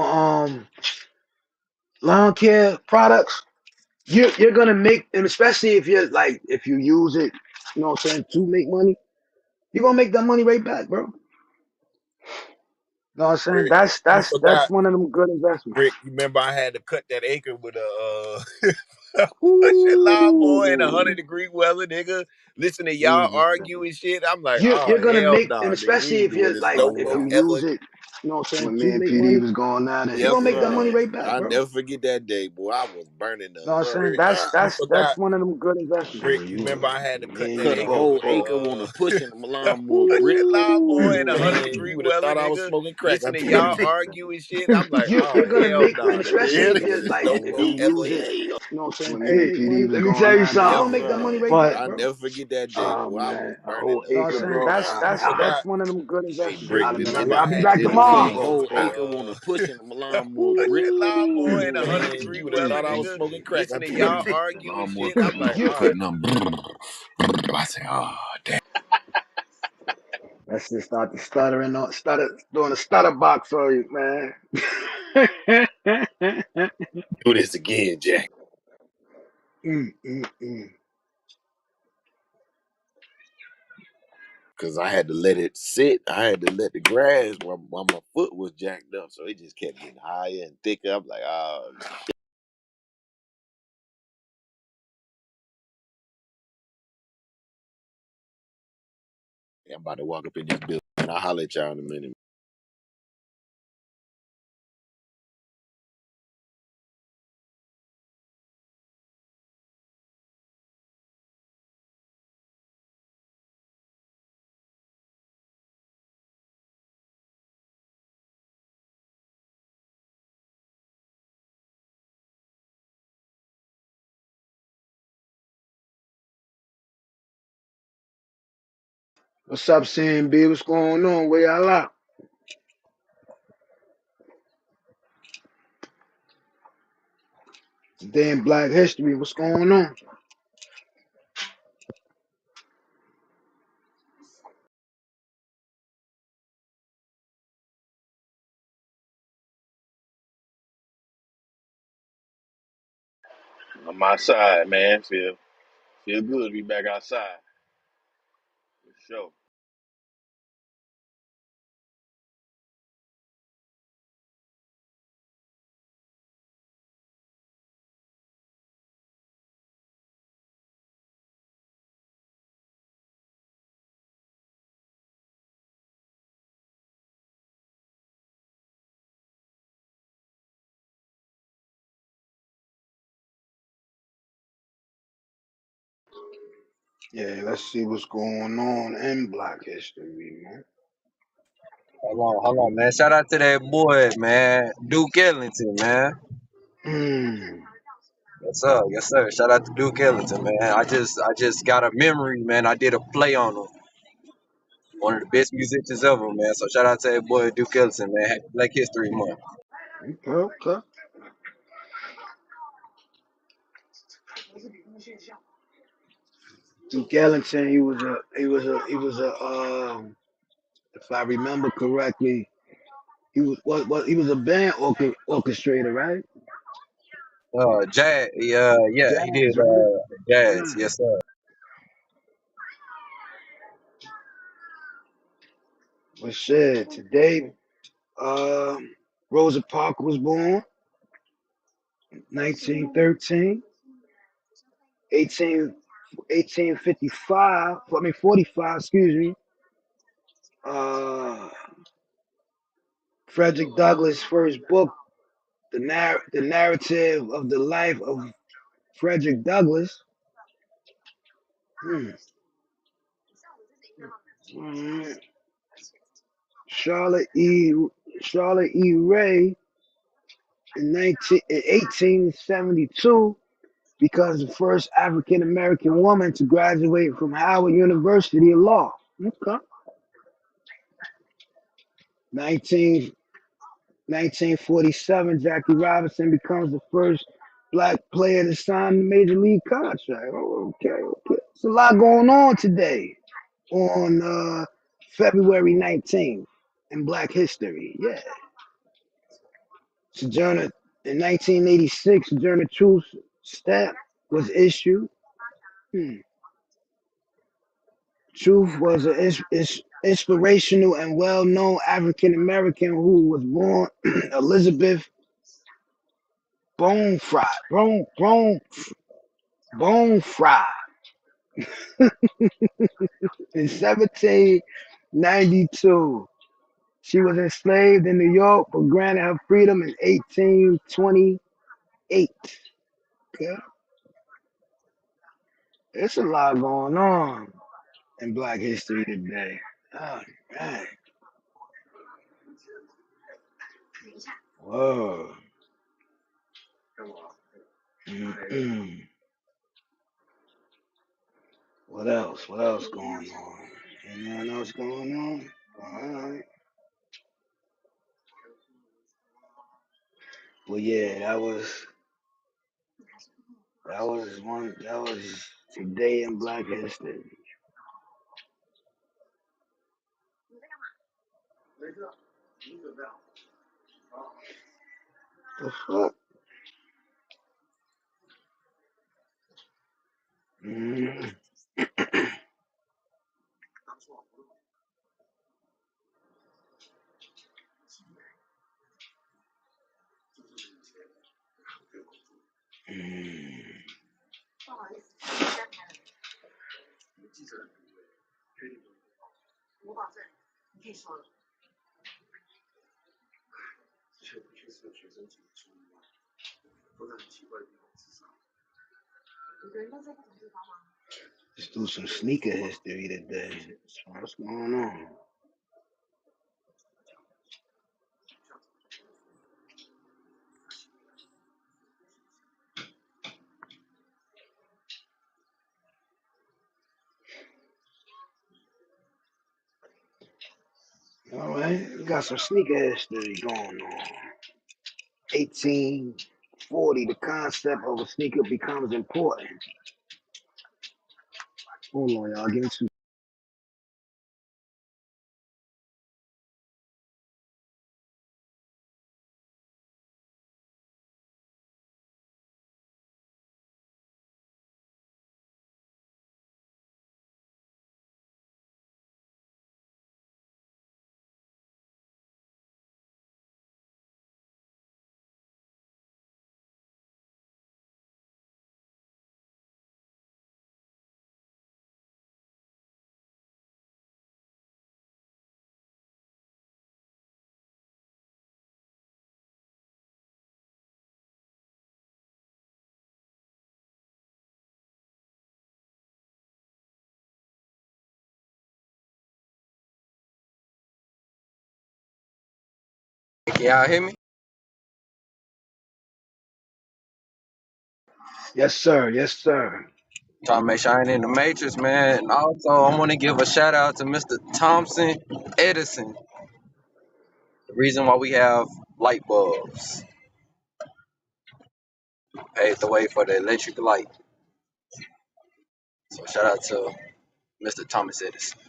um lawn care products, you're gonna make, and especially if you're like if you use it, you know what I'm saying, to make money, you're gonna make that money right back, bro. You know what I'm saying? Rick, That's you that's forgot, that's one of them good investments. Rick. You remember I had to cut that acre with a pushing lawnmower in Ooh. 100-degree weather, nigga. Listen to y'all Mm. argue and shit. I'm like, You're oh gonna hell make, and no, nigga. We especially ain't if doing you're this like no if more you ever. use it, you know what I'm saying, When me to and make PD money, was going at it, you're Yes, gonna make that yeah. money sir. right back, I'll bro. You never forget that day, boy. I was burning know up. what I'm But saying? Rick, That's you that's forgot, that's one of them good investments. Rick. Man, You you remember I had to me cut and that you Cut a acre both, whole with boy. acre on a a pushing lawnmower, Brick. pushing lawnmower in Man, 100-degree you weather, would have thought I was nigga. smoking crack. I Listen to tell y'all you. argue and shit. I'm like, You're oh gonna hell make, no, and nigga. We especially ain't if doing you're this like no if more you Hey, use ever. it, hey, you know what I'm saying, When to me and make PD money. was Let me going tell you at it, something. You're Yes, gonna make that sir. money right but back, I'll bro. never forget that day, oh boy. I was man, a burning whole up. You know what I'm acre, But saying? bro. That's you that's Ah, that's forgot, one of them good hey investments. Brick. I'd have You been I'll like, remember man, I I'll be had to back let man, it cut a tomorrow. sit whole with acre on a pushing lawnmower, Brick. pushing lawnmower in Man, 100-degree you would have weather, thought I was nigga. smoking crack. I Listen to tell y'all you. argue and Lawnmower shit. I'm cutting like, them, you oh cutting them. I say, oh damn. let's just start the stuttering on stutter doing a stutter box for you, man. Do this again, Jack. Mm. Cause I had to let it sit. I had to let the grass while my foot was jacked up, so it just kept getting higher and thicker. I'm like, oh, I'm about to walk up in this building. I'll holler at y'all in a minute. What's up, CMB? What's going on? Where y'all at? Today in Black History, what's going on? I'm outside, man. Feel good to be back outside. For sure. Yeah, let's see what's going on in Black History, man. Hold on, man. Shout out to that boy, man. Duke Ellington, man. Hmm. Yes, sir. Shout out to Duke Ellington, man. I just got a memory, man. I did a play on him. One of the best musicians ever, man. So shout out to that boy Duke Ellington, man. Happy Black History Month. Okay. Duke Ellington, he was a if I remember correctly, he was a band orchestrator, right? Jazz, yeah, he did Jazz, right? jazz. Yeah. Yes, sir. Well, shit, today, Rosa Parks was born, 1913, 18, 1855, I mean 45, excuse me. Uh, Frederick Douglass' first book, the narrative of the life of Frederick Douglass. Hmm. Mm, Charlotte E. Charlotte E. Ray in 1872 becomes the first African American woman to graduate from Howard University of Law. Okay. 19, 1947, Jackie Robinson becomes the first black player to sign a major league contract. Oh, okay. It's a lot going on today on February 19th in Black History. Yeah. Sojourner in 1986, Sojourner Truth stamp was issued. Hmm. Truth was an inspirational and well-known African American who was born Elizabeth Bonefry. Bonefry in 1792. She was enslaved in New York but granted her freedom in 1828. Okay. There's a lot going on in Black History today. Oh, man. Whoa. Mm-mm. What else? What else going on? Anything else going on? All right. Well, yeah, that was today in Black History. The fuck? Mm. Mm. Let's do some sneaker history today. What's going on? All right, we got some sneaker history going on. 1840, the concept of a sneaker becomes important. Hold on, y'all. Give me some. Can y'all hear me? Yes, sir. Yes, sir. Trying to make sure I ain't in the matrix, man. And also, I want to give a shout out to Mr. Thompson Edison. The reason why we have light bulbs paved the way for the electric light. So shout out to Mr. Thomas Edison.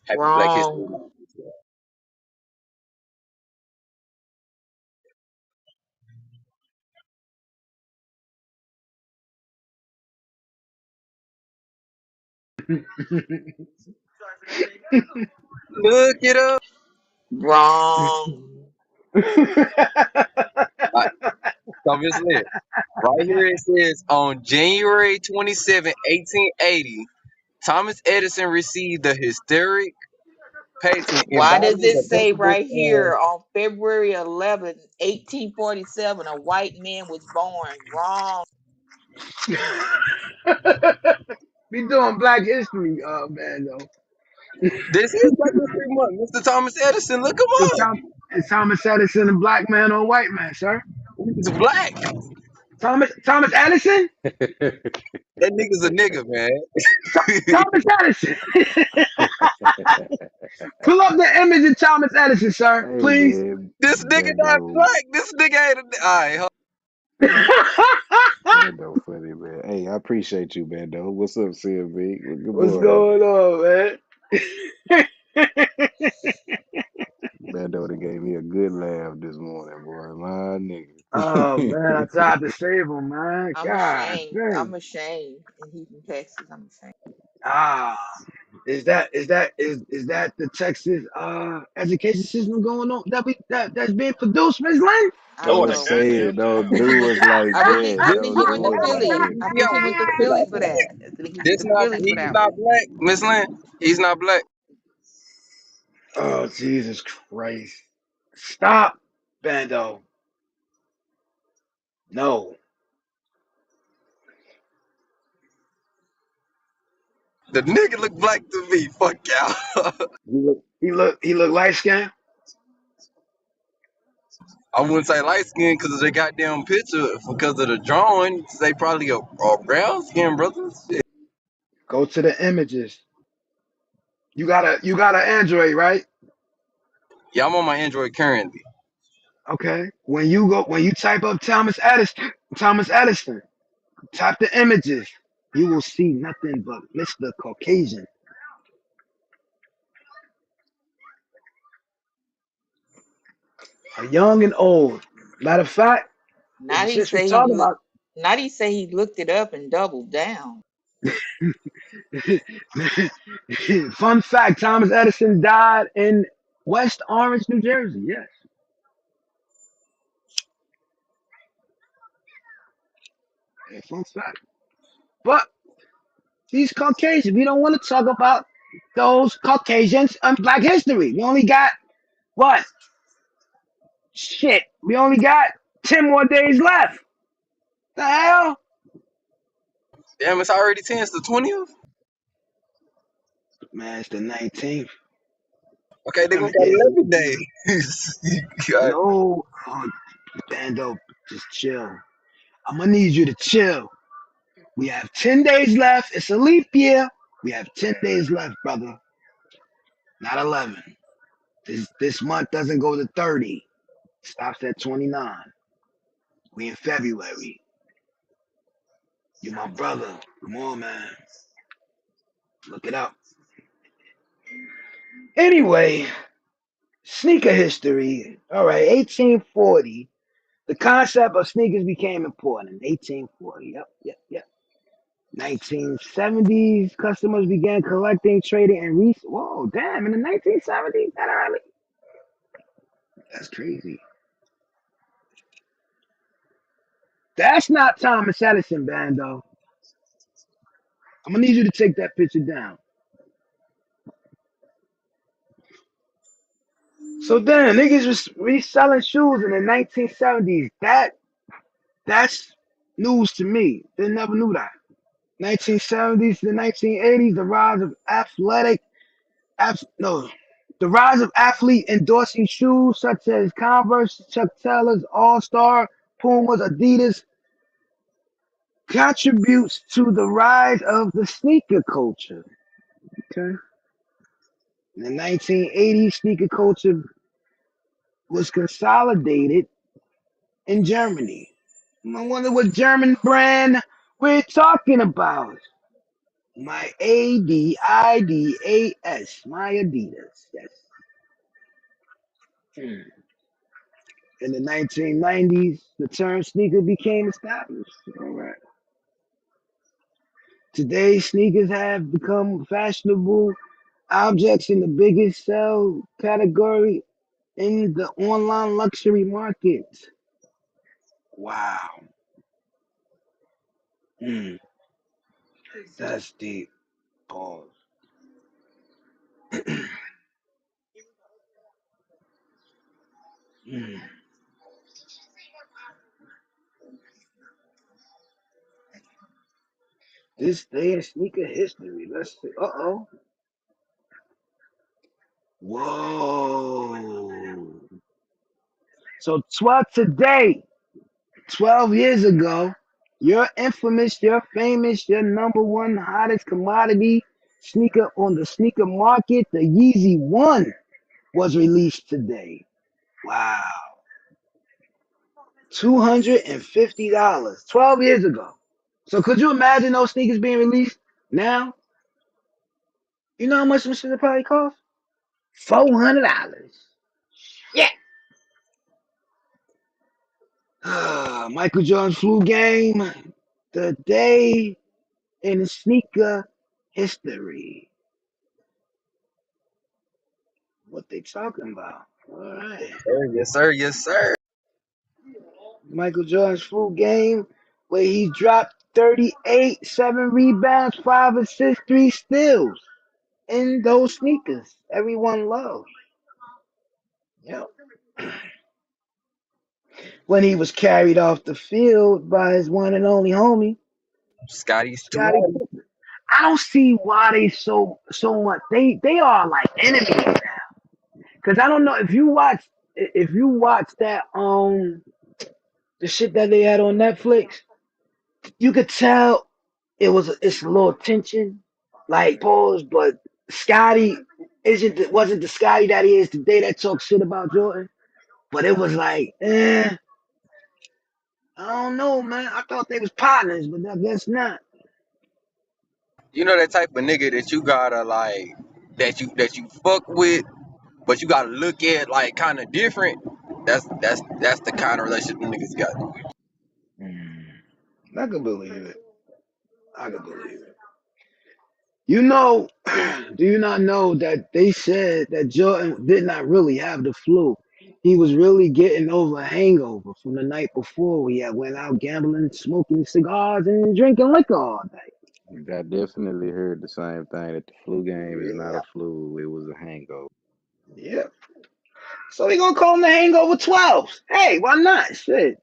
Happy Black History Wrong. Month. Look it up. Wrong. Right, so Miss Lynn, right here it says on January 27, 1880, Thomas Edison received the historic patent Why does involving it the say principles right of. here on February 11, 1847, a white man was born? Wrong. We doing Black History, man, though. This is Black History Month, Mr. Thomas Edison. Look him Is, up. Tom, is Thomas Edison a black man or a white man, sir? He's black. Thomas Edison? That nigga's a nigga, man. Thomas Edison. Pull up the image of Thomas Edison, sir, Hey please. man, This nigga not Bando, black. This nigga ain't a. Alright, Bando funny man. Hey, I appreciate you, Bando. What's up, CMB? Well, good What's morning. going on, man? Bando that gave me a good laugh this morning, boy. My Oh nigga. man, I tried to save him, man. I'm God ashamed. dang. I'm ashamed. And he's from Texas. I'm ashamed. Ah, is that the Texas education system going on that's being produced, Miss Lynn? I Throw don't in the Don't know. say goddamn it. Don't towel. do us like that. This Don't He went do to us like Philly. that. I he think he out went to here Philly like for that. that. I think he went to Philly for He's that not one. black, Miss Lynn. He's not black. Oh Jesus Christ! Stop, Bando. No, The nigga look black to me. Fuck y'all. he look light skinned. I wouldn't say light skin because of the goddamn picture. Because of the drawing, they probably a brown skin brother. Shit. Go to the images. You got an Android, right? Yeah, I'm on my Android currently. Okay. When you type up Thomas Edison, type the images. You will see nothing but Mr. Caucasian, a young and old. Matter of fact, Not he since we say talk about not he say he looked it up and doubled down. fun fact, Thomas Edison died in West Orange, New Jersey. Yes, a fun fact. But he's Caucasian. We don't want to talk about those Caucasians on Black History. We only got what? Shit. We only got 10 more days left. The hell? Damn, it's already 10. It's the 20th. Man, it's the 19th. Okay, they gonna got Yeah. 11 days. God. No, Bando, just chill. I'm gonna need you to chill. We have 10 days left. It's a leap year. We have 10 days left, brother. Not 11. This month doesn't go to 30. Stops at 29. We in February. You my brother. Come on, man. Look it up. Anyway, sneaker history. All right, 1840. The concept of sneakers became important in 1840. Yep. 1970s, customers began collecting, trading, and whoa, damn! In the 1970s, that early? That's crazy. That's not Thomas Edison, Bando. I'm gonna need you to take that picture down. So then, niggas was reselling shoes in the 1970s. That's news to me. They never knew that. 1970s to the 1980s, the rise of no, the rise of athlete endorsing shoes such as Converse, Chuck Taylors, All Star, Pumas, Adidas contributes to the rise of the sneaker culture. Okay, in the 1980s, sneaker culture was consolidated in Germany. I wonder what German brand we're talking about. My Adidas, my Adidas. Yes. Hmm. In the 1990s, the term sneaker became established. All right. Today, sneakers have become fashionable objects in the biggest sell category in the online luxury market. Wow. Mm, that's deep. Pause. Mm. This day in sneaker history. Let's see. Uh-oh. Whoa. So 12 years ago, your infamous, your famous, your number one hottest commodity sneaker on the sneaker market, the Yeezy One, was released today. Wow. $250. 12 years ago. So could you imagine those sneakers being released now? You know how much some shit probably cost? $400. Michael Jordan flu game. The day in sneaker history. What they talking about? All right. Sir, yes, sir. Yes, sir. Michael Jordan's flu game where he dropped 38, 7 rebounds, 5 assists, 3 steals in those sneakers. Everyone loved. Yep. When he was carried off the field by his one and only homie, Scotty's Scottie 2. Pippen. I don't see why they so much. They are like enemies now. Cause I don't know if you watch that the shit that they had on Netflix, you could tell it's a little tension, like pause, but Scotty wasn't the Scotty that he is today that talks shit about Jordan. But it was like, I don't know, man. I thought they was partners, but I guess not. You know that type of nigga that you gotta like that you fuck with, but you gotta look at like kind of different. That's the kind of relationship them niggas got. Mm, I can believe it. I can believe it. You know, do you not know that they said that Jordan did not really have the flu? He was really getting over a hangover from the night before. He had went out gambling, smoking cigars, and drinking liquor all night. I definitely heard the same thing that the flu game is not Yeah, a flu. It was a hangover. yeah. So we gonna call him the Hangover 12s. Hey, why not? Shit,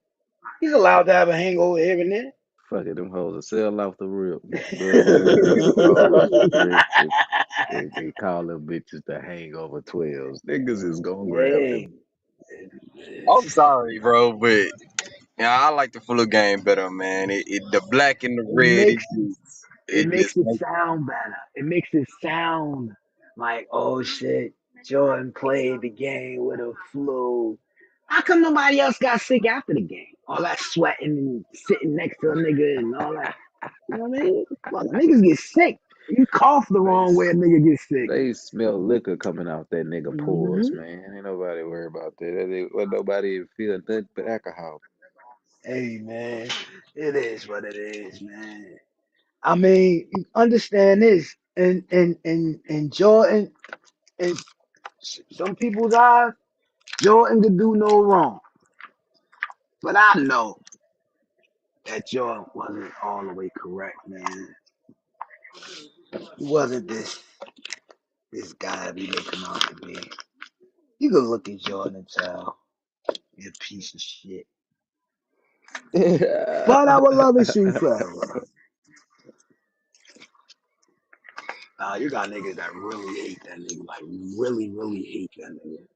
he's allowed to have a hangover here and there. Fuck it, them hoes will sell off the rip. Bud Light just roll off the rip. They call them bitches the hangover 12s. Niggas is gonna grab Hey, them. I'm sorry, bro, but yeah, I like the full game better, man. The black and the it red, makes it it makes just it makes sound better. It makes it sound like, oh shit, Jordan played the game with a flu. How come nobody else got sick after the game? All that sweating and sitting next to a nigga and all that. You know what I mean? Fuck, niggas get sick. You cough the They wrong way, a nigga gets sick. they smell liquor coming out that nigga Hmm. pores, man. Ain't nobody worry about that. Well, nobody even feel nothing but alcohol. Hey man, it is what it is, man. I mean, you understand this, and Jordan, in some people's eyes, Jordan could do no wrong. But I know that Jordan wasn't all the way correct, man. He wasn't this guy we make him out to be. You could look at Jordan and tell you're a piece of shit. But I will love his shoe forever. You got niggas that really hate that nigga, like really, really hate that nigga.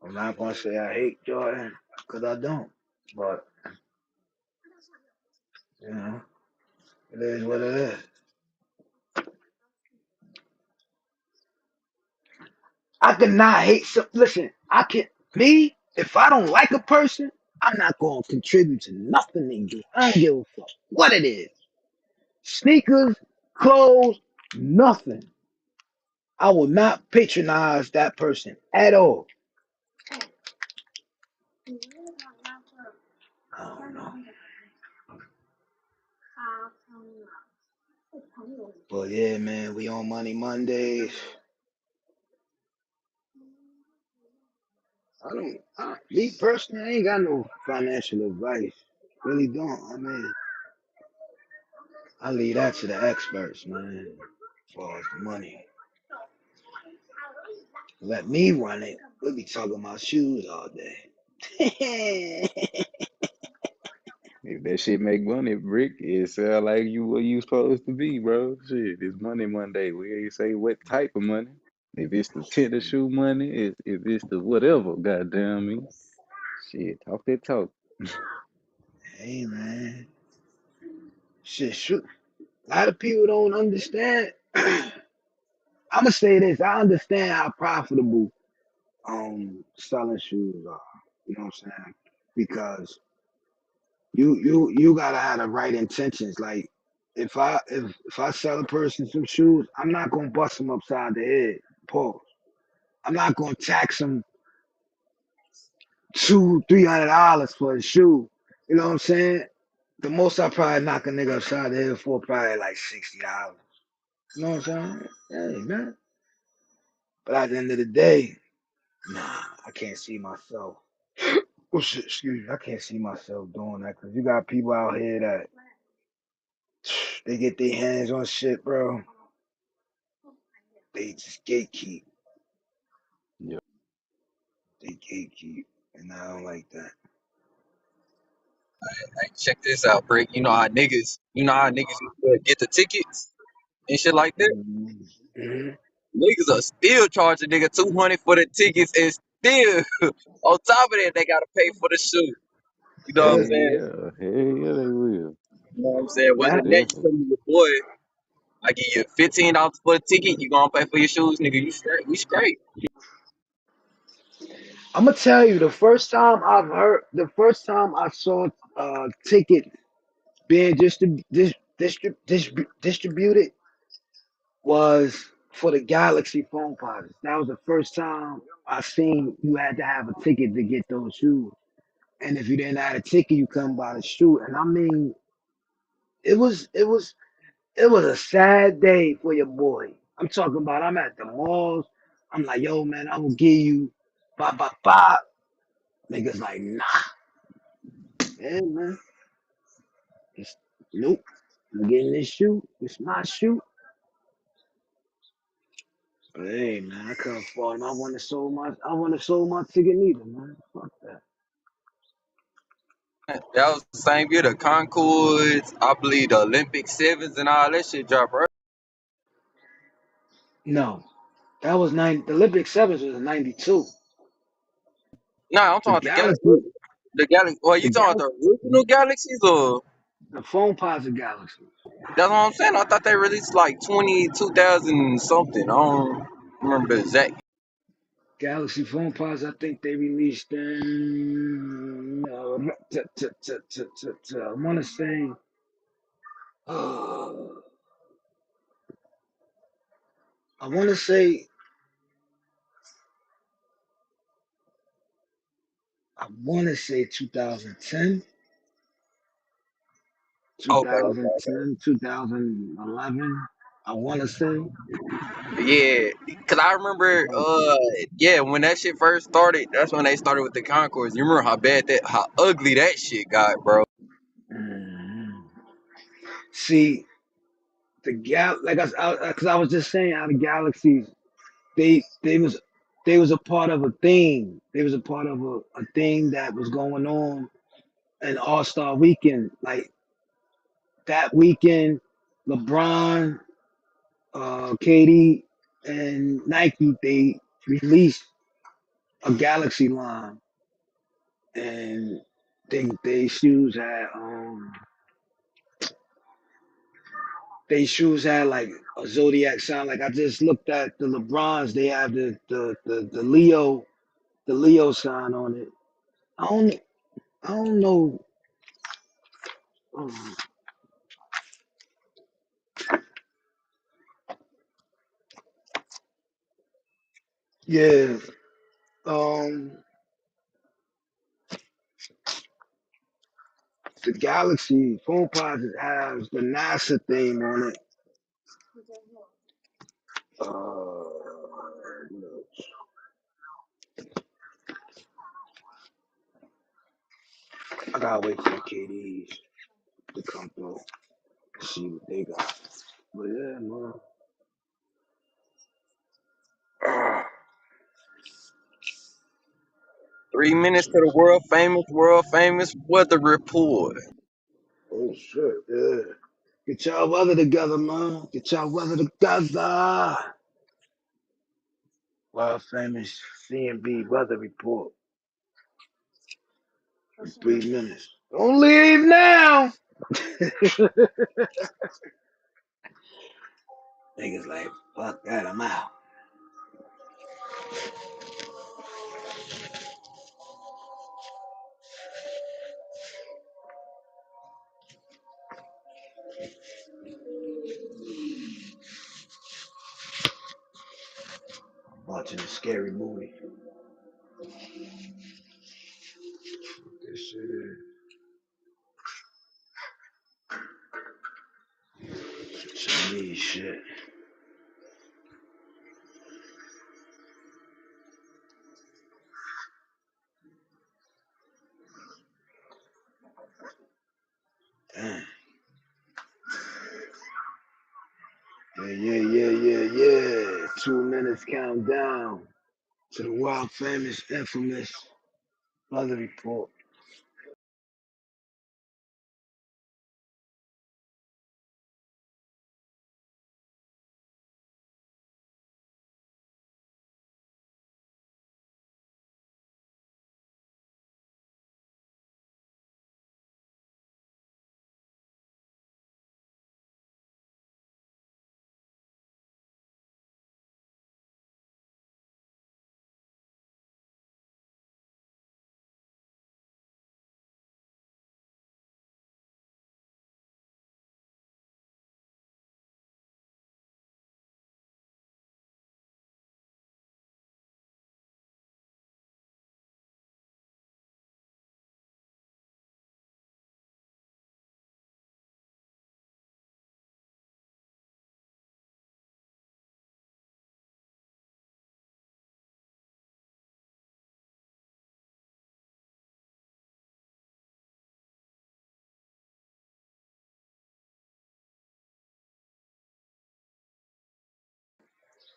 I'm not gonna say I hate Jordan, cause I don't. But you know, it is what it is. I cannot hate some. Listen, I can me if I don't like a person, I'm not gonna contribute to nothing they do. I don't give a fuck what it is. Sneakers, clothes, nothing. I will not patronize that person at all. I don't know. But yeah, man, we on Money Mondays. Me personally, I ain't got no financial advice. Really don't. I mean, I leave that to the experts, man. As far as the money, let me run it. We'll be talking about shoes all day. If that shit make money, Brick, it sound like you what you supposed to be, bro. Shit, it's money Monday. We ain't say what type of money. If it's the tennis shoe money, if it's the whatever, goddamn me. Shit, talk that talk. Hey, man, shit, shoot. A lot of people don't understand. I'm gonna say this. I understand how profitable selling shoes are. You know what I'm saying? Because you gotta have the right intentions. Like if I sell a person some shoes, I'm not gonna bust them upside the head. Pause. I'm not gonna tax them $200-300 for a shoe. You know what I'm saying? The most I probably knock a nigga upside the head for probably like $60. You know what I'm saying? Hey man. But at the end of the day, nah, I can't see myself. Oh shit, excuse me. I can't see myself doing that because you got people out here that they get their hands on shit, bro. They just gatekeep. Yeah. They gatekeep. And I don't like that. Hey, check this out, Brick. You know how niggas used to get the tickets and shit like that. Mm-hmm. Niggas are still charging nigga 200 for the tickets and still on top of that they gotta pay for the shoe. You know what I'm Hell Yeah. saying? yeah. Hell yeah, they will. You know what I'm saying? Whether That than that you Definitely. tell me your boy, I give you $15 for the ticket, you gonna pay for your shoes, nigga. You straight. We straight. I'm gonna tell you the first time I saw ticket being distributed was for the Galaxy phone pods. That was the first time I seen you had to have a ticket to get those shoes. And if you didn't have a ticket, you couldn't buy the shoe. And I mean, it was a sad day for your boy. I'm talking about I'm at the malls. I'm like, yo, man, I will give you five. Niggas like, nah, yeah, man. It's, nope. I'm getting this shoe. It's my shoe. But hey, man, I couldn't afford them. I want to sold my ticket neither, man. Fuck that. That was the same year the Concords, I believe the Olympic sevens and all that shit dropped, right? No, that was the Olympic sevens was in '92. Nah, I'm talking The about the Galaxy. Galaxy, The Galaxy. Well, the you talking Galaxy, about the original Galaxies or? the phone pods of Galaxy. That's what I'm saying. I thought they released like 2000 something. I don't remember exact. Galaxy phone pods, I think they released in. I want to say. Uh, I want to say. I want to say 2010, Okay, okay. 2010, 2011. I want to say. Yeah, cause I remember, yeah, when that shit first started, that's when they started with the Concourse. You remember how ugly that shit got, bro? Mhm. See, like because I was just saying how the Galaxies they they was they was a part of a thing. They was a part of a thing that was going on an All Star weekend. Like that weekend, LeBron, KD, and Nike they released a Galaxy line, and they shoes had they shoes had like a zodiac sign. Like I just looked at the LeBrons, they have the Leo sign on it. I don't I don't know. Um, yeah, um, the Galaxy phone pod has the NASA theme on it. I gotta wait for the KDs to come through, see what they got. But yeah, man. Ah, 3 minutes to the world famous weather report. oh shit, yeah. Get y'all weather together, man. Get y'all weather together. World famous CMB weather report in 3 minutes. Don't leave now. Niggas like, fuck that, I'm out. Watching a scary movie. Yeah. 2 minutes countdown to the world famous, infamous weather report.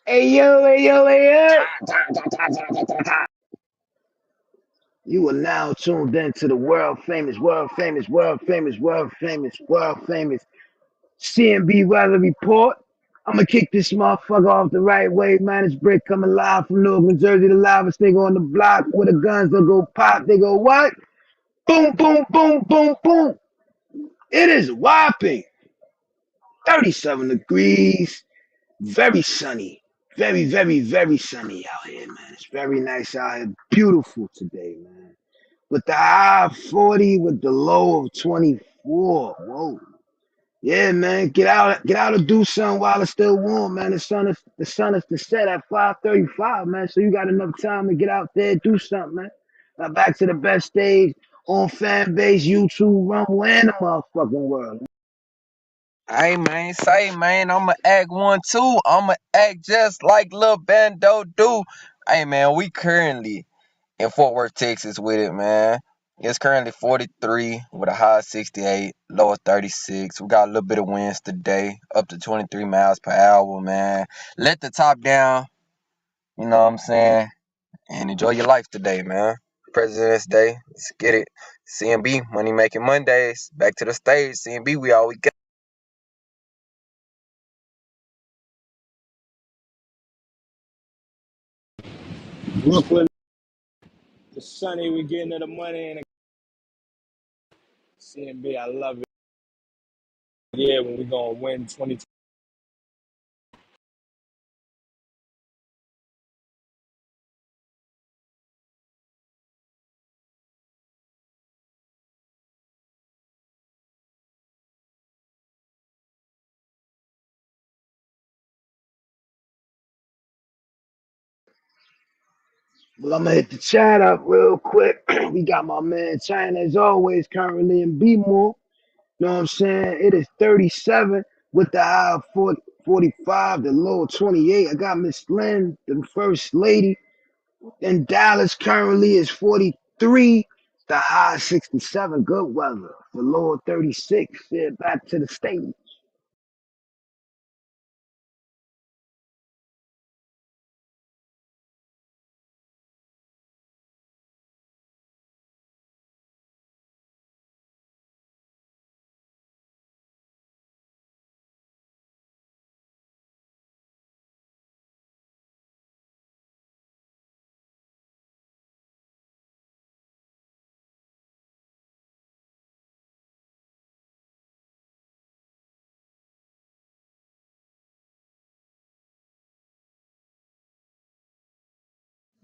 Hey yo. You are now tuned in to the world famous CMB weather report. I'm gonna kick this motherfucker off the right way, man. It's Brick coming live from Newark, New Jersey, the livest nigga on the block with the guns. They'll go pop. They go what? Boom, boom, boom, boom, boom. It is whopping 37 degrees. Very sunny. Very sunny out here, man. It's very nice out here. Beautiful today, man. With the high of 40, with the low of 24. Whoa. Yeah, man. Get out and do something while it's still warm, man. The sun is to set at 5:35, man. So you got enough time to get out there and do something, man. Now back to the best stage on Fanbase, YouTube, Rumble, and the motherfucking world. Hey man, say man, I'ma act one too. I'ma act just like Lil Bando do. Hey man, we currently in Fort Worth, Texas with it, man. It's currently 43 with a high of 68, low of 36. We got a little bit of winds today, up to 23 miles per hour, man. Let the top down, you know what I'm saying? And enjoy your life today, man. President's Day, let's get it. CMB, Money Making Mondays. Back to the stage. CMB, we all we got. Brooklyn, the sunny, we getting to the money and the CMB. I love it. Yeah, when we gonna win 2020. Well, I'm gonna hit the chat up real quick. We got my man China as always currently in B-more. You know what I'm saying? It is 37 with the high of 45, the low of 28. I got Miss Lynn, the first lady. In Dallas currently is 43, the high 67. Good weather. The low of 36. Yeah, back to the state.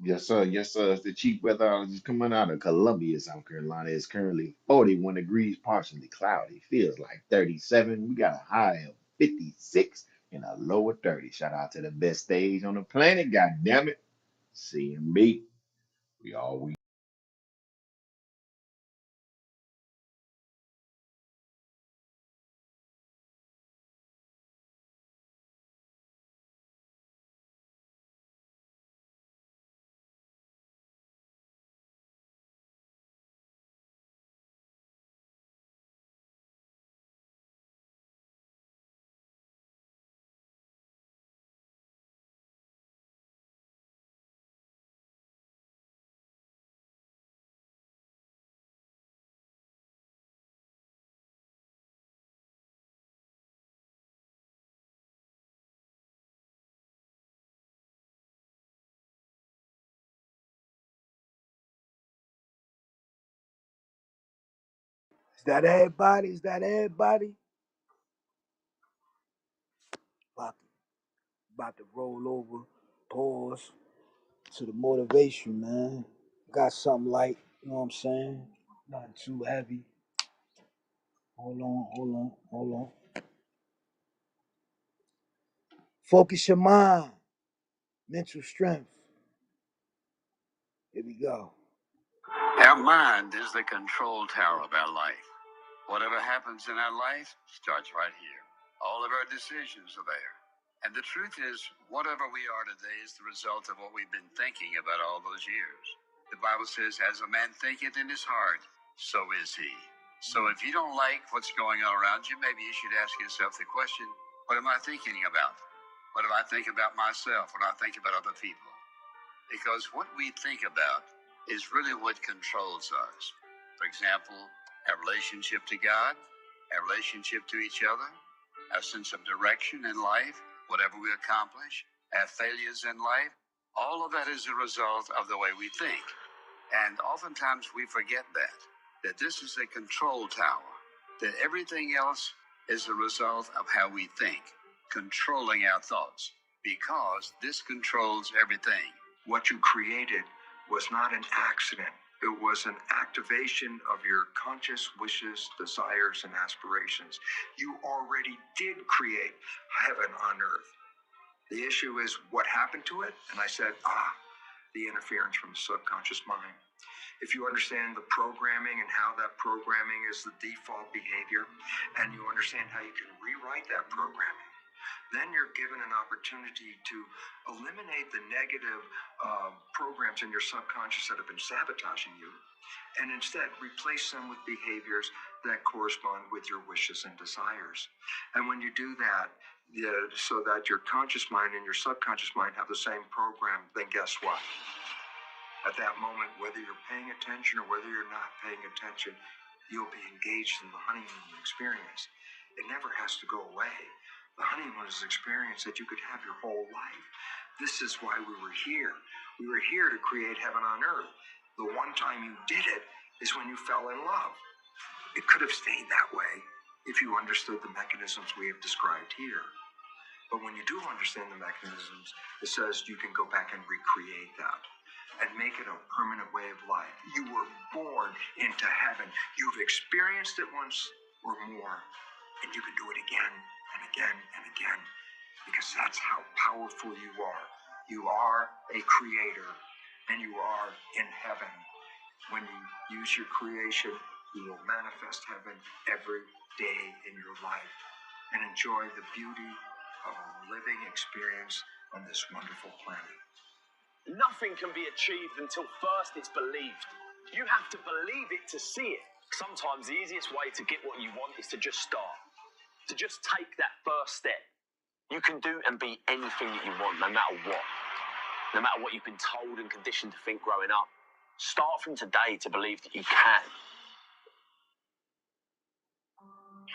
Yes, sir. Yes, sir. It's the chief weatherologist coming out of Columbia, South Carolina. It's currently 41 degrees, partially cloudy. Feels like 37. We got a high of 56 and a low of 30. Shout out to the best stage on the planet. God damn it. CMB. We all we that everybody? Is that everybody? About to, about to roll over. Pause to the motivation, man. Got something light, you know what I'm saying? Nothing too heavy. Hold on. Focus your mind, mental strength. Here we go. Our mind is the control tower of our life. Whatever happens in our life starts right here. All of our decisions are there. And the truth is, whatever we are today is the result of what we've been thinking about all those years. The Bible says, as a man thinketh in his heart, so is he. So if you don't like what's going on around you, maybe you should ask yourself the question, what am I thinking about? What do I think about myself? What do I think about other people? Because what we think about is really what controls us. For example, our relationship to God, our relationship to each other, our sense of direction in life, whatever we accomplish, our failures in life, all of that is a result of the way we think. And oftentimes we forget that this is a control tower, that everything else is a result of how we think, controlling our thoughts, because this controls everything. What you created was not an accident. It was an activation of your conscious wishes, desires, and aspirations. You already did create heaven on earth. The issue is what happened to it. And I said, the interference from the subconscious mind. If you understand the programming and how that programming is the default behavior, and you understand how you can rewrite that programming, then you're given an opportunity to eliminate the negative programs in your subconscious that have been sabotaging you, and instead replace them with behaviors that correspond with your wishes and desires. And when you do that, so that your conscious mind and your subconscious mind have the same program, then guess what? At that moment, whether you're paying attention or whether you're not paying attention, you'll be engaged in the honeymoon experience. It never has to go away. The honeymoon is an experience that you could have your whole life. This is why we were here. We were here to create heaven on earth. The one time you did it is when you fell in love. It could have stayed that way if you understood the mechanisms we have described here. But when you do understand the mechanisms, it says you can go back and recreate that and make it a permanent way of life. You were born into heaven. You've experienced it once or more, and you can do it again and again and again, because that's how powerful you are. You are a creator, and you are in heaven. When you use your creation, you will manifest heaven every day in your life and enjoy the beauty of a living experience on this wonderful planet. Nothing can be achieved until first it's believed. You have to believe it to see it. Sometimes the easiest way to get what you want is to just start, to just take that first step. You can do and be anything that you want, no matter what. No matter what you've been told and conditioned to think growing up. Start from today to believe that you can.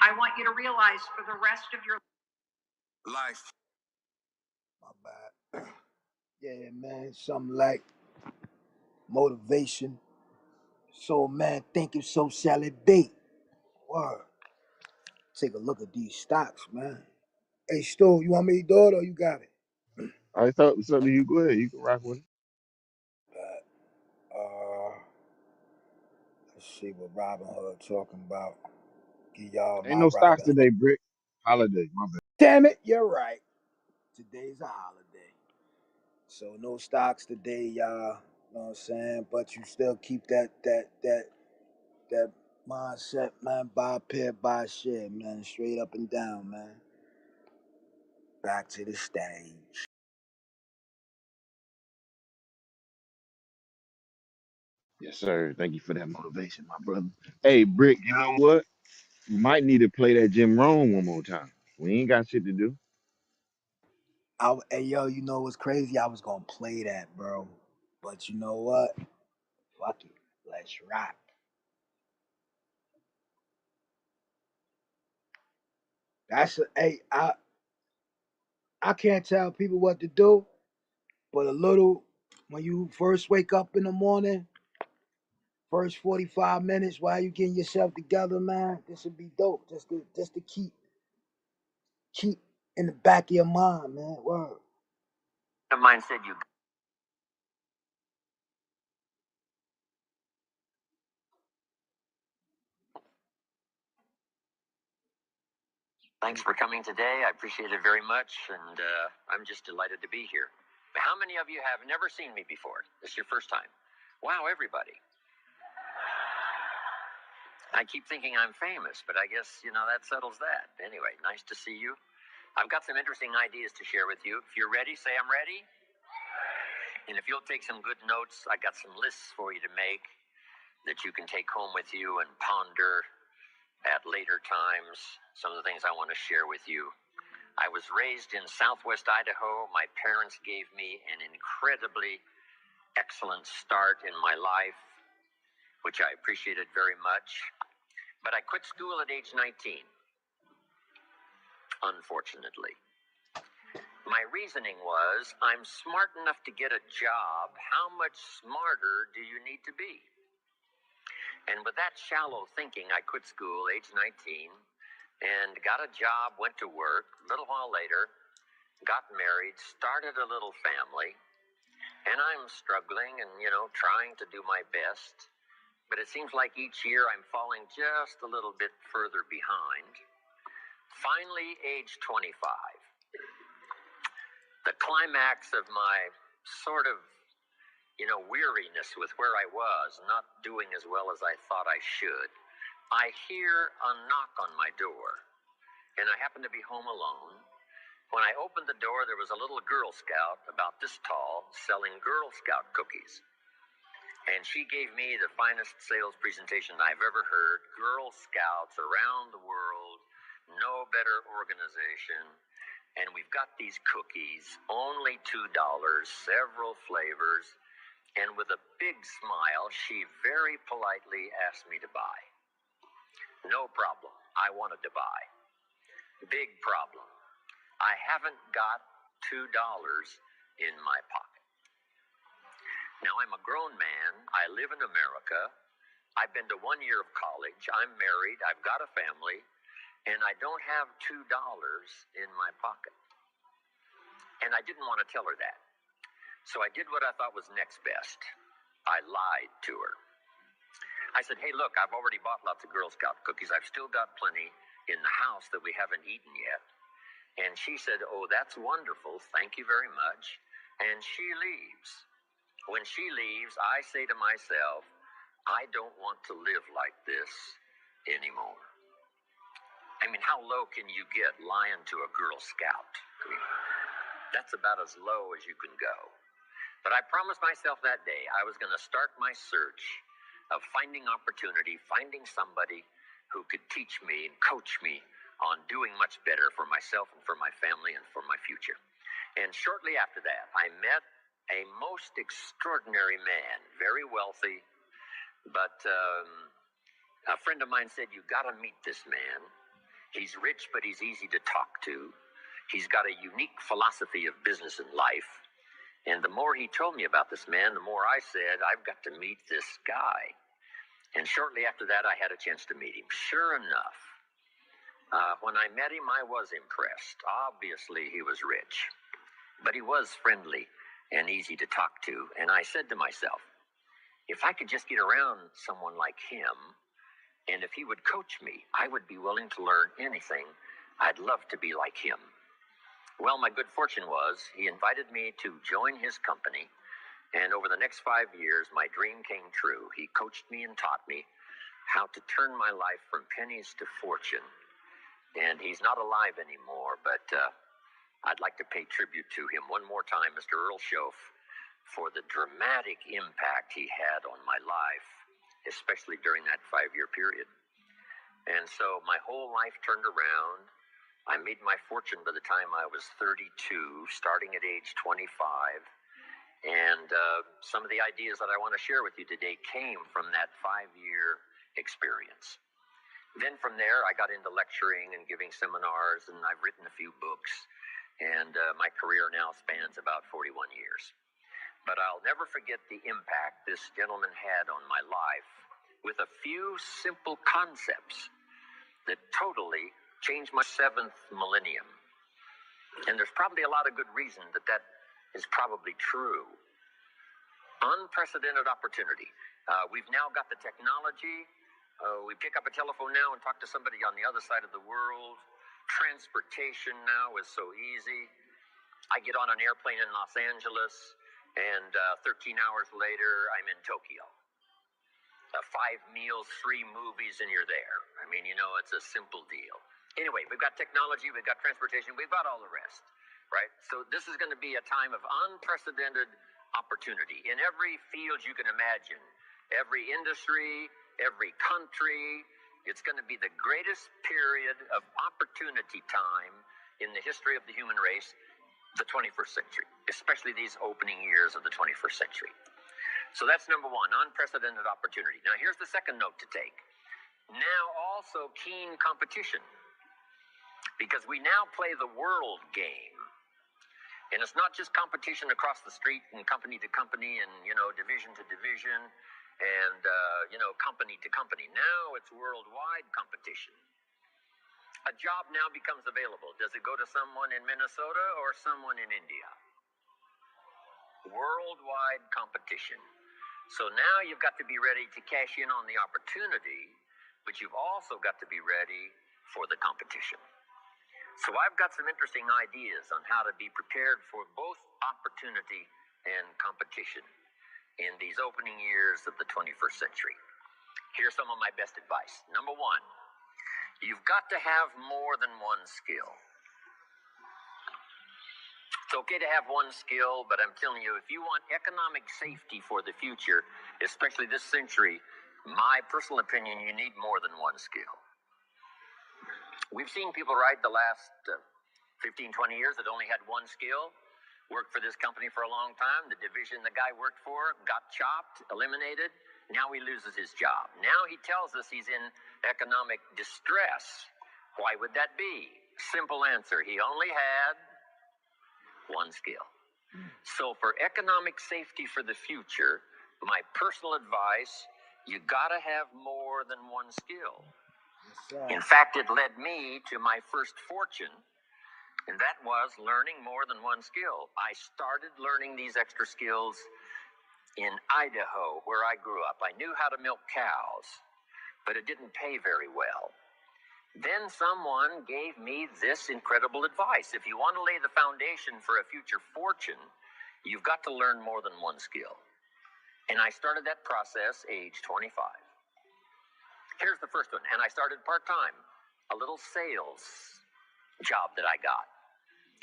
I want you to realize for the rest of your life. My bad. Yeah, man, something like motivation. So, man, thinking so shall it be. Word. Take a look at these stocks, man. Hey, Stu, you want me to do it or you got it? I thought something you go ahead. You can rock with it. Uh, let's see what Robin Hood talking about. Give y'all Ain't my no stocks Robin Hood. today, Brick. Holiday, my bad. Damn it, you're right. Today's a holiday. So no stocks today, y'all. You know what I'm saying? But you still keep that mindset, man. Buy a pair, buy a share, man. Straight up and down, man. Back to the stage. Yes, sir. Thank you for that motivation, my brother. Hey, Brick, you know what? You might need to play that Jim Rome one more time. We ain't got shit to do. Hey yo, you know what's crazy? I was gonna play that, bro. But you know what? Fuck it. Let's rock. Hey, I can't tell people what to do, but a little when you first wake up in the morning, First 45 minutes while you getting yourself together, man. This would be dope. Just to keep in the back of your mind, man. Word. Mine said you. Thanks for coming today. I appreciate it very much, and I'm just delighted to be here. How many of you have never seen me before? This is your first time. Wow, everybody. I keep thinking I'm famous, but I guess, that settles that. Anyway, nice to see you. I've got some interesting ideas to share with you. If you're ready, say I'm ready. And if you'll take some good notes, I got some lists for you to make that you can take home with you and ponder at later times. Some of the things I want to share with you. I was raised in Southwest Idaho. My parents gave me an incredibly excellent start in my life, which I appreciated very much. But I quit school at age 19, unfortunately. My reasoning was, I'm smart enough to get a job. How much smarter do you need to be? And with that shallow thinking, I quit school, age 19, and got a job, went to work. A little while later, got married, started a little family, and I'm struggling and, trying to do my best. But it seems like each year I'm falling just a little bit further behind. Finally, age 25. The climax of my sort of, weariness with where I was, not doing as well as I thought I should. I hear a knock on my door, and I happen to be home alone. When I opened the door, there was a little Girl Scout about this tall selling Girl Scout cookies. And she gave me the finest sales presentation I've ever heard. Girl Scouts around the world, no better organization. And we've got these cookies, only $2, several flavors. And with a big smile, she very politely asked me to buy. No problem. I wanted to buy. Big problem. I haven't got $2 in my pocket. Now, I'm a grown man. I live in America. I've been to 1 year of college. I'm married. I've got a family. And I don't have $2 in my pocket. And I didn't want to tell her that. So I did what I thought was next best. I lied to her. I said, hey, look, I've already bought lots of Girl Scout cookies. I've still got plenty in the house that we haven't eaten yet. And she said, oh, that's wonderful. Thank you very much. And she leaves. When she leaves, I say to myself, I don't want to live like this anymore. I mean, how low can you get lying to a Girl Scout? I mean, that's about as low as you can go. But I promised myself that day I was going to start my search of finding opportunity, finding somebody who could teach me and coach me on doing much better for myself and for my family and for my future. And shortly after that, I met a most extraordinary man, very wealthy, but a friend of mine said, you got to meet this man. He's rich, but he's easy to talk to. He's got a unique philosophy of business and life. And the more he told me about this man, the more I said, I've got to meet this guy. And shortly after that, I had a chance to meet him. Sure enough, when I met him, I was impressed. Obviously, he was rich, but he was friendly and easy to talk to. And I said to myself, if I could just get around someone like him, and if he would coach me, I would be willing to learn anything. I'd love to be like him. Well, my good fortune was he invited me to join his company, and over the next 5 years, my dream came true. He coached me and taught me how to turn my life from pennies to fortune. And he's not alive anymore, but I'd like to pay tribute to him one more time, Mr. Earl Schoaf, for the dramatic impact he had on my life, especially during that 5-year period. And so my whole life turned around. I made my fortune by the time I was 32, starting at age 25. And some of the ideas that I want to share with you today came from that 5-year experience. Then from there, I got into lecturing and giving seminars, and I've written a few books. And my career now spans about 41 years. but I'll never forget the impact this gentleman had on my life with a few simple concepts that totally changed my seventh millennium. And there's probably a lot of good reason that that is probably true. Unprecedented opportunity. We've now got the technology. We pick up a telephone now and talk to somebody on the other side of the world. Transportation now is so easy. I get on an airplane in Los Angeles, and 13 hours later, I'm in Tokyo. 5 meals, 3 movies, and you're there. I mean, you know, it's a simple deal. Anyway, we've got technology, we've got transportation, we've got all the rest, right? So this is going to be a time of unprecedented opportunity in every field you can imagine, every industry, every country. It's going to be the greatest period of opportunity time in the history of the human race, the 21st century, especially these opening years of the 21st century. So that's number one, unprecedented opportunity. Now, here's the second note to take. Now also keen competition, because we now play the world game. And it's not just competition across the street and company to company and, you know, division to division and, you know, company to company. Now it's worldwide competition. A job now becomes available. Does it go to someone in Minnesota or someone in India? Worldwide competition. So now you've got to be ready to cash in on the opportunity, but you've also got to be ready for the competition. So I've got some interesting ideas on how to be prepared for both opportunity and competition in these opening years of the 21st century. Here's some of my best advice. Number one, you've got to have more than one skill. It's okay to have one skill, but I'm telling you, if you want economic safety for the future, especially this century, my personal opinion, you need more than one skill. We've seen people, right, the last 15, 20 years that only had one skill, worked for this company for a long time. The division the guy worked for got chopped, eliminated. Now he loses his job. Now he tells us he's in economic distress. Why would that be? Simple answer. He only had one skill. So for economic safety for the future, my personal advice, you gotta have more than one skill. In fact, it led me to my first fortune, and that was learning more than one skill. I started learning these extra skills in Idaho, where I grew up. I knew how to milk cows, but it didn't pay very well. Then someone gave me this incredible advice. If you want to lay the foundation for a future fortune, you've got to learn more than one skill. And I started that process age 25. Here's the first one. And I started part-time, a little sales job that I got.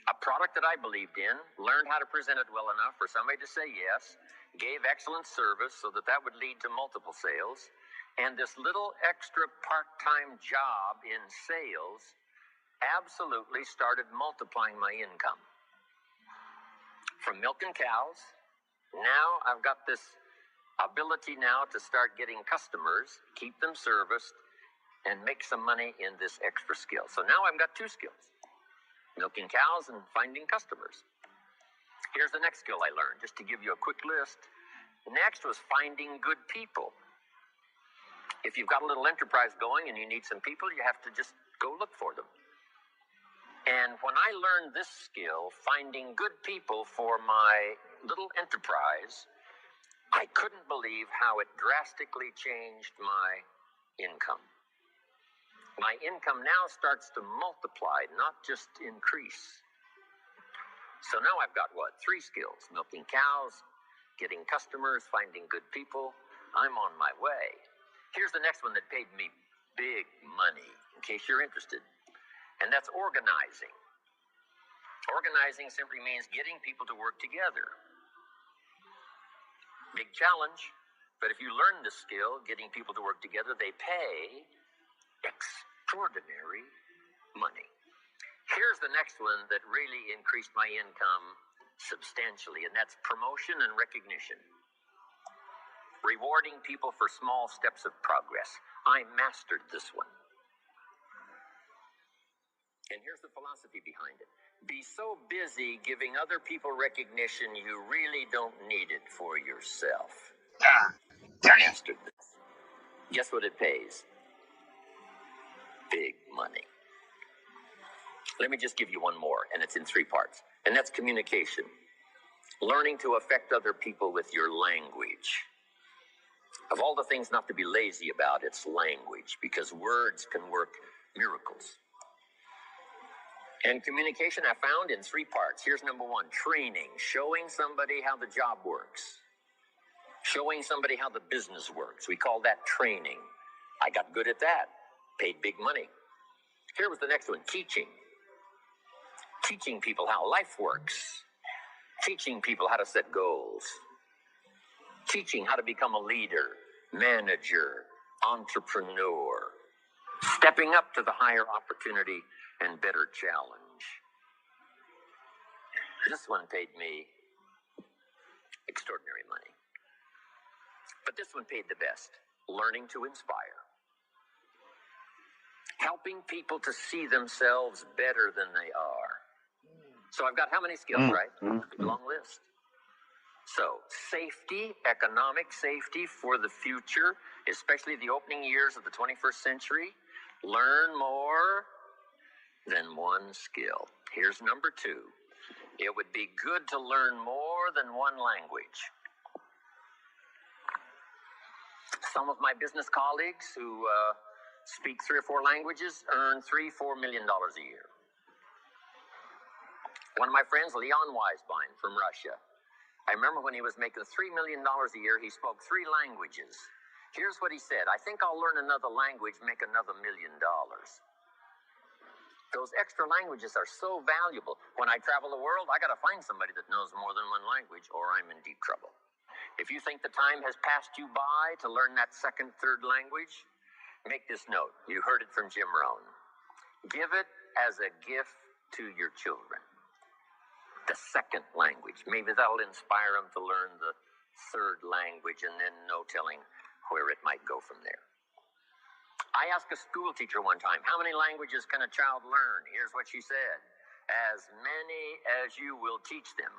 A product that I believed in, learned how to present it well enough for somebody to say yes, gave excellent service so that that would lead to multiple sales. And this little extra part-time job in sales absolutely started multiplying my income. From milking cows, now I've got this ability now to start getting customers, keep them serviced, and make some money in this extra skill. So now I've got 2 skills, milking cows and finding customers. Here's the next skill I learned, just to give you a quick list. Next was finding good people. If you've got a little enterprise going and you need some people, you have to just go look for them. And when I learned this skill, finding good people for my little enterprise, I couldn't believe how it drastically changed my income. My income now starts to multiply, not just increase. So now I've got what? 3 skills: milking cows, getting customers, finding good people. I'm on my way. Here's the next one that paid me big money, in case you're interested, and that's organizing. Organizing simply means getting people to work together. Big challenge, but if you learn this skill, getting people to work together, they pay extraordinary money. Here's the next one that really increased my income substantially, and that's promotion and recognition. Rewarding people for small steps of progress. I mastered this one. And here's the philosophy behind it. Be so busy giving other people recognition you really don't need it for yourself. God dang. Mastered this. Guess what it pays? Big money. Let me just give you one more, and it's in 3 parts. And that's communication. Learning to affect other people with your language. Of all the things not to be lazy about, it's language, because words can work miracles. And communication I found in 3 parts. Here's number 1, training, showing somebody how the job works, showing somebody how the business works. We call that training. I got good at that, paid big money. Here was the next one, teaching. Teaching people how life works, teaching people how to set goals, teaching how to become a leader, manager, entrepreneur, stepping up to the higher opportunity and better challenge. This one paid me extraordinary money. But this one paid the best, learning to inspire. Helping people to see themselves better than they are. So I've got how many skills, right? Big long list. So safety, economic safety for the future, especially the opening years of the 21st century. Learn more than one skill. Here's number 2. It would be good to learn more than one language. Some of my business colleagues who speak 3 or 4 languages earn $3-4 million a year. One of my friends, Leon Weisbein from Russia, I remember when he was making $3 million a year, he spoke 3 languages. Here's what he said: I think I'll learn another language, make another $1 million. Those extra languages are so valuable. When I travel the world, I got to find somebody that knows more than one language, or I'm in deep trouble. If you think the time has passed you by to learn that 2nd, 3rd language, make this note. You heard it from Jim Rohn. Give it as a gift to your children. The 2nd language. Maybe that'll inspire them to learn the 3rd language, and then no telling where it might go from there. I asked a school teacher one time, how many languages can a child learn? Here's what she said: as many as you will teach them.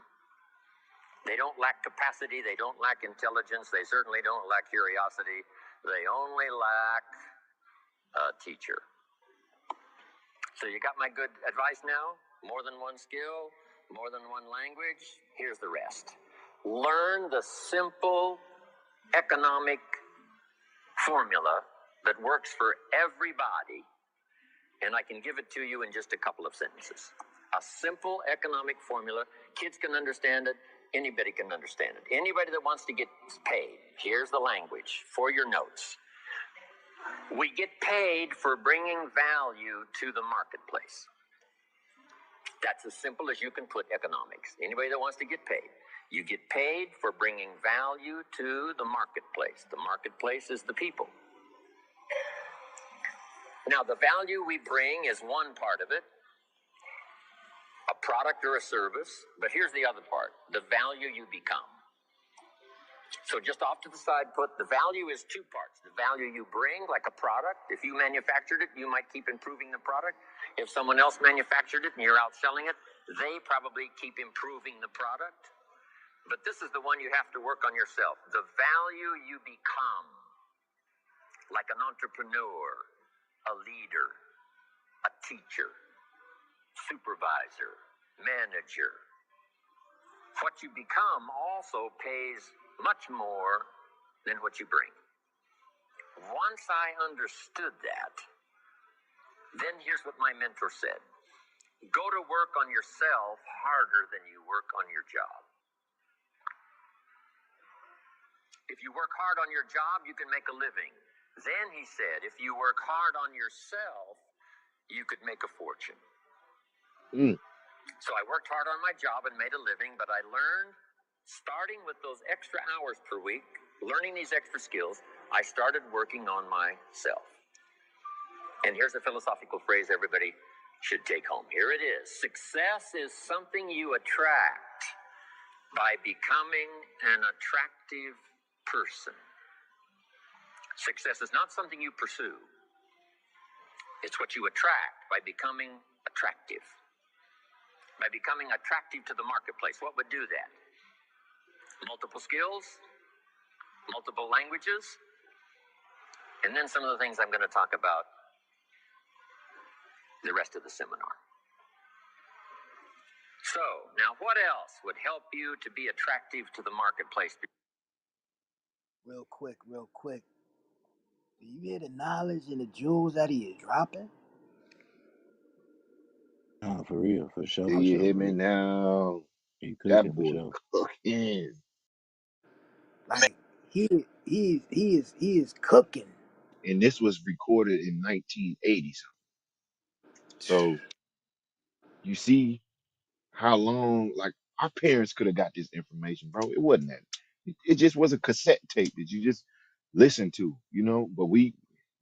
They don't lack capacity, they don't lack intelligence, they certainly don't lack curiosity. They only lack a teacher. So you got my good advice now? More than one skill, more than one language. Here's the rest. Learn the simple economic formula that works for everybody, and I can give it to you in just a couple of sentences. A simple economic formula. Kids can understand it. Anybody can understand it. Anybody that wants to get paid. Here's the language for your notes. We get paid for bringing value to the marketplace. That's as simple as you can put economics. Anybody that wants to get paid. You get paid for bringing value to the marketplace. The marketplace is the people. Now, the value we bring is one part of it, a product or a service, but here's the other part, the value you become. So just off to the side, put the value is 2 parts. The value you bring, like a product. If you manufactured it, you might keep improving the product. If someone else manufactured it and you're outselling it, they probably keep improving the product. But this is the one you have to work on yourself. The value you become, like an entrepreneur, a leader, a teacher, supervisor, manager. What you become also pays much more than what you bring. Once I understood that, then here's what my mentor said. Go to work on yourself harder than you work on your job. If you work hard on your job, you can make a living. Then he said, if you work hard on yourself, you could make a fortune. So I worked hard on my job and made a living, but I learned, starting with those extra hours per week, learning these extra skills, I started working on myself. And here's a philosophical phrase everybody should take home. Here it is. Success is something you attract by becoming an attractive person. Success is not something you pursue. It's what you attract by becoming attractive. attractive. By becoming attractive to the marketplace, what would do that? Multiple skills, multiple languages, and then some of the things I'm going to talk about the rest of the seminar. So, now what else would help you to be attractive to the marketplace? Real quick. Do you hear the knowledge and the jewels that he is dropping? Nah, for real, for Do sure, you hear me Rick. now? He That cooking for boy sure. cooking. Like he is cooking. And this was recorded in 1980 something. So you see how long, like, our parents could have got this information, bro. It wasn't that. It just was a cassette tape that you just listened to, you know. We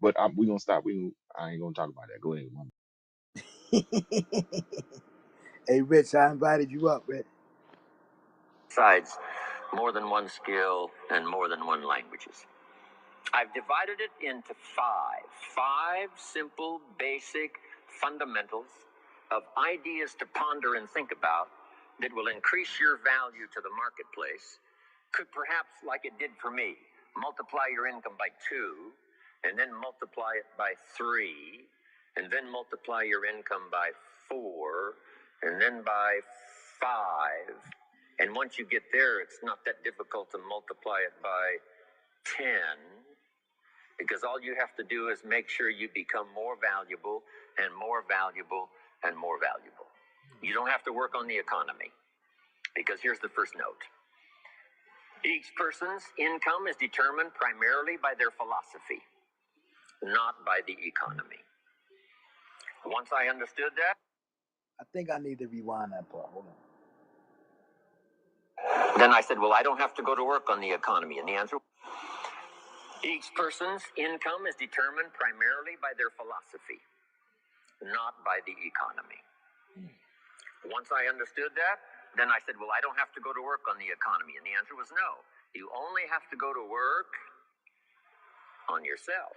gonna stop. I ain't gonna talk about that. Go ahead, mama. Hey, Rich, I invited you up, Rich. Besides more than one skill and more than one languages. I've divided it into five simple, basic fundamentals of ideas to ponder and think about that will increase your value to the marketplace. Could perhaps, like it did for me, multiply your income by 2, and then multiply it by 3, and then multiply your income by 4, and then by 5. And once you get there, it's not that difficult to multiply it by 10, because all you have to do is make sure you become more valuable and more valuable and more valuable. You don't have to work on the economy, because here's the first note. Each person's income is determined primarily by their philosophy, not by the economy. Once I understood that, I think I need to rewind that part. Hold on. then I said, well, I don't have to go to work on the economy. And the answer, each person's income is determined primarily by their philosophy, not by the economy. Once I understood that, then I said, well, I don't have to go to work on the economy. And the answer was no. You only have to go to work on yourself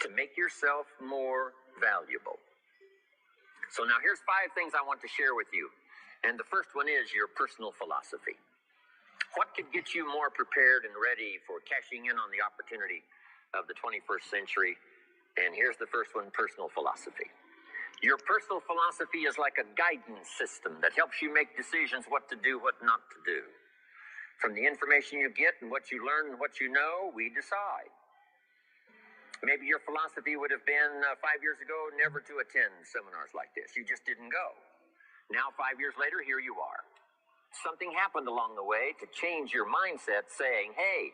to make yourself more valuable. So now here's 5 things I want to share with you. And the first one is your personal philosophy. What could get you more prepared and ready for cashing in on the opportunity of the 21st century? And here's the first one, personal philosophy. Your personal philosophy is like a guidance system that helps you make decisions what to do, what not to do. From the information you get and what you learn and what you know, we decide. Maybe your philosophy would have been 5 years ago never to attend seminars like this. You just didn't go. Now, 5 years later, here you are. Something happened along the way to change your mindset, saying, hey,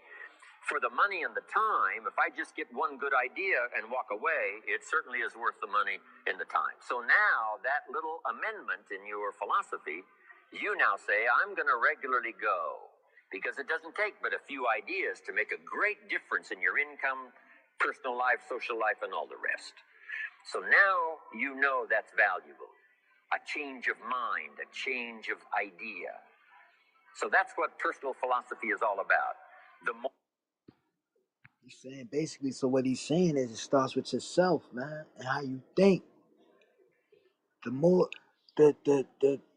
for the money and the time, if I just get one good idea and walk away, it certainly is worth the money and the time. So now that little amendment in your philosophy, you now say, I'm going to regularly go, because it doesn't take but a few ideas to make a great difference in your income, personal life, social life, and all the rest. So now you know that's valuable. A change of mind, a change of idea. So that's what personal philosophy is all about. The more He's saying basically, so what he's saying is it starts with yourself, man, and how you think. The more the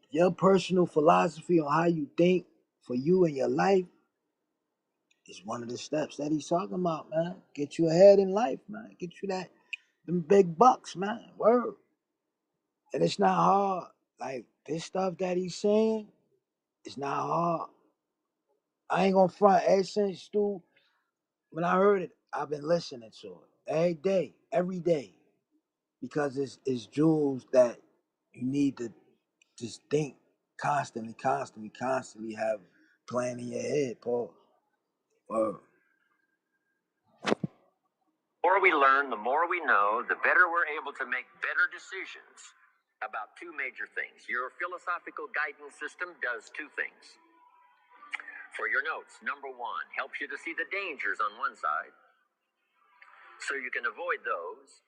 your personal philosophy on how you think for you and your life is one of the steps that he's talking about, man. Get you ahead in life, man. Get you them big bucks, man. Word. And it's not hard. Like this stuff that he's saying, it's not hard. I ain't gonna front. Ever since Stu, when I heard it, I've been listening to it every day, because it's jewels that you need to just think constantly have playing in your head, Paul. we learn, the more we know, the better we're able to make better decisions about 2 major things. Your philosophical guidance system does 2 things. For your notes, number 1, helps you to see the dangers on one side so you can avoid those.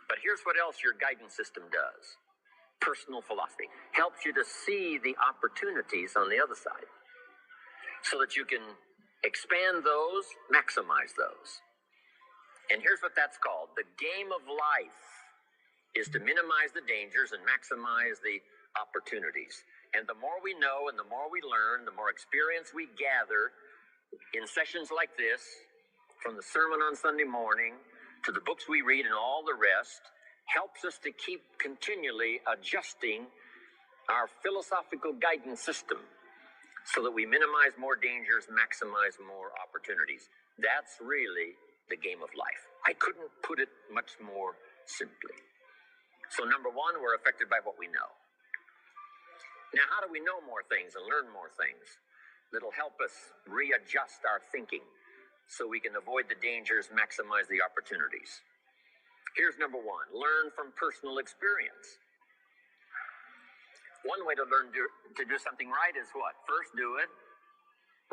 But here's what else your guidance system does. Personal philosophy helps you to see the opportunities on the other side so that you can expand those, maximize those. And here's what that's called. The game of life is to minimize the dangers and maximize the opportunities. And the more we know and the more we learn, the more experience we gather in sessions like this, from the sermon on Sunday morning to the books we read and all the rest, helps us to keep continually adjusting our philosophical guidance system so that we minimize more dangers, maximize more opportunities. That's really the game of life. I couldn't put it much more simply. So number one, we're affected by what we know. Now, how do we know more things and learn more things that'll help us readjust our thinking so we can avoid the dangers, maximize the opportunities? Here's number one, learn from personal experience. One way to learn to do something right is what? First, do it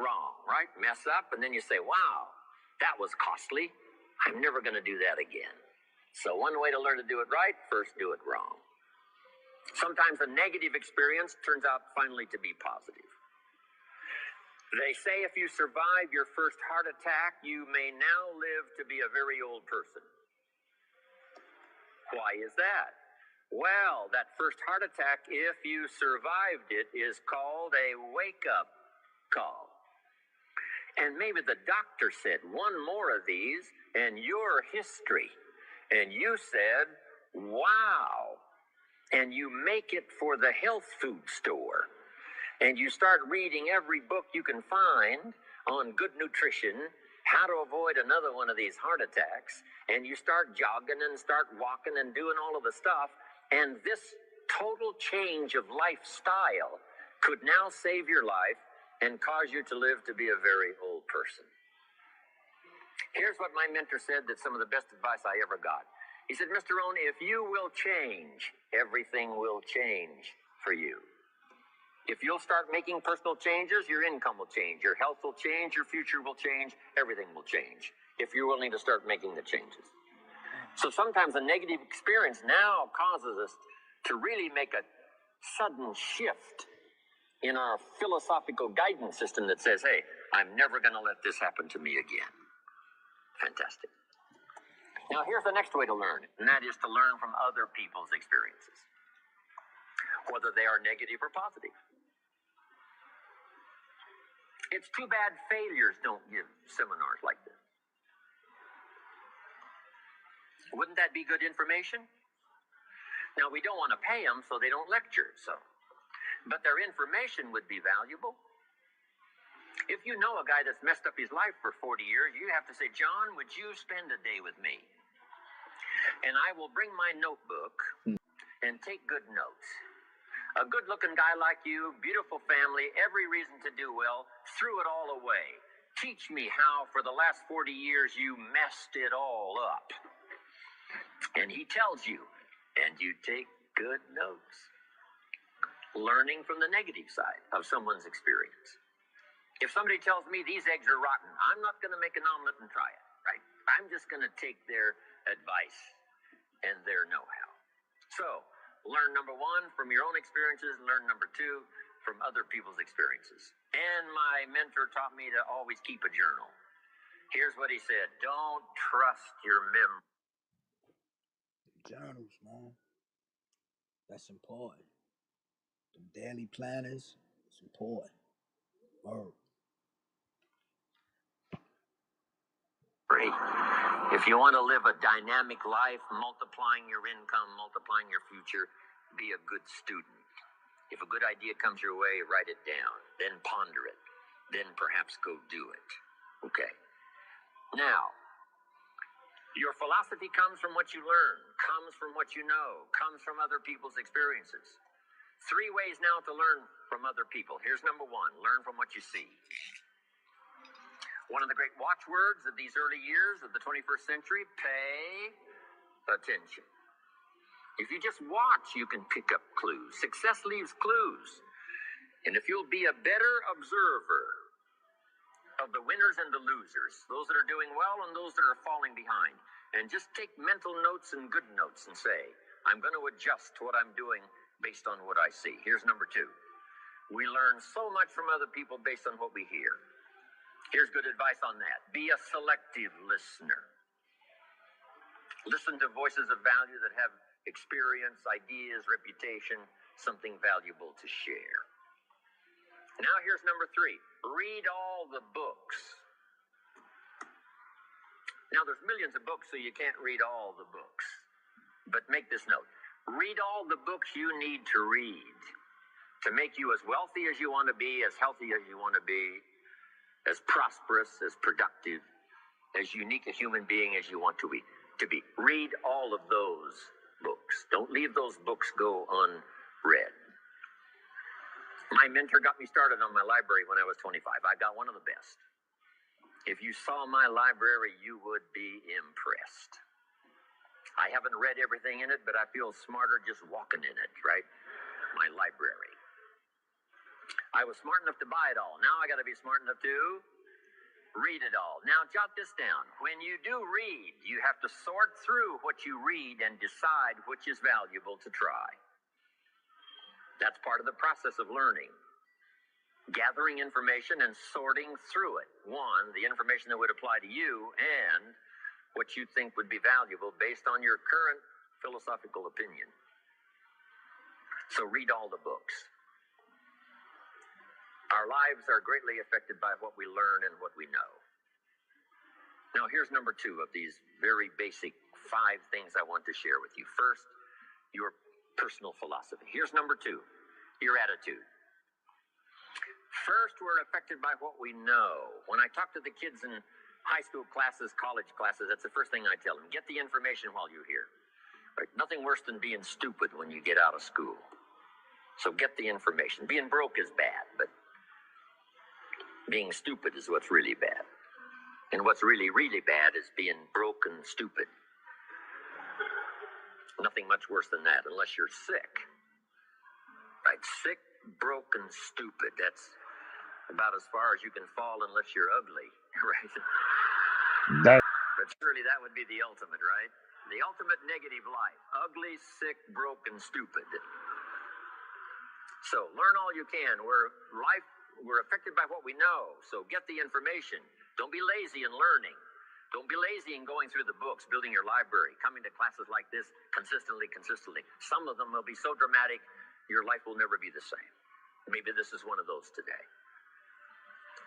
wrong, right? Mess up, and then you say, wow, that was costly. I'm never going to do that again. So one way to learn to do it right, first do it wrong. Sometimes a negative experience turns out finally to be positive. They say if you survive your first heart attack, you may now live to be a very old person. Why is that? Well, that first heart attack, if you survived it, is called a wake-up call. And maybe the doctor said, one more of these, and you're history. And you said, wow. And you make it for the health food store. And you start reading every book you can find on good nutrition, how to avoid another one of these heart attacks. And you start jogging and start walking and doing all of the stuff. And this total change of lifestyle could now save your life and cause you to live to be a very old person. Here's what my mentor said, that's some of the best advice I ever got. He said, Mr. Rohn, if you will change, everything will change for you. If you'll start making personal changes, your income will change, your health will change, your future will change, everything will change, if you're willing to start making the changes. So sometimes a negative experience now causes us to really make a sudden shift in our philosophical guidance system that says, hey, I'm never going to let this happen to me again. Fantastic. Now, here's the next way to learn, and that is to learn from other people's experiences, whether they are negative or positive. It's too bad failures don't give seminars like this. Wouldn't that be good information? Now, we don't want to pay them, so they don't lecture, but their information would be valuable. If you know a guy that's messed up his life for 40 years, you have to say, John, would you spend a day with me? And I will bring my notebook and take good notes. A good-looking guy like you, beautiful family, every reason to do well, threw it all away. Teach me how for the last 40 years you messed it all up. And he tells you, and you take good notes. Learning from the negative side of someone's experience. If somebody tells me these eggs are rotten, I'm not going to make an omelet and try it, right? I'm just going to take their advice and their know-how. So, learn number one from your own experiences, learn number two from other people's experiences. And my mentor taught me to always keep a journal. Here's what he said, don't trust your memory. Journals, man. That's important. The daily planners, it's important. Word. If you want to live a dynamic life, multiplying your income, multiplying your future, be a good student. If a good idea comes your way, write it down, then ponder it, then perhaps go do it. Okay. Now, your philosophy comes from what you learn, comes from what you know, comes from other people's experiences. 3 ways now to learn from other people. Here's number one, learn from what you see. One of the great watchwords of these early years of the 21st century, pay attention. If you just watch, you can pick up clues. Success leaves clues. And if you'll be a better observer of the winners and the losers, those that are doing well and those that are falling behind, and just take mental notes and good notes and say, I'm going to adjust what I'm doing based on what I see. Here's number two. We learn so much from other people based on what we hear. Here's good advice on that. Be a selective listener. Listen to voices of value that have experience, ideas, reputation, something valuable to share. Now here's number 3. Read all the books. Now there's millions of books, so you can't read all the books. But make this note. Read all the books you need to read to make you as wealthy as you want to be, as healthy as you want to be, as prosperous, as productive, as unique a human being as you want to be. Read all of those books. Don't leave those books go unread. My mentor got me started on my library when I was 25. I got one of the best. If you saw my library, you would be impressed. I haven't read everything in it, but I feel smarter just walking in it, right? My library. I was smart enough to buy it all. Now I got to be smart enough to read it all. Now jot this down. When you do read, you have to sort through what you read and decide which is valuable to try. That's part of the process of learning. Gathering information and sorting through it. One, the information that would apply to you, and what you think would be valuable based on your current philosophical opinion. So read all the books. Our lives are greatly affected by what we learn and what we know. Now here's number 2 of these very basic 5 things I want to share with you. First, your personal philosophy. Here's number 2, your attitude. First, we're affected by what we know. When I talk to the kids in high school classes, college classes, that's the first thing I tell them. Get the information while you're here. Right? Nothing worse than being stupid when you get out of school. So get the information. Being broke is bad, but being stupid is what's really bad. And what's really, really bad is being broke and stupid. Nothing much worse than that, unless you're sick. Right? Sick, broke, and stupid. That's about as far as you can fall unless you're ugly, right? That But surely that would be the ultimate, right? The ultimate negative life. Ugly, sick, broke, and stupid. So learn all you can. We're affected by what we know. So get the information. Don't be lazy in learning. Don't be lazy in going through the books, building your library, coming to classes like this consistently. Some of them will be so dramatic, your life will never be the same. Maybe this is one of those today.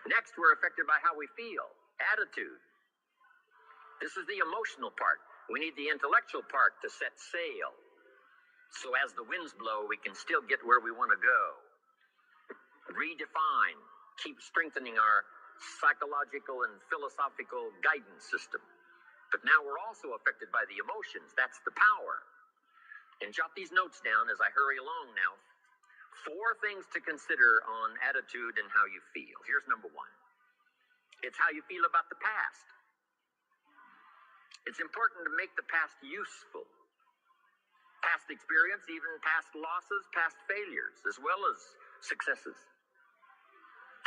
Next, we're affected by how we feel. Attitude. This is the emotional part. We need the intellectual part to set sail. So as the winds blow, we can still get where we want to go. Redefine. Keep strengthening our psychological and philosophical guidance system. But now we're also affected by the emotions. That's the power. And jot these notes down as I hurry along now. 4 things to consider on attitude and how you feel. Here's number 1. It's how you feel about the past. It's important to make the past useful. Past experience, even past losses, past failures, as well as successes.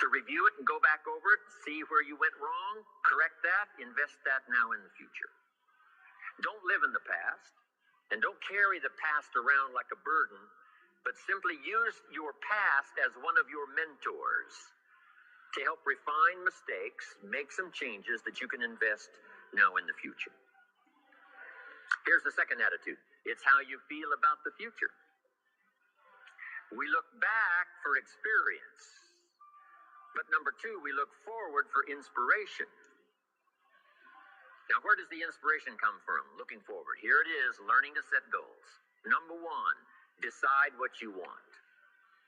To review it and go back over it, see where you went wrong, correct that, invest that now in the future. Don't live in the past, and don't carry the past around like a burden, but simply use your past as one of your mentors to help refine mistakes, make some changes that you can invest now in the future. Here's the second attitude. It's how you feel about the future. We look back for experience, but number 2, we look forward for inspiration. Now, where does the inspiration come from? Looking forward. Here it is, learning to set goals. Number 1, decide what you want.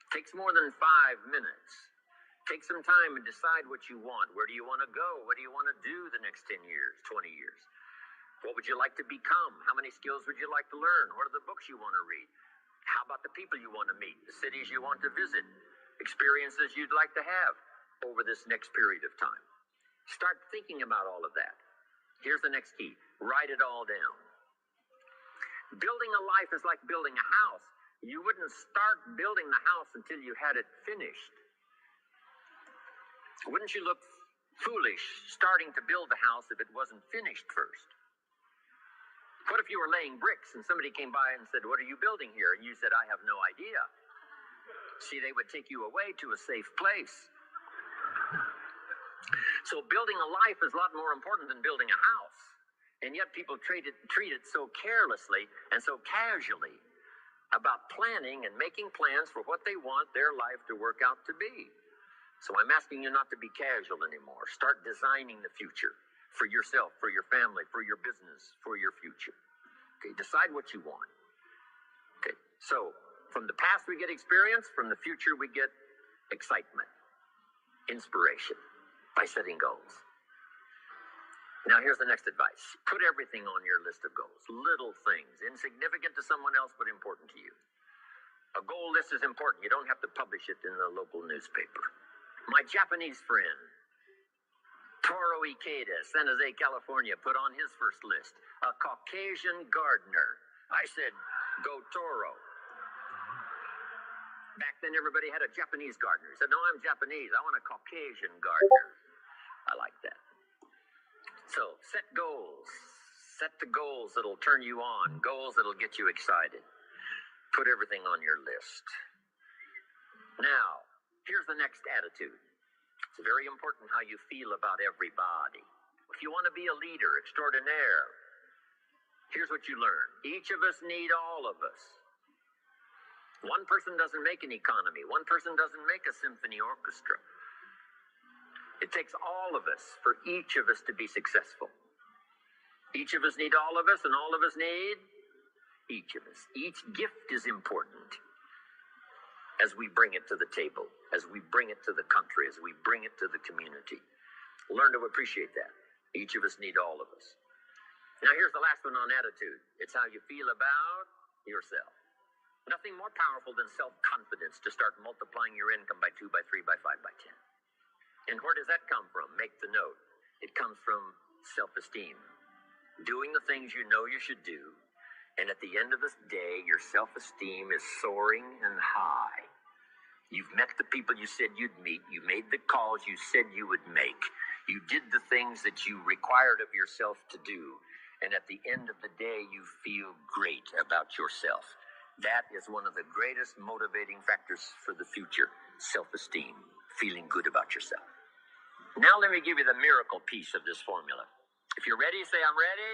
Takes more than 5 minutes. Take some time and decide what you want. Where do you want to go? What do you want to do the next 10 years, 20 years? What would you like to become? How many skills would you like to learn? What are the books you want to read? How about the people you want to meet? The cities you want to visit? Experiences you'd like to have over this next period of time? Start thinking about all of that. Here's the next key. Write it all down. Building a life is like building a house. You wouldn't start building the house until you had it finished. Wouldn't you look foolish starting to build the house if it wasn't finished first? What if you were laying bricks and somebody came by and said, "What are you building here?" And you said, "I have no idea." See, they would take you away to a safe place. So building a life is a lot more important than building a house. And yet people treat it so carelessly and so casually about planning and making plans for what they want their life to work out to be. So I'm asking you not to be casual anymore. Start designing the future for yourself, for your family, for your business, for your future. Okay, decide what you want. Okay, so from the past we get experience, from the future we get excitement, inspiration by setting goals. Now here's the next advice. Put everything on your list of goals. Little things, insignificant to someone else, but important to you. A goal list is important. You don't have to publish it in the local newspaper. My Japanese friend, Toro Ikeda, San Jose, California, put on his first list, a Caucasian gardener. I said, go Toro. Back then, everybody had a Japanese gardener. He said, no, I'm Japanese. I want a Caucasian gardener. I like that. So set goals. Set the goals that'll turn you on, goals that'll get you excited. Put everything on your list. Now, here's the next attitude. It's very important how you feel about everybody. If you want to be a leader extraordinaire, here's what you learn. Each of us need all of us. One person doesn't make an economy. One person doesn't make a symphony orchestra. It takes all of us for each of us to be successful. Each of us need all of us, and all of us need each of us. Each gift is important as we bring it to the table, as we bring it to the country, as we bring it to the community. Learn to appreciate that. Each of us need all of us. Now here's the last one on attitude. It's how you feel about yourself. Nothing more powerful than self-confidence to start multiplying your income by 2, by 3, by 5, by 10. And where does that come from? Make the note. It comes from self-esteem. Doing the things you know you should do, and at the end of the day, your self-esteem is soaring and high. You've met the people you said you'd meet. You made the calls you said you would make. You did the things that you required of yourself to do. And at the end of the day, you feel great about yourself. That is one of the greatest motivating factors for the future, self-esteem, feeling good about yourself. Now let me give you the miracle piece of this formula. If you're ready, say I'm ready.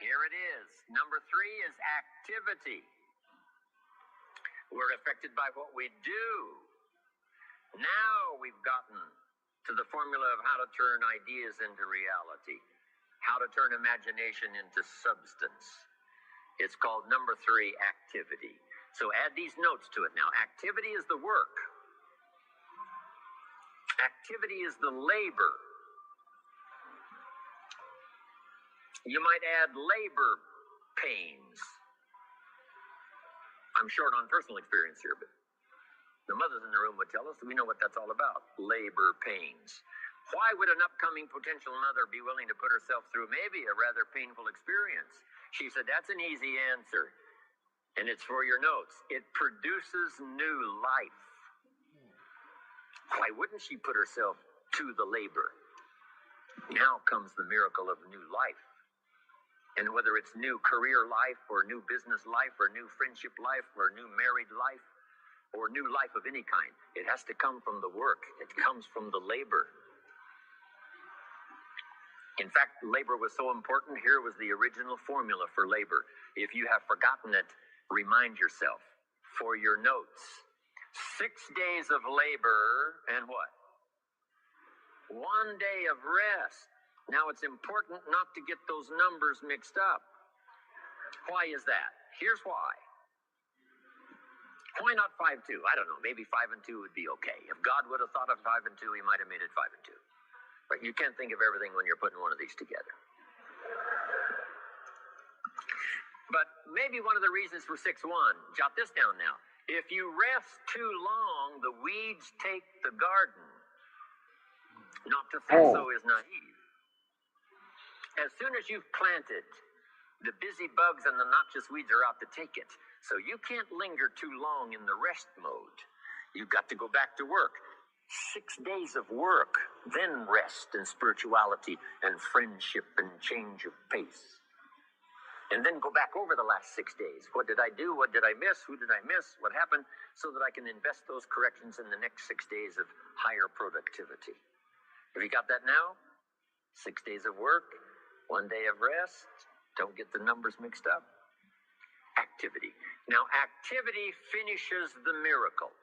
Here it is. Number 3 is activity. We're affected by what we do. Now we've gotten to the formula of how to turn ideas into reality, how to turn imagination into substance. It's called number 3, activity. So add these notes to it now. Activity is the work. Activity is the labor. You might add labor pains. I'm short on personal experience here, but the mothers in the room would tell us that we know what that's all about, labor pains. Why would an upcoming potential mother be willing to put herself through maybe a rather painful experience? She said, that's an easy answer, and it's for your notes. It produces new life. Why wouldn't she put herself to the labor? Now comes the miracle of new life. And whether it's new career life or new business life or new friendship life or new married life or new life of any kind, it has to come from the work. It comes from the labor. In fact, labor was so important. Here was the original formula for labor. If you have forgotten it, remind yourself. For your notes, 6 days of labor and what? 1 day of rest. Now it's important not to get those numbers mixed up. Why is that? Here's why. Why not 5-2? I don't know. Maybe 5 and 2 would be okay. If God would have thought of 5 and 2, he might have made it 5 and 2. But you can't think of everything when you're putting one of these together. But maybe one of the reasons for 6-1, jot this down now. If you rest too long, the weeds take the garden. Not to say so is naive. As soon as you've planted, the busy bugs and the noxious weeds are out to take it. So you can't linger too long in the rest mode. You've got to go back to work. 6 days of work, then rest and spirituality and friendship and change of pace. And then go back over the last 6 days. What did I do? What did I miss? Who did I miss? What happened? So that I can invest those corrections in the next 6 days of higher productivity. Have you got that now? 6 days of work, 1 day of rest. Don't get the numbers mixed up. Activity. Now, activity finishes the miracle.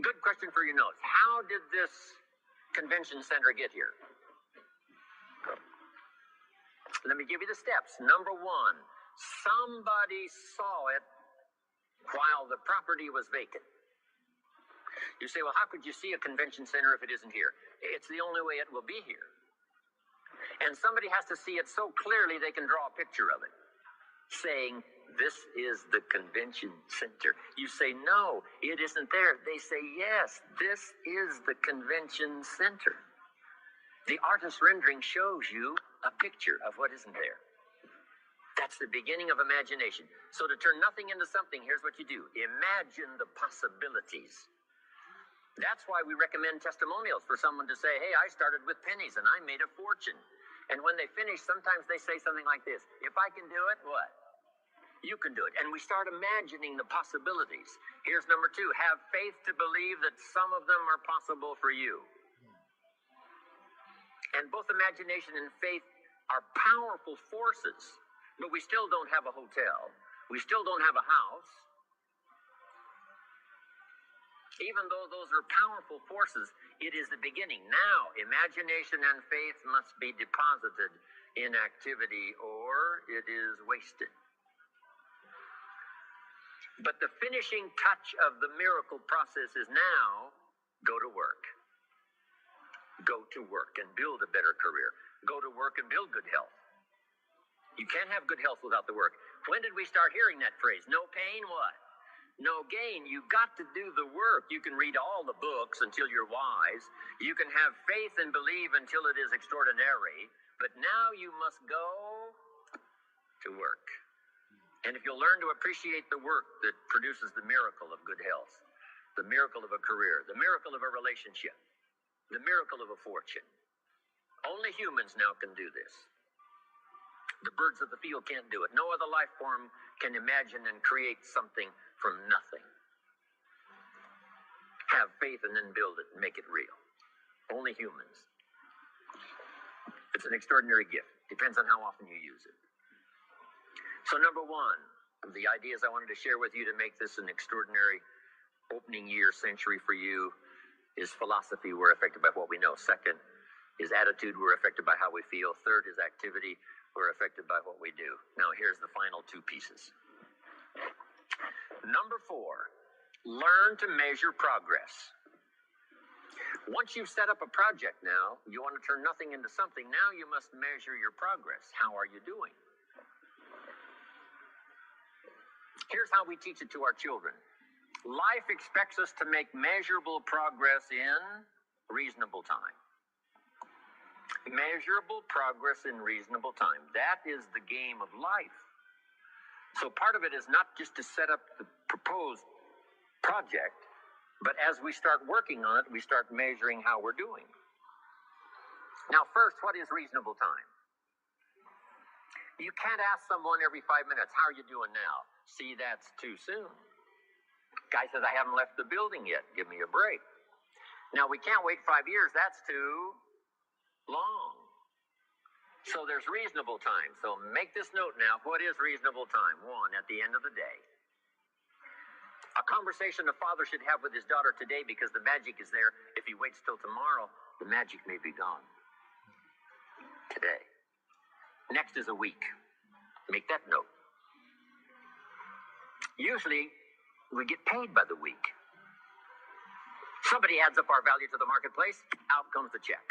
Good question for your notes. How did this convention center get here? Let me give you the steps. Number one, somebody saw it while the property was vacant. You say, well, how could you see a convention center if it isn't here? It's the only way it will be here. And somebody has to see it so clearly they can draw a picture of it, saying, this is the convention center. You say, no, it isn't there. They say, yes, this is the convention center. The artist's rendering shows you a picture of what isn't there. That's the beginning of imagination. So to turn nothing into something, here's what you do. Imagine the possibilities. That's why we recommend testimonials for someone to say, hey, I started with pennies and I made a fortune. And when they finish, sometimes they say something like this. If I can do it, what? You can do it. And we start imagining the possibilities. Here's number two. Have faith to believe that some of them are possible for you. And both imagination and faith are powerful forces, but we still don't have a hotel. We still don't have a house. Even though those are powerful forces, it is the beginning. Now, imagination and faith must be deposited in activity or it is wasted. But the finishing touch of the miracle process is now, go to work. Go to work and build a better career. Go to work and build good health. You can't have good health without the work. When did we start hearing that phrase? No pain, what? No gain. You've got to do the work. You can read all the books until you're wise. You can have faith and believe until it is extraordinary. But now you must go to work. And if you'll learn to appreciate the work that produces the miracle of good health, the miracle of a career, the miracle of a relationship, the miracle of a fortune, only humans now can do this. The birds of the field can't do it. No other life form can imagine and create something from nothing. Have faith and then build it and make it real. Only humans. It's an extraordinary gift. Depends on how often you use it. So number one, of the ideas I wanted to share with you to make this an extraordinary opening year century for you is philosophy. We're affected by what we know. Second is attitude. We're affected by how we feel. Third is activity. We're affected by what we do. Now here's the final two pieces. Number four, learn to measure progress. Once you've set up a project now, you want to turn nothing into something. Now you must measure your progress. How are you doing? Here's how we teach it to our children. Life expects us to make measurable progress in reasonable time. Measurable progress in reasonable time. That is the game of life. So part of it is not just to set up the proposed project, but as we start working on it, we start measuring how we're doing. Now, first, what is reasonable time? You can't ask someone every 5 minutes, how are you doing now? See, that's too soon. Guy says, I haven't left the building yet. Give me a break. Now, we can't wait 5 years. That's too long. So there's reasonable time. So make this note now. What is reasonable time? One, at the end of the day. A conversation a father should have with his daughter today, because the magic is there. If he waits till tomorrow, the magic may be gone. Today. Next is a week. Make that note. Usually, we get paid by the week. Somebody adds up our value to the marketplace, out comes the check.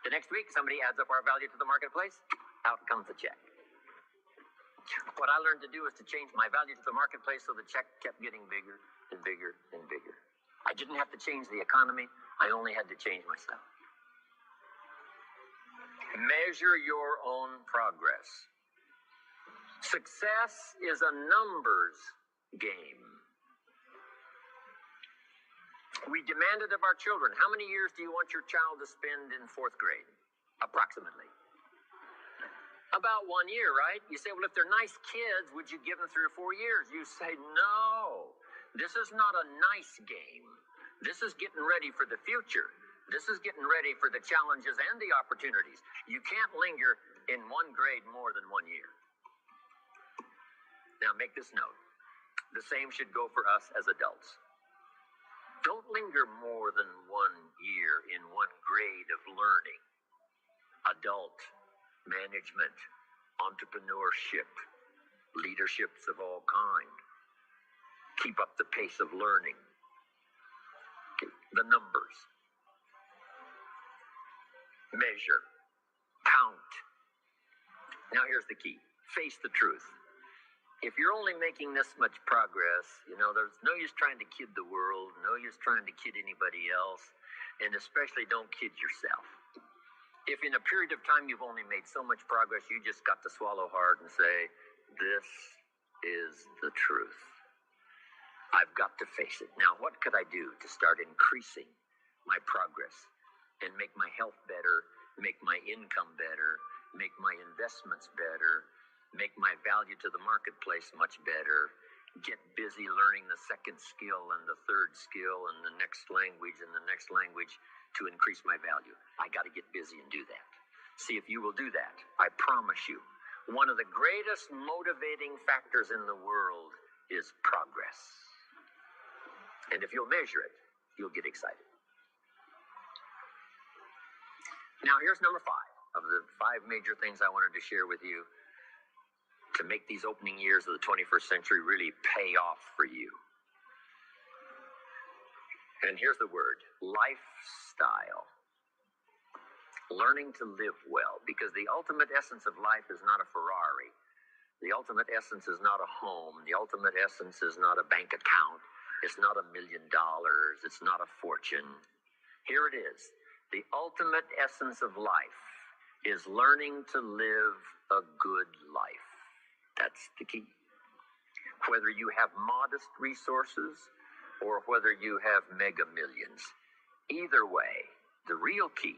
The next week, somebody adds up our value to the marketplace, out comes the check. What I learned to do is to change my value to the marketplace so the check kept getting bigger and bigger and bigger. I didn't have to change the economy, I only had to change myself. Measure your own progress. Success is a numbers game. We demanded of our children, how many years do you want your child to spend in 4th grade? Approximately. About 1 year, right? You say, well, if they're nice kids, would you give them 3 or 4 years? You say, no, this is not a nice game. This is getting ready for the future. This is getting ready for the challenges and the opportunities. You can't linger in one grade more than 1 year. Now make this note. The same should go for us as adults. Don't linger more than 1 year in one grade of learning. Adult, management, entrepreneurship, leaderships of all kind. Keep up the pace of learning. The numbers. Measure. Count. Now here's the key. Face the truth. If you're only making this much progress, there's no use trying to kid the world, no use trying to kid anybody else, and especially don't kid yourself. If in a period of time you've only made so much progress, you just got to swallow hard and say, this is the truth. I've got to face it. Now, what could I do to start increasing my progress and make my health better, make my income better, make my investments better, make my value to the marketplace much better, get busy learning the second skill and the third skill and the next language and the next language to increase my value? I got to get busy and do that. See if you will do that. I promise you, one of the greatest motivating factors in the world is progress. And if you'll measure it, you'll get excited. Now, here's number 5 of the 5 major things I wanted to share with you to make these opening years of the 21st century really pay off for you. And here's the word, lifestyle. Learning to live well, because the ultimate essence of life is not a Ferrari. The ultimate essence is not a home. The ultimate essence is not a bank account. It's not $1 million. It's not a fortune. Here it is. The ultimate essence of life is learning to live a good life. That's the key. Whether you have modest resources or whether you have mega millions, either way, the real key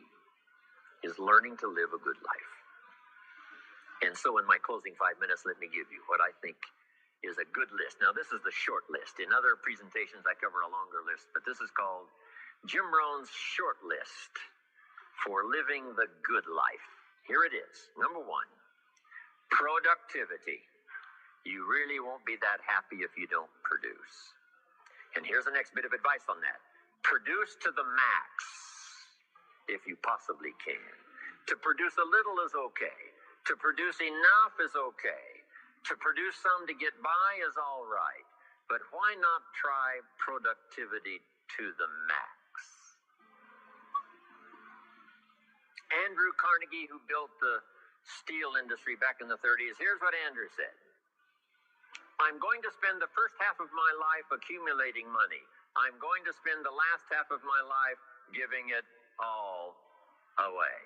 is learning to live a good life. And so in my closing 5 minutes, let me give you what I think is a good list. Now, this is the short list. In other presentations, I cover a longer list, but this is called Jim Rohn's short list for living the good life. Here it is. Number 1, productivity. You really won't be that happy if you don't produce. And here's the next bit of advice on that. Produce to the max if you possibly can. To produce a little is okay. To produce enough is okay. To produce some to get by is all right. But why not try productivity to the max? Andrew Carnegie, who built the steel industry back in the 30s, here's what Andrew said. I'm going to spend the first half of my life accumulating money. I'm going to spend the last half of my life giving it all away.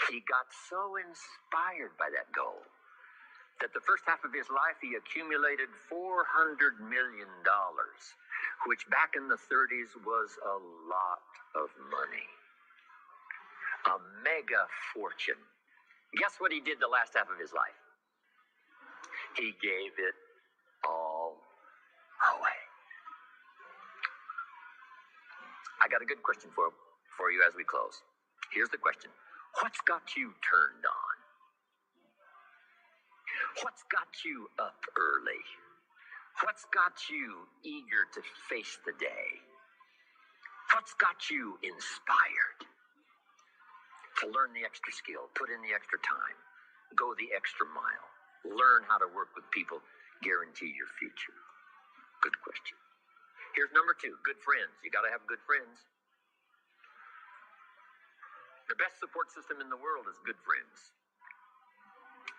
He got so inspired by that goal that the first half of his life he accumulated $400 million, which back in the 30s was a lot of money. A mega fortune. Guess what he did the last half of his life? He gave it all away. I got a good question for you as we close. Here's the question. What's got you turned on? What's got you up early? What's got you eager to face the day? What's got you inspired to learn the extra skill, put in the extra time, go the extra mile, learn how to work with people, guarantee your future? Good question. Here's number 2, good friends. You got to have good friends. The best support system in the world is good friends.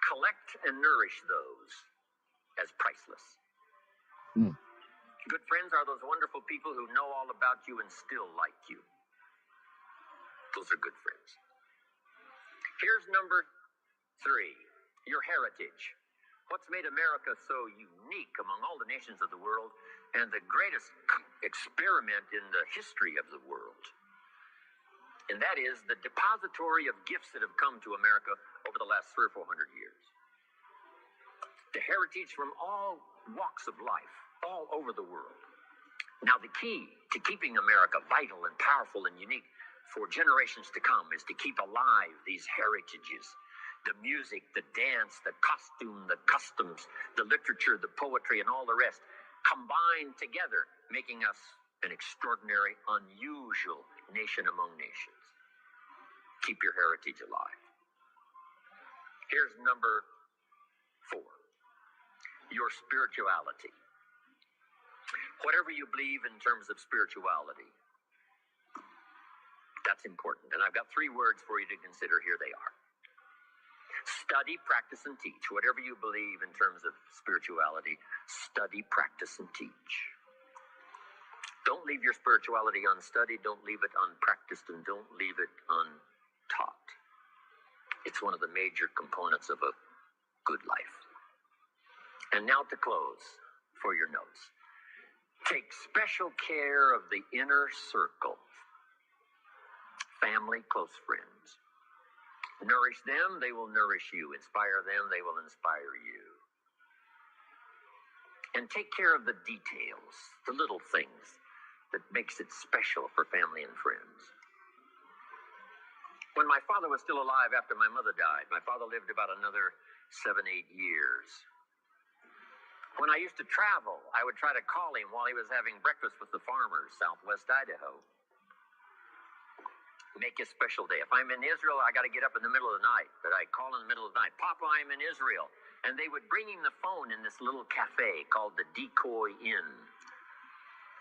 Collect and nourish those as priceless. Good friends are those wonderful people who know all about you and still like you. Those are good friends. Here's number 3, your heritage. What's made America so unique among all the nations of the world and the greatest experiment in the history of the world? And that is the depository of gifts that have come to America over the last 300 or 400 years. The heritage from all walks of life, all over the world. Now, the key to keeping America vital and powerful and unique for generations to come is to keep alive these heritages, the music, the dance, the costume, the customs, the literature, the poetry, and all the rest combined together, making us an extraordinary, unusual nation among nations. Keep your heritage alive. Here's number 4, your spirituality. Whatever you believe in terms of spirituality, that's important. And I've got 3 words for you to consider. Here they are. Study, practice, and teach. Whatever you believe in terms of spirituality, study, practice, and teach. Don't leave your spirituality unstudied. Don't leave it unpracticed, and don't leave it untaught. It's one of the major components of a good life. And now to close for your notes. Take special care of the inner circle. Family, close friends. Nourish them, they will nourish you. Inspire them, they will inspire you. And take care of the details, the little things that makes it special for family and friends. When my father was still alive after my mother died, my father lived about another 7-8 years. When I used to travel, I would try to call him while he was having breakfast with the farmers, southwest Idaho. Make a special day. If I'm in Israel, I got to get up in the middle of the night. But I call in the middle of the night, Papa, I'm in Israel. And they would bring him the phone in this little cafe called the Decoy Inn.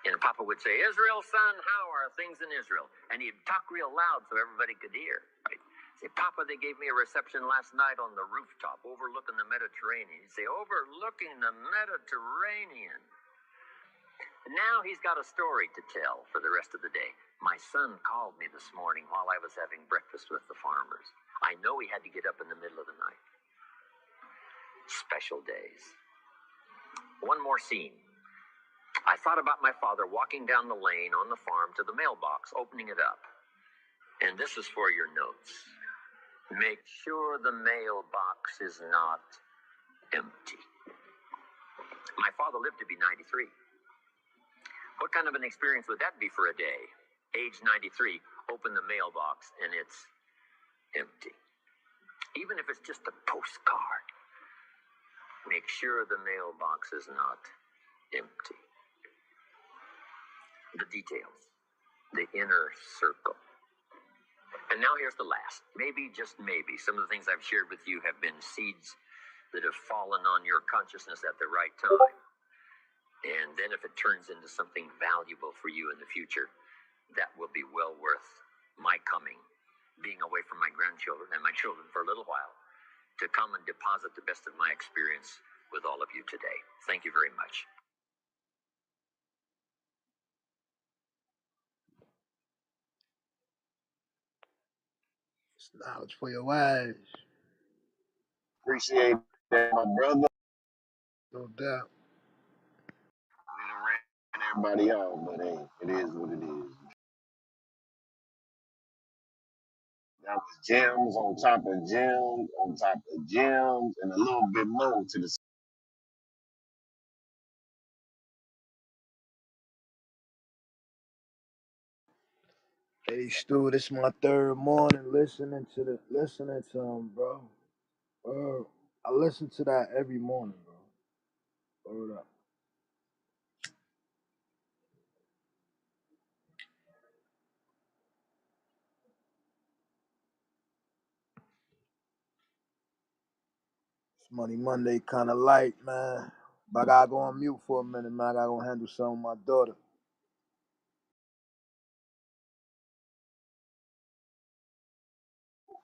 And Papa would say, Israel, son, how are things in Israel? And he'd talk real loud so everybody could hear. Right? Say, Papa, they gave me a reception last night on the rooftop overlooking the Mediterranean. He'd say, overlooking the Mediterranean. Now he's got a story to tell for the rest of the day. My son called me this morning while I was having breakfast with the farmers. I know he had to get up in the middle of the night. Special days. One more scene. I thought about my father walking down the lane on the farm to the mailbox, opening it up. And this is for your notes. Make sure the mailbox is not empty. My father lived to be 93. What kind of an experience would that be for a day? Age 93, open the mailbox and it's empty. Even if it's just a postcard, make sure the mailbox is not empty. The details, the inner circle. And now here's the last. Maybe, just maybe, some of the things I've shared with you have been seeds that have fallen on your consciousness at the right time. And then if it turns into something valuable for you in the future, that will be well worth my coming, being away from my grandchildren and my children for a little while, to come and deposit the best of my experience with all of you today. Thank you very much. It's knowledge for your eyes. Appreciate that, my brother. No doubt. We done ran everybody out, but hey, it is what it is. That was gems on top of gems on top of gems, and a little bit more to the. Hey Stu, this is my 3rd morning listening to him, bro. I listen to that every morning, bro. Word up. It's Money Monday kinda light, man. But I gotta go on mute for a minute, man. I gotta go handle something with my daughter.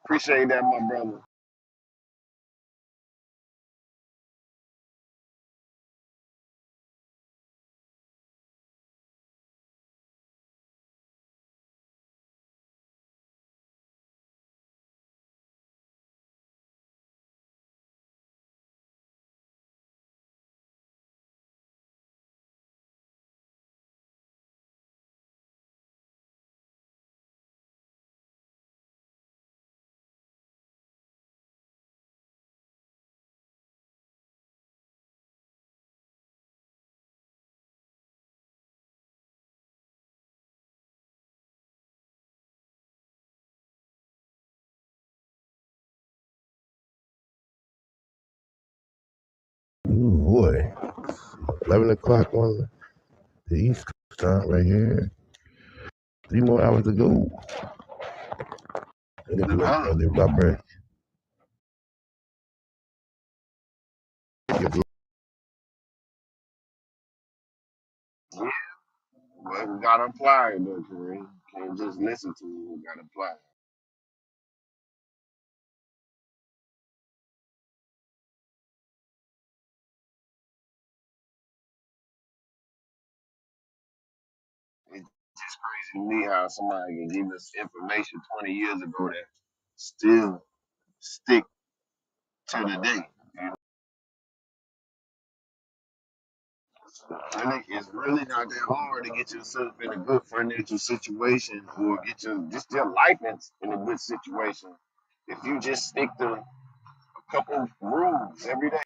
Appreciate that, my brother. 11 o'clock on the East Coast time right here. 3 more hours to go. And Uh-huh. then my breath. Yeah, but we gotta apply it though, Kareem. Can't just listen to it. We gotta apply it. It's just crazy to me how somebody can give us information 20 years ago that still stick to the day. You know? It's really not that hard to get yourself in a good financial situation or get your life in a good situation if you just stick to a couple rules every day.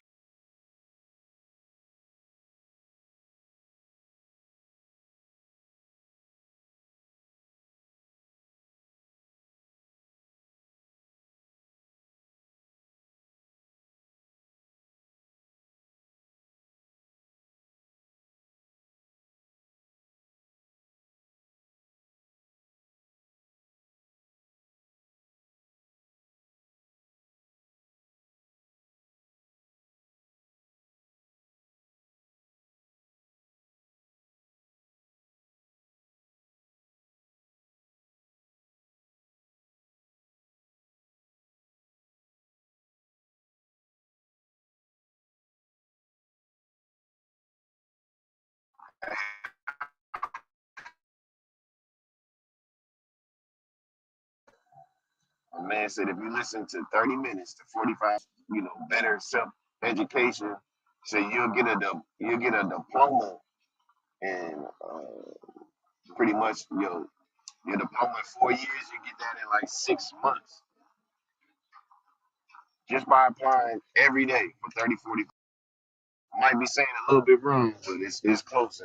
A man said if you listen to 30 minutes to 45, better self education, so you'll get a diploma and pretty much your diploma in 4 years, you get that in like 6 months just by applying every day for 30, 40. Might be saying a little bit wrong, but it's close.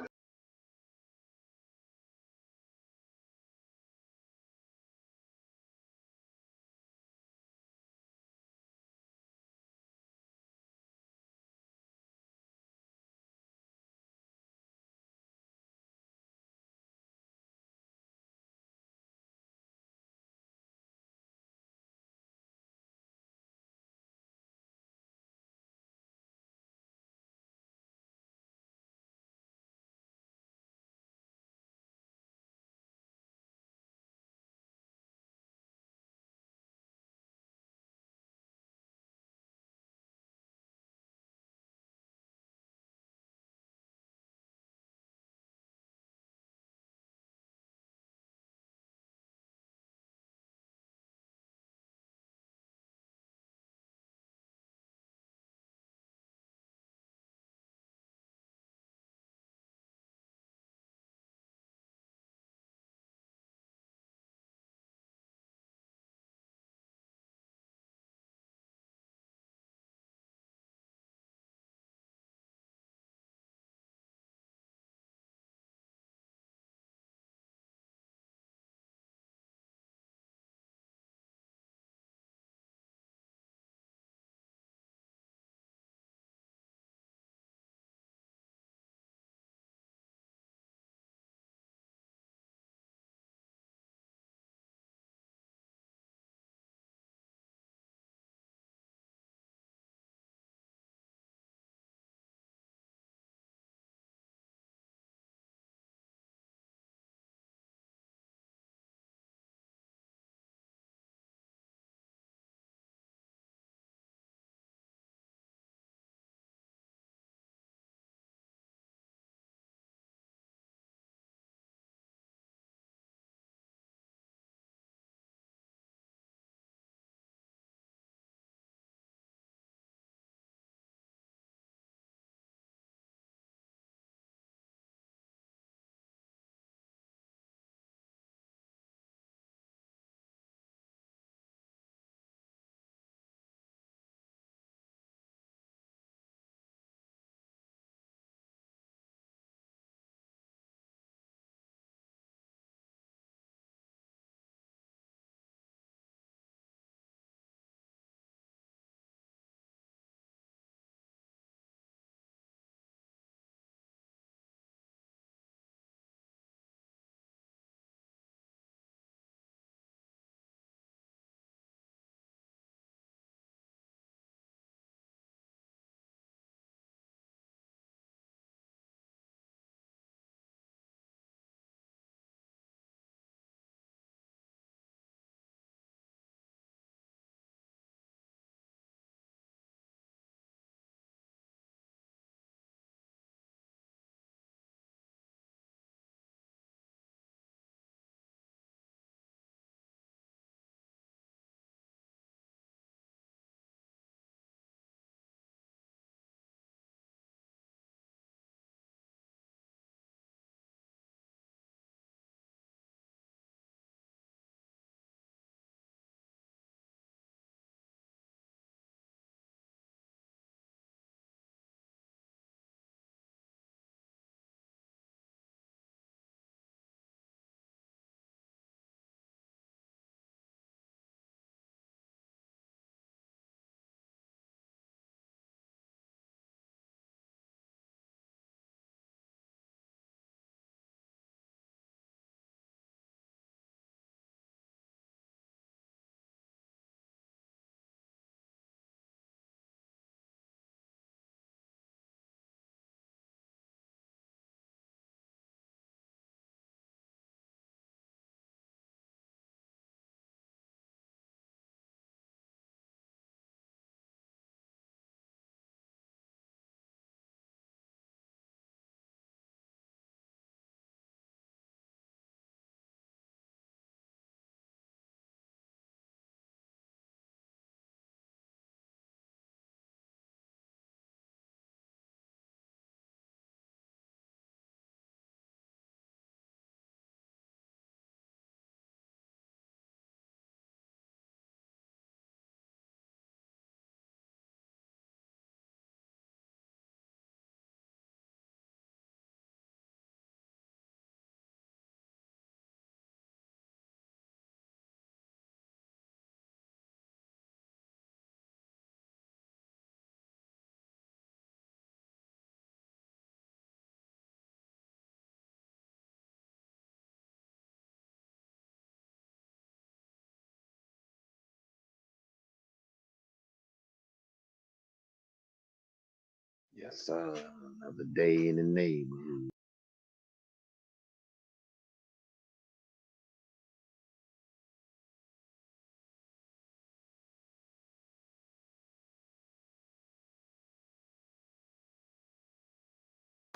Yes, another day in the neighborhood.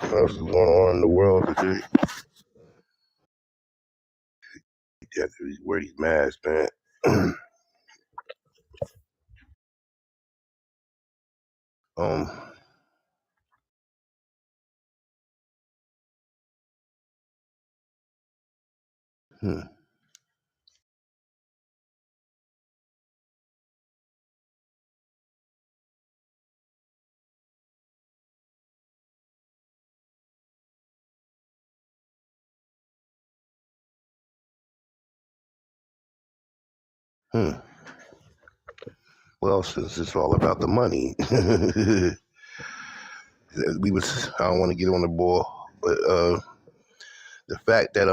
What else is going on in the world today? You have to wear these masks, man. um, hmm, hmm. Well, since it's all about the money, I don't want to get on the ball, but the fact that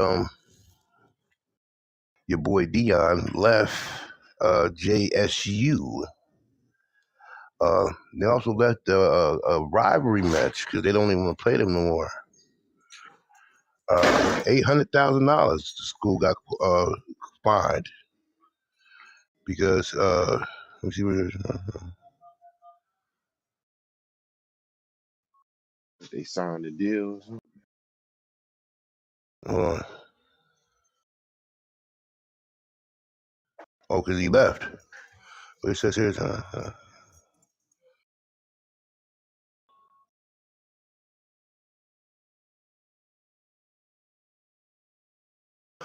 your boy Dion left JSU. They also left a rivalry match because they don't even want to play them no more. $800,000 the school got fined because let me see what it is. They signed the deal. Hold on. Oh, because he left. What it says here is,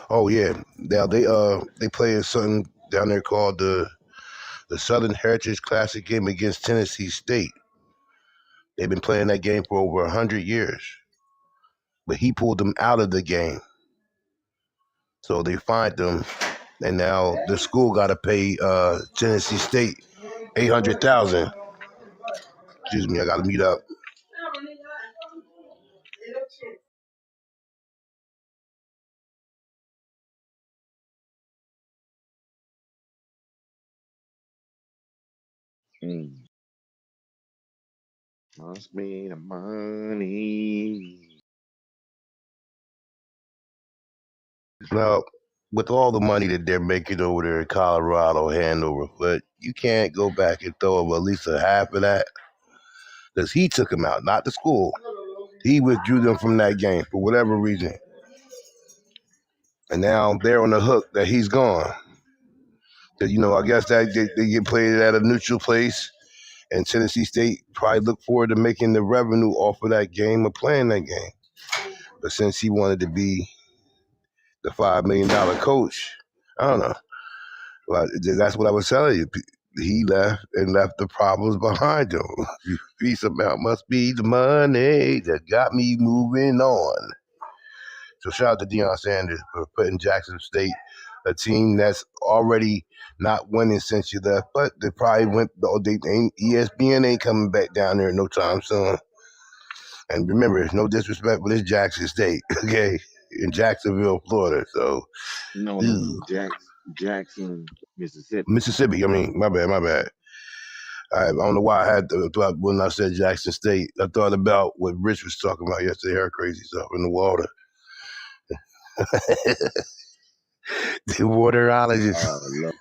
oh yeah, now they play something down there called the Southern Heritage Classic game against Tennessee State. They've been playing that game for over 100 years, but he pulled them out of the game, so they fined them, and now the school got to pay Tennessee State 800,000. Excuse me, I got to mute up. Mm. Must be the money. Now, with all the money that they're making over there in Colorado hand over foot, you can't go back and throw them at least a half of that because he took them out, not the school. He withdrew them from that game for whatever reason. And now they're on the hook that he's gone. Because, I guess that they get played at a neutral place, and Tennessee State probably look forward to making the revenue off of that game or playing that game. But since he wanted to be the $5 million coach, I don't know. Well, that's what I was telling you. He left and left the problems behind him. Piece amount must be the money that got me moving on. So shout out to Deion Sanders for putting Jackson State, a team that's already not winning since you left, but they probably went. ESPN ain't coming back down there no time soon. And remember, it's no disrespect, but it's Jackson State, okay, in Jacksonville, Florida. So, No. ew. Jackson, Mississippi. Mississippi. I mean, my bad. I don't know why I had to, when I said Jackson State, I thought about what Rich was talking about yesterday, her crazy stuff in the water. The waterologist. Love.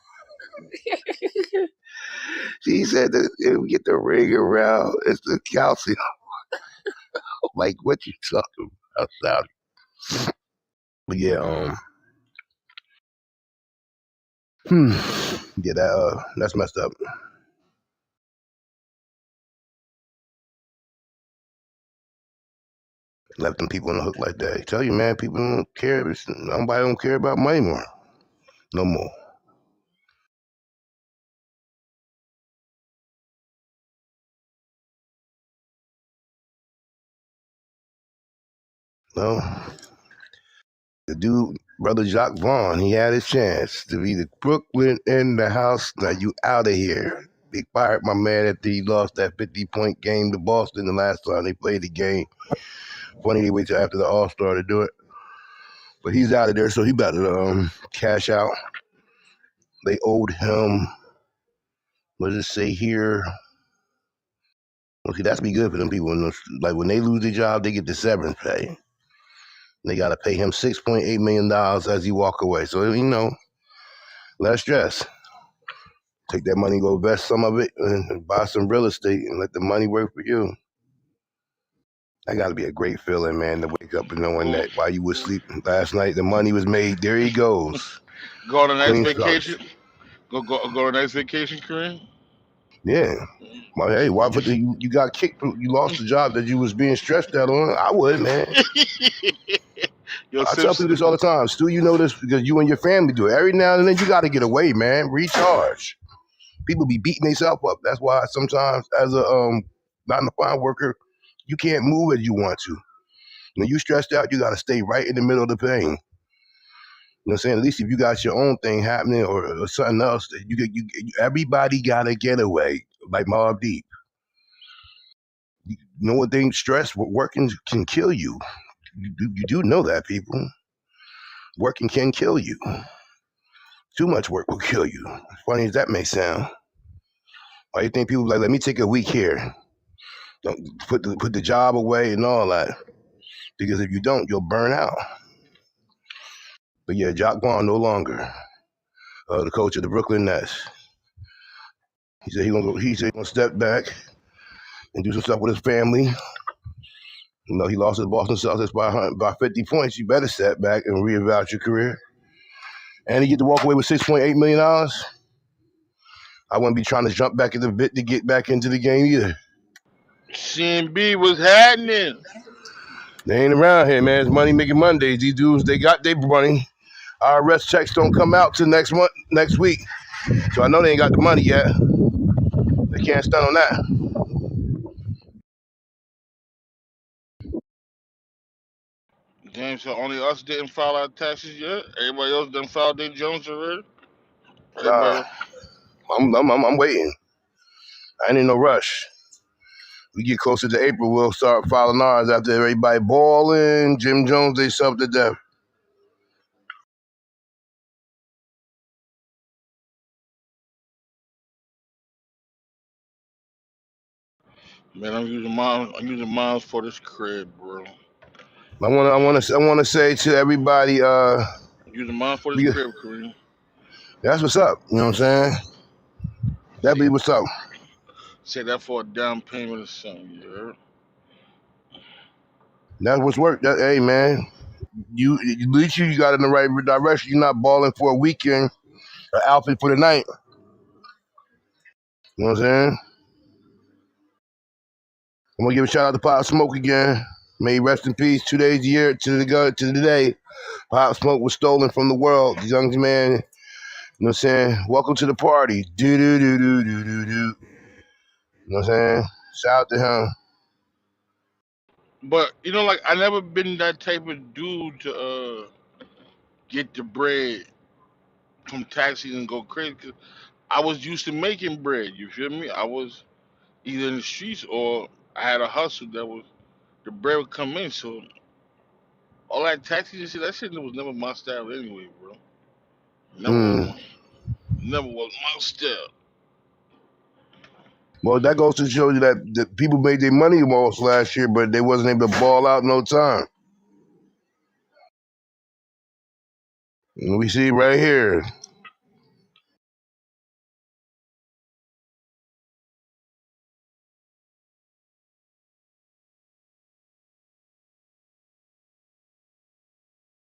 She said that if we get the ring around, it's the calcium. Like, what you talking about, Saudi? But yeah, yeah, that's messed up. Left them people on the hook like that. I tell you, man, people don't care. Nobody don't care about money more. No more. No. The dude, brother Jacques Vaughn, he had his chance to be the Brooklyn in the house. Now you out of here. They fired my man after he lost that 50-point game to Boston the last time they played the game. Funny they wait till after the All-Star to do it. But he's out of there, so he about to cash out. They owed him, what does it say here? Well, see, that's be good for them people. Like when they lose their job, they get the severance pay. They got to pay him $6.8 million as he walk away. So less stress. Take that money, go invest some of it, and buy some real estate, and let the money work for you. That got to be a great feeling, man, to wake up and knowing Go, that while you were sleeping last night, the money was made. There he goes, go on a nice clean starts. vacation. Go on a nice vacation, Kareem. Yeah. Well, hey, why put you got kicked? You lost the job that you was being stressed out on. I would, man. Yo, I tell Sips. people this all the time. Stu, you know this because you and your family do it. Every now and then you got to get away, man. Recharge. People be beating themselves up. That's why sometimes as a 9-to-5 worker, you can't move as you want to. When you stressed out, you got to stay right in the middle of the pain. You know what I'm saying? At least if you got your own thing happening or something else, that everybody got a getaway, like Mobb Deep. You know what thing? Stress, working can kill you. You do know that, people. Working can kill you. Too much work will kill you. As funny as that may sound. Why you think people like, let me take a week here. Don't put the job away and all that. Because if you don't, you'll burn out. But yeah, Jock Vaughn no longer the coach of the Brooklyn Nets. He said he gonna step back and do some stuff with his family. He lost to the Boston Celtics by 50 points. You better step back and reevaluate your career. And he get to walk away with $6.8 million. I wouldn't be trying to jump back in the bit to get back into the game either. CMB was happening. They ain't around here, man. It's money making Mondays. These dudes, they got their money. IRS checks don't come out till next week. So I know they ain't got the money yet. They can't stand on that. Damn, so only us didn't file our taxes yet. Everybody else done filed their Jones already. Everybody Nah, else. I'm waiting. I ain't in no rush. We get closer to April, we'll start filing ours after everybody balling. Jim Jones, they self to death. Man, I'm using mine for this crib, bro. I wanna say to everybody, Using mine for this we, crib, Kareem. that's what's up. You know what I'm saying? That Say be what's up. say that for a down payment or something, you heard? That's what's work. Hey man, at least you got in the right direction. You're not balling for a weekend, an outfit for the night. You know what I'm saying? I'm gonna give a shout out to Pop Smoke again. May he rest in peace. 2 days a year to the day. Pop Smoke was stolen from the world. The young man, you know what I'm saying? Welcome to the party. Do do do do do do do. You know what I'm saying? Shout out to him. But like I never been that type of dude to get the bread from taxis and go crazy. 'Cause I was used to making bread. You feel me? I was either in the streets or I had a hustle that was the bread would come in. So all that taxi and shit, that shit was never my style anyway, bro. Never was Mm. my never was my style. Well, that goes to show you that the people made their money most last year, but they wasn't able to ball out no time. And we see right here.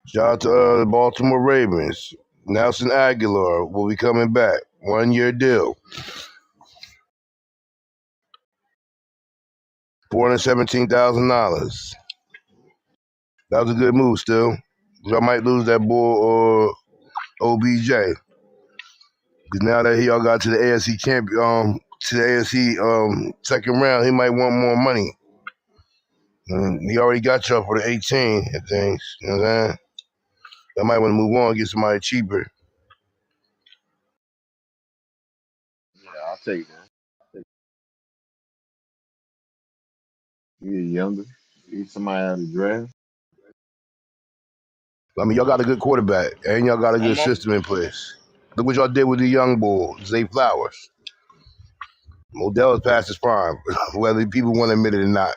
Shout out to the Baltimore Ravens. Nelson Aguilar will be coming back. 1 year deal. $417,000. That was a good move still. I might lose that boy or OBJ. Because now that y'all got to the AFC second round, he might want more money. And he already got y'all for the 18 and things. You know what I'm saying? I might want to move on and get somebody cheaper. Yeah, I'll take that. You're younger. You're somebody out of the draft. I mean, y'all got a good quarterback and y'all got a good I'm up. system in place. Look what y'all did with the young bull, Zay Flowers. Odell is past his prime, whether people want to admit it or not.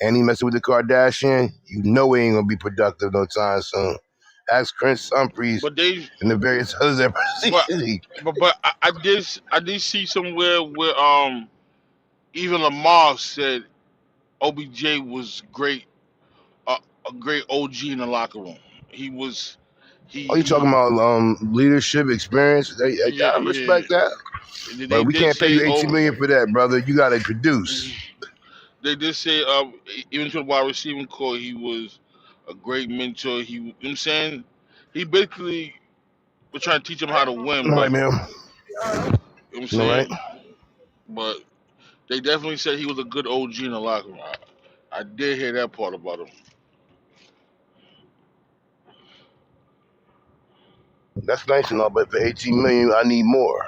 And he messing with the Kardashian, you know he ain't gonna be productive no time soon. Ask Chris Humphries But they, and the various others that but preceded. I did see somewhere where even Lamar said OBJ was great, a great OG in the locker room. He was Oh, you talking he about leadership experience? yeah, I yeah. respect that, They but we did can't pay you say 18 million for that, brother. You got to produce. they did say even to the wide receiving core he was a great mentor. He, you know what I'm saying, he basically was trying to teach them how to win, All but right, man. you know what I'm All right. saying, but they definitely said he was a good OG in the locker room. I did hear that part about him. That's nice and all, but for 18 million, I need more.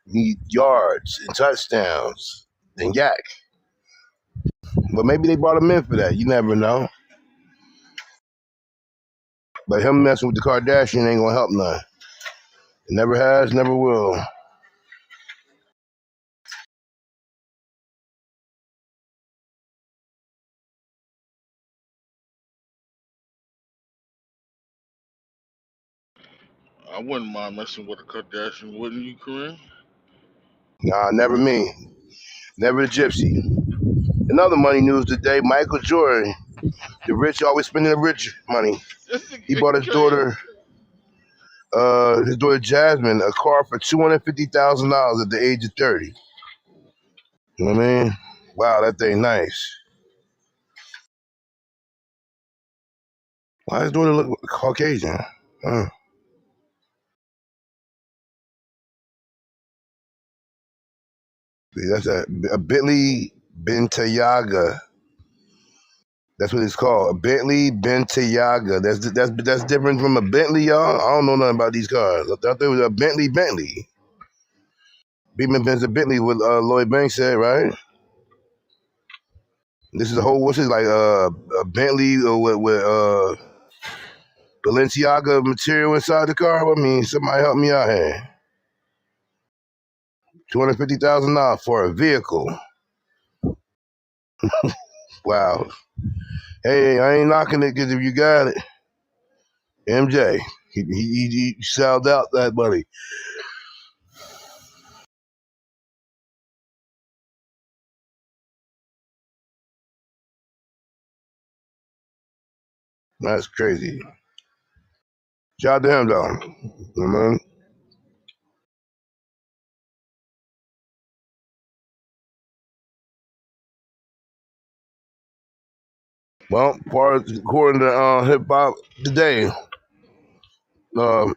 Need yards and touchdowns and yak. But maybe they brought him in for that. You never know. But him messing with the Kardashian ain't gonna help none. It never has, never will. I wouldn't mind messing with a Kardashian, wouldn't you, Kareem? Nah, never me. Never the gypsy. Another money news today, Michael Jordan. The rich always spending the rich money. This He nigga bought crazy. his daughter Jasmine, a car for $250,000 at the age of 30. You know what I mean? Wow, that thing nice. Why his daughter look Caucasian? Huh. See, that's a Bentley Bentayaga. That's what it's called. A Bentley Bentayaga. That's different from a Bentley, y'all. I don't know nothing about these cars. I thought there was a Bentley. Beamer Benz a Bentley, what Lloyd Banks said, right? This is a whole, what's it like, a Bentley with Balenciaga material inside the car? I mean, somebody help me out here. $250,000 for a vehicle. Wow. Hey, I ain't knocking it because if you got it, MJ, he sold out that money. That's crazy. Shout out to him, though. You know what I mean? Well, according to Hip Hop Today, uh,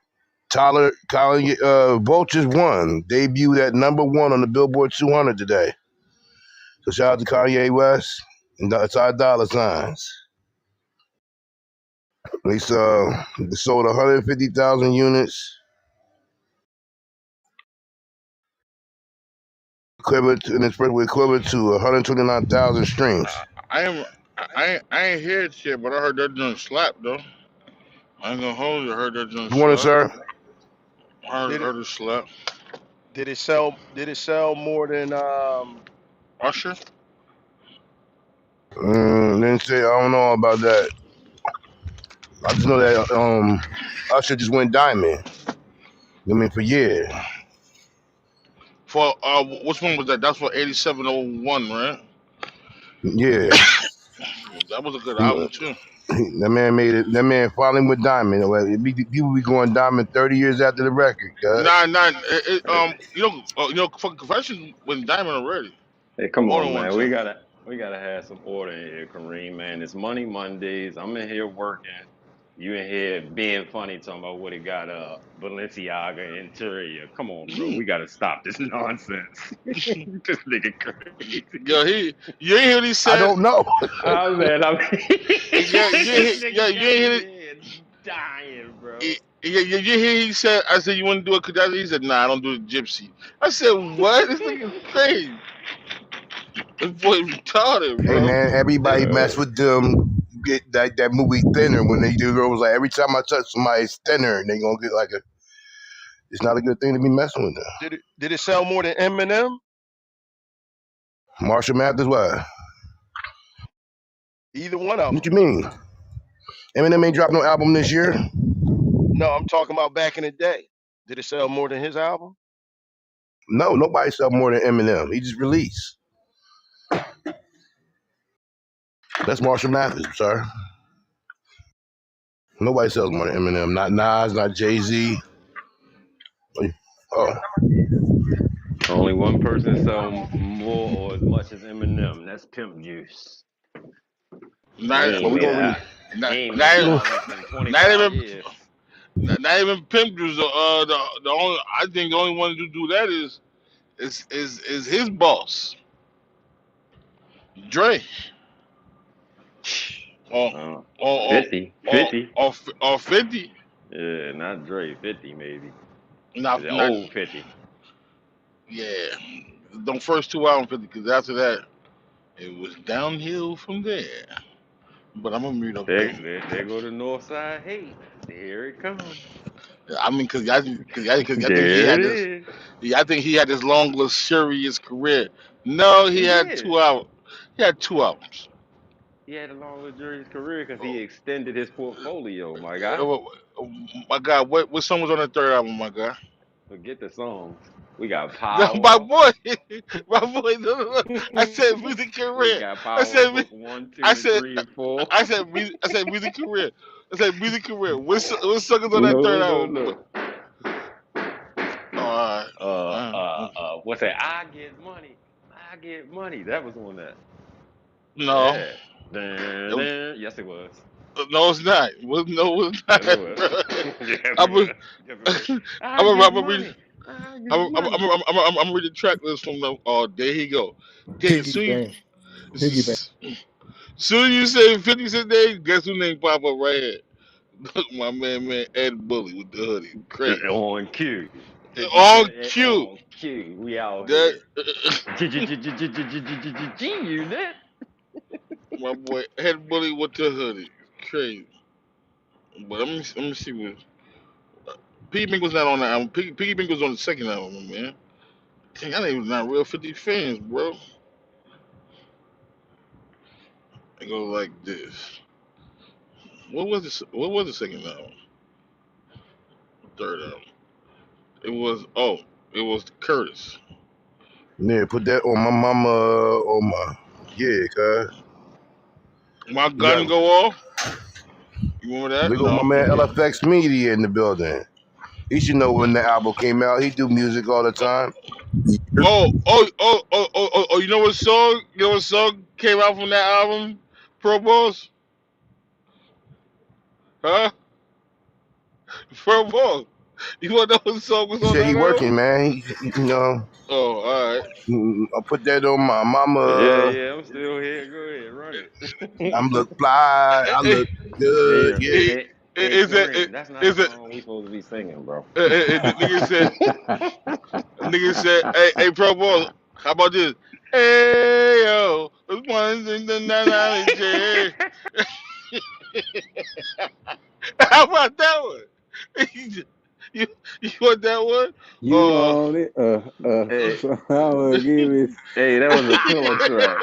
Colin Vultures won. Debuted at #1 on the Billboard 200 today. So shout out to Kanye West and Ty Dollar Signs. They sold 150,000 units, equivalent to 129,000 streams. I am I ain't hear it yet, but I heard that joint slap though. I ain't gonna hold you. I heard that joint Good morning, slap. sir. Did it Heard it slap. did it sell more than Usher. Didn't say I don't know about that. I just know that Usher just went diamond. I mean, for years. For which one was that? That's for 8701, right? Yeah. That was a good album too. That man made it. That man finally went diamond. Well, people be going diamond 30 years after the record. Nah. Hey, Fucking Confession was diamond already, hey, come more on, than one man. time. We gotta have some order in here, Kareem, man. It's Money Mondays. I'm in here working. You in here being funny, talking about what he got Balenciaga interior. Come on, bro. We gotta stop this nonsense. This nigga crazy. Yo, you ain't hear what he I said. don't know. Oh man, I mean, Yeah, this nigga you ain't came hear in it. here dying, bro. You hear he said. I said you want to do a Kadaji. He said, Nah, I don't do the gypsy. I said, what? This nigga's crazy. This boy retarded, Hey bro. man, everybody mess Uh, with them. Get that movie Thinner when they do. Girl was like, every time I touch somebody, it's thinner, and they gonna get like a. It's not a good thing to be messing with them. did it sell more than Eminem? Marshall Mathers, what? Either one of What them. you mean? Eminem ain't dropped no album this year. No, I'm talking about back in the day. Did it sell more than his album? No, nobody sell more than Eminem. He just released. That's Marshall Mathers, sir. Nobody sells more than Eminem. Not Nas, not Jay-Z. Oh, Only one person sell more or as much as Eminem. That's Pimp Juice. And Not, he But ain't we're made gonna a really not, he ain't made an not, album in not 25 even, years. not even Pimp was the only. I think the only one to do that is his boss, Dre, or Uh, or 50, or 50. or 50. Yeah, not Dre. 50 maybe. Is it Not old 50? yeah. The first two albums 50, because after that it was downhill from there. But I'm gonna mute up though. There go the North Side hate. Here it comes. I mean, cause I think he There it had this. is. Yeah, I think he had this long, luxurious career. No, he He had did. two albums. He had two albums. He had a long, luxurious career because he extended his portfolio, my guy. Uh, my God, what song was on the third album, my God? Forget the songs. We got My Power. boy, my boy. No. I said music We career. got I Power said, Book 1, I 2, and said, 3, and 4. I said music career. I said music career. What song is on that third No, no, album? no. Oh, What's that? I get money. I get money. That was on that. no, Yeah. it Dun, was, dun. Yes, it was. no, it's not. No, it's Yes, it not, was. bro. Yes, it I'm was. a, Yes, it was. I I'm get gonna read. money. I get money. I'm read the track list from the. Oh, there he go. Piggy Soon, bank. Piggy bank. soon you say 50 Cent name, guess who name pop up right here? My man, Ed Bully with the hoodie. Crazy. On cue. 50 On Cent cue. on cue. We out That here. G-unit. my boy Ed Bully with the hoodie. Crazy. But let me see what Piggy Bink was not on the album. Piggy Bink was on the second album, man. Dang, I ain't even not real 50 fans, bro. It goes like this. What was the second album? Third album. It was it was Curtis. yeah, put that on my mama, on my, yeah, cuz. My You got, gun go off. You remember that? we got my No. man Okay. LFX Media in the building. He should know when the album came out. He do music all the time. Oh! You know what song? You know what song came out from that album? Pro Boss, huh? Pro Boss. You want to know what song was He on said he that album? working, man. You know, Oh, all right. I'll put that on my Yeah, mama. yeah, I'm still here. Go ahead, run it. I'm look fly. I Hey, look good. Hey, Yeah. hey, hey, hey, is that Kareem, that's not a is it? song we supposed to be singing, bro. Nigga said, hey, Pro Bowl, how about this? Hey yo, it's one thing that I'm in. How about that one? you, you want that one? You Uh, on it? Hey, So I will give it. hey, that was a filler track.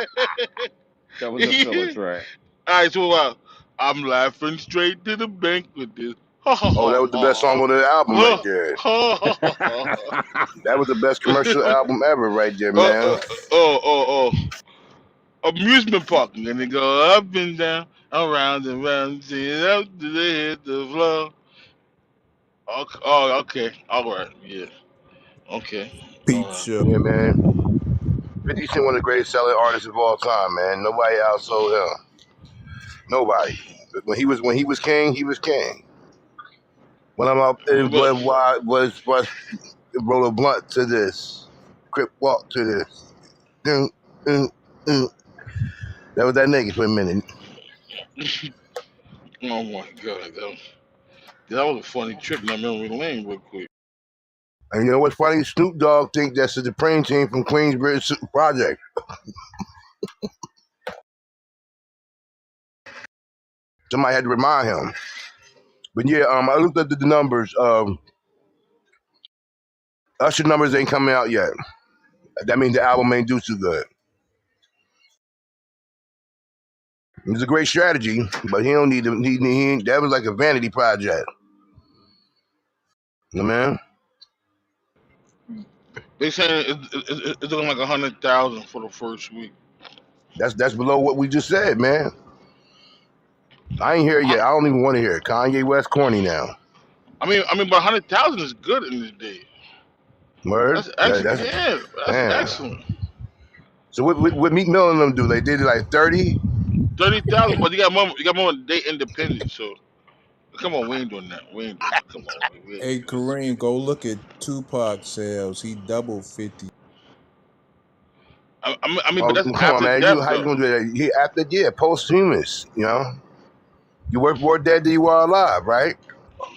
That was a filler All track. right, so I'm laughing straight to the bank with this. Ha ha Oh, that ha was the best song ha on the album right ha there. ha ha ha That was the best commercial ha. album ever right there, uh, man. uh, oh. Amusement park, and then they go up and down, around and round, see it up to they hit the floor. Okay, oh, okay, all right, yeah, okay, all Peep right. show. Yeah, man. 50 Cent one of the greatest selling artists of all time, man. Nobody outsold him. Nobody. When he was king, he was king. When I'm up, it But was roll a blunt to this, crip walk to this. Dun, dun, dun. That was that nigga for a minute. oh my god, that was a funny trip down memory lane, real quick. And you know what's funny? Snoop Dogg think that's the Supreme team from Queensbridge Project. Somebody had to remind him. But yeah, I looked at the numbers. Usher numbers ain't coming out yet. That means the album ain't do too good. It's a great strategy, but he don't need to. That was like a vanity project. You know, man. They saying it's looking like 100,000 for the first week. That's below what we just said, man. I ain't hear it Huh? yet. I don't even want to hear it. Kanye West corny now. But 100,000 is good in this day. Word. That's actually, That's yeah, that's damn. excellent. So what Meek Mill and them do? They did it like 30. 30,000, but you got more day independent. So come on, we ain't doing that. We ain't doing that. Come on, we ain't Hey doing this. Kareem, go look at Tupac sales. He doubled 50. But Oh, that's come on, after man. death How you though. gonna do that? After posthumous. You know, you work more dead than you are alive, right?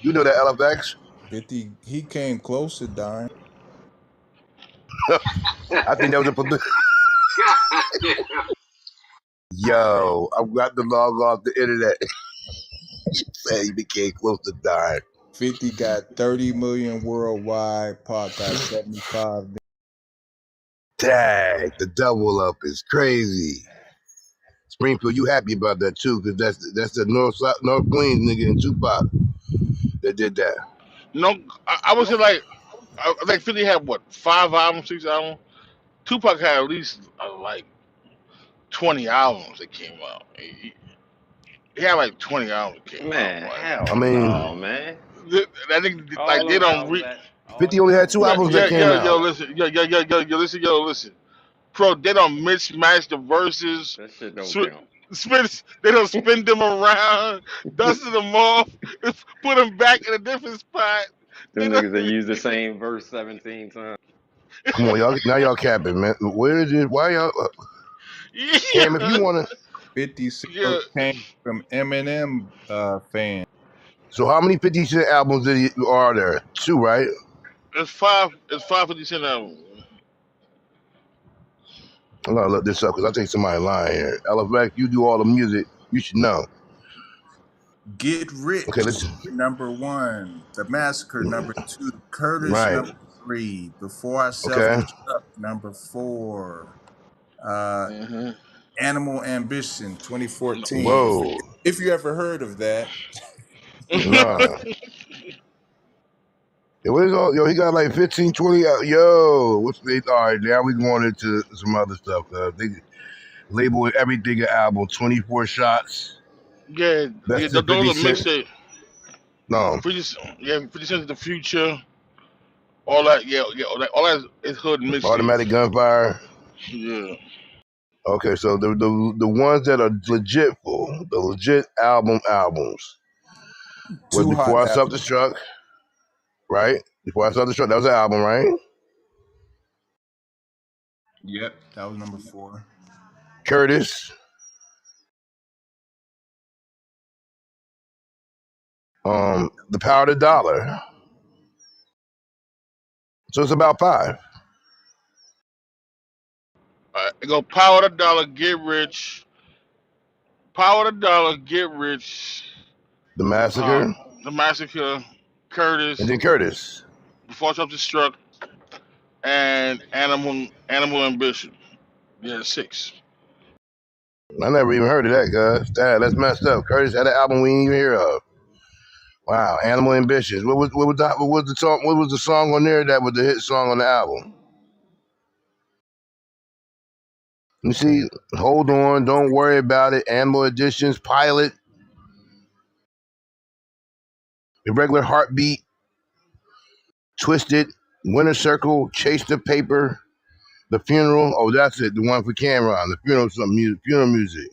You know that LFX. 50. He came close to dying. I think that was a yo. I'm got to log off the internet. Say he became close to dying. 50 got 30 million worldwide. Pac got 75 million. Dang, the double up is crazy. Springfield, you happy about that too? Because that's the North Queens nigga in Tupac that did that. No, I would say like 50 had what 5 albums, 6 albums. Tupac had at least like 20 albums that came out. He had like 20 albums that came out. Man, Like I hell mean, no, man. I think like All they them don't albums re. that all 50 them only had albums two Yeah, that albums yeah, that came came yeah, out, yo, out. bro. listen, listen, bro. They don't mismatch the verses, That shit don't sw- count. they don't spin them around, dusting them off, put them back in a different spot. They Them don't, niggas that use the same verse 17 times. Come on, y'all. Now y'all capping, man. Where is it? Why y'all? Cam, if yeah, you wanna. 50 yeah. sales came from Eminem fans. So how many 50 Cent albums are there? Two, right? It's 550 cent album. I'm gonna look this up because I think somebody lying here. LFX, you do all the music. You should know. Get Okay, Rich, let's. number one. The Massacre, number two. Curtis, Right. number three. Before I Self Okay. Destruct, number four. Uh, Hmm. Animal Ambition, 2014. Whoa. If you ever heard of that. Nah. Yo, what is all? Yo, he got like 15, 20 out. Yo, what's the? All right, now we going into some other stuff. They label everything an album. 24 shots. Yeah, Best of 50 those are Cent. mixtape. No. 50 Cent the future. All that, yeah, all that is hood mixtapes. Automatic Gunfire. Yeah. Okay, so the ones that are legit for the legit albums was Too Hot Before I Self album. Destruct, right? Before I Self Destruct, that was an album, right? Yep, that was number four. Curtis, The Power of the Dollar. So it's about five. Go power the dollar, get rich. Power the dollar, get rich. The Uh, Massacre, the massacre, and Curtis, then Curtis. before self destruct, and animal ambition. Yeah, six. I never even heard of that, guys. That's messed up. Curtis had an album we didn't even hear of. Wow, Animal Ambitions. What was the song on there that was the hit song on the album? You see, Hold On, Don't Worry About It, Animal Editions, Pilot, Irregular Heartbeat, Twisted, Winter Circle, Chase the Paper, The Funeral. Oh, that's it. The one for Cameron. The funeral, some music. Funeral music.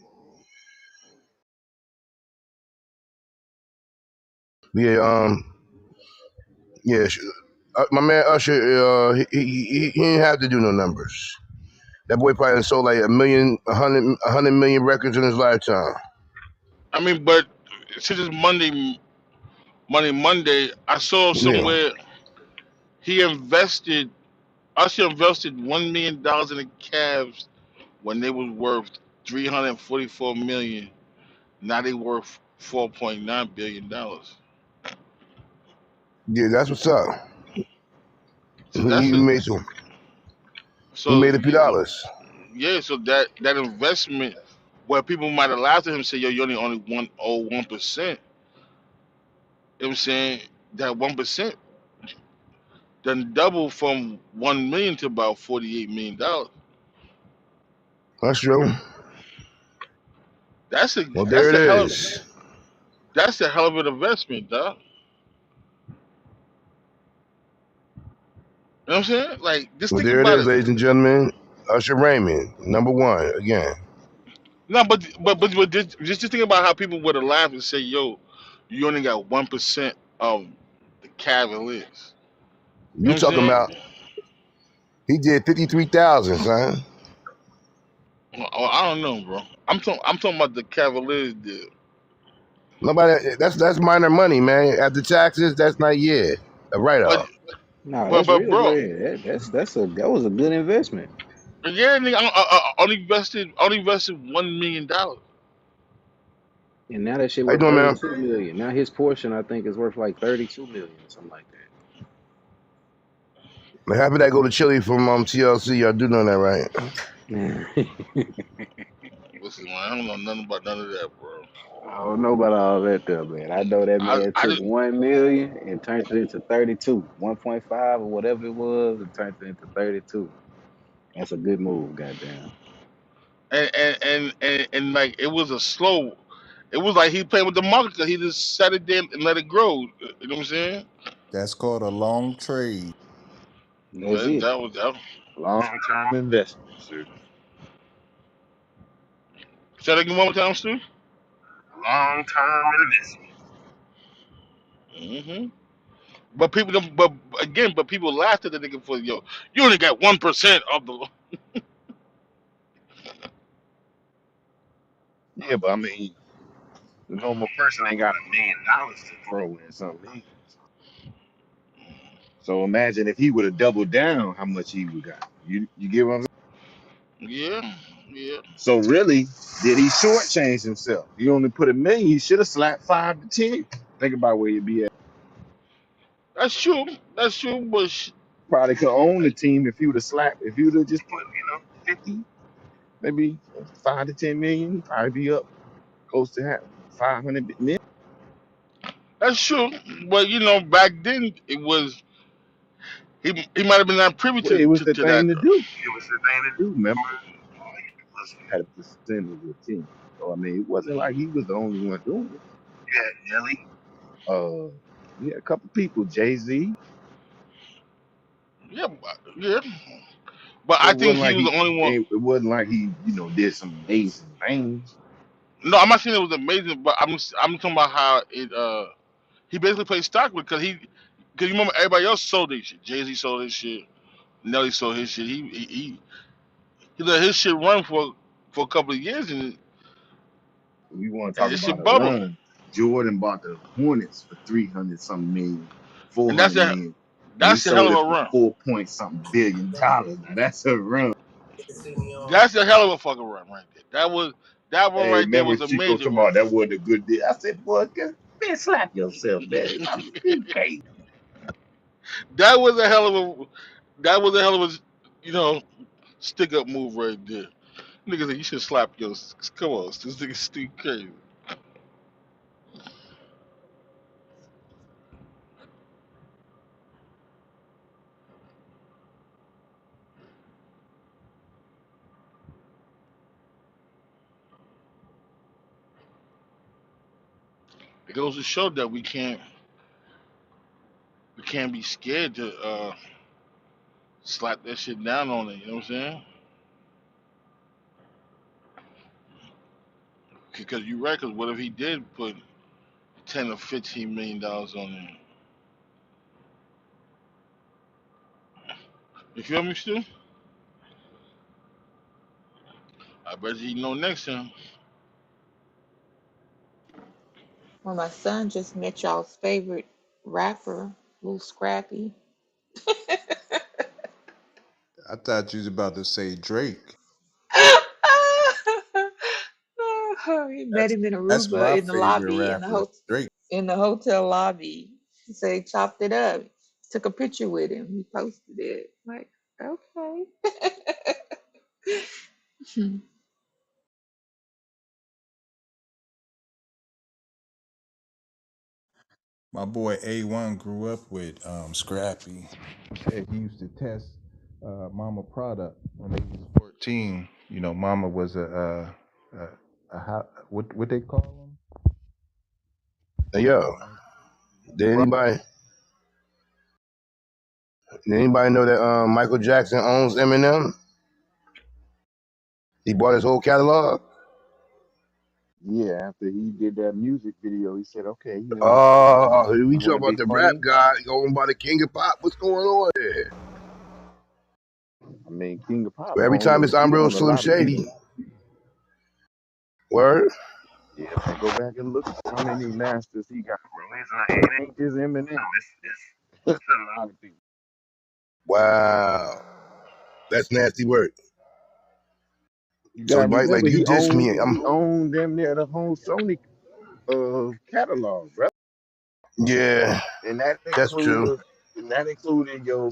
Yeah. Yeah. My man Usher. He didn't have to do no numbers. That boy probably sold like a hundred million records in his lifetime. But since it's Monday, I saw Yeah. somewhere he invested. Usher invested $1 million in the Cavs when they was worth 344 million. Now they worth $4.9 billion. Yeah, that's what's up. So He that's a made he so made a few dollars. yeah. So that investment. where people might have laughed at him and say, yo, you only 1%. You know what I'm saying? That 1% done double from 1 million to about $48 million. That's true. That's a Well, there that's it a hell of is. that's a hell of an investment, dog. You know what I'm saying? Like, just Well, think there it about is, it. ladies and gentlemen. Usher Raymond, number one again. No, but just think about how people would have laughed and say, "Yo, you only got 1% of the Cavaliers." You know You what I'm talking saying? about he did 53,000, son. Oh, I don't know, bro. I'm talking about the Cavaliers deal. Nobody. That's minor money, man. After taxes, that's not a write But off. No, but that's but real bro, bread. That was a good investment. yeah, nigga, I only invested $1 million. And now that shit How you worth doing, man? 32 million. Now his portion, I think, is worth like 32 million or something like Man, half of that go to Chili from TLC. Y'all do know that, right? that. Listen, man, I don't know nothing about none of that, bro. I don't know about all that though, man. I know that man I took just 1 million and turned it into 32, 1.5 or whatever it was, and turned it into 32. That's a good move, goddamn. and like it was a slow. It was like he played with the market 'cause he just set it there and let it grow. You know what I'm saying? That's called a long trade. That's it. That. Long term investment, sir. Say that again one more time, Stu. Long term investment. Hmm. But people don't. But again, but people laughed at the nigga for, yo. You only got 1% of the. Yeah, but I mean, the normal person ain't got $1 million to throw in something. So imagine if he would have doubled down, how much he would got. You get what I'm saying? Yeah, yeah. So really, did he shortchange himself? He only put 1 million. He should have slapped 5 to 10. Think about where you'd be at. That's true. That's true. But Probably could own the team if he would have slapped. If he would have just put 50, maybe 5 to 10 million, he'd probably be up close to 500 million. that's true. But back then it was he might have been not privy Well, it was the to thing that to though. do. It was the thing to do. Remember, Was had a percentage of the team. So I mean, it wasn't like he was the only one doing it. you had Nelly. Yeah, a couple people, Jay Z. Yeah, yeah. But So I it think wasn't he like was the only one. it wasn't like he did some amazing things. No, I'm not saying it was amazing, but I'm talking about how it he basically played stock with because you remember everybody else sold their shit. Jay Z sold his shit. Nelly sold his shit. He let his shit run for a couple of years and We want to and talk his about shit a bubbled. run. Jordan bought the Hornets for 300 something million, And 400 million, and he that's a hell sold of it a for run. 4 point something billion. Now that's a run. That's a hell of a fucking run right there. That one Hey, right there remember was a Chico major talking run. about that wasn't a good deal? I said, boy, man, slap yourself, man. You can't. that was a hell of a that was a hell of a stick up move right there. Nigga said you should slap your come on, this nigga Steve crazy. It goes to show that we can't be scared to slap that shit down on it. You know what I'm saying? Because you're right. Because what if he did put $10 or $15 million on there? You feel me, Stu? I bet you know next time. Well, my son just met y'all's favorite rapper, Lil Scrappy. I thought you was about to say Drake. He met That's him in that's Aruba my in the favorite lobby rapper, Drake. in the hotel lobby. He said he chopped it up. Took a picture with him. He posted it. Like, okay. My boy A1 grew up with Scrappy. Said he used to test Mama product when they was 14. You know, Mama was what they call them? Hey, yo, did anybody know that Michael Jackson owns Eminem? He bought his whole catalog. Yeah, after he did that music video, he said, "Okay, Oh, we I talk want to about be the rap funny." guy going by the King of Pop. What's going on here? I mean, King of Pop Every time it's I'm he real own a Slim lot of Shady. people. Word? Yeah, man, go back and look how many masters he got, bro. It ain't just Eminem. It's a lot of people. Wow. That's nasty work. You So gotta Mike, like remember, you diss me. he owned damn near the whole Sony catalog, bro, Yeah, and that's true. that included your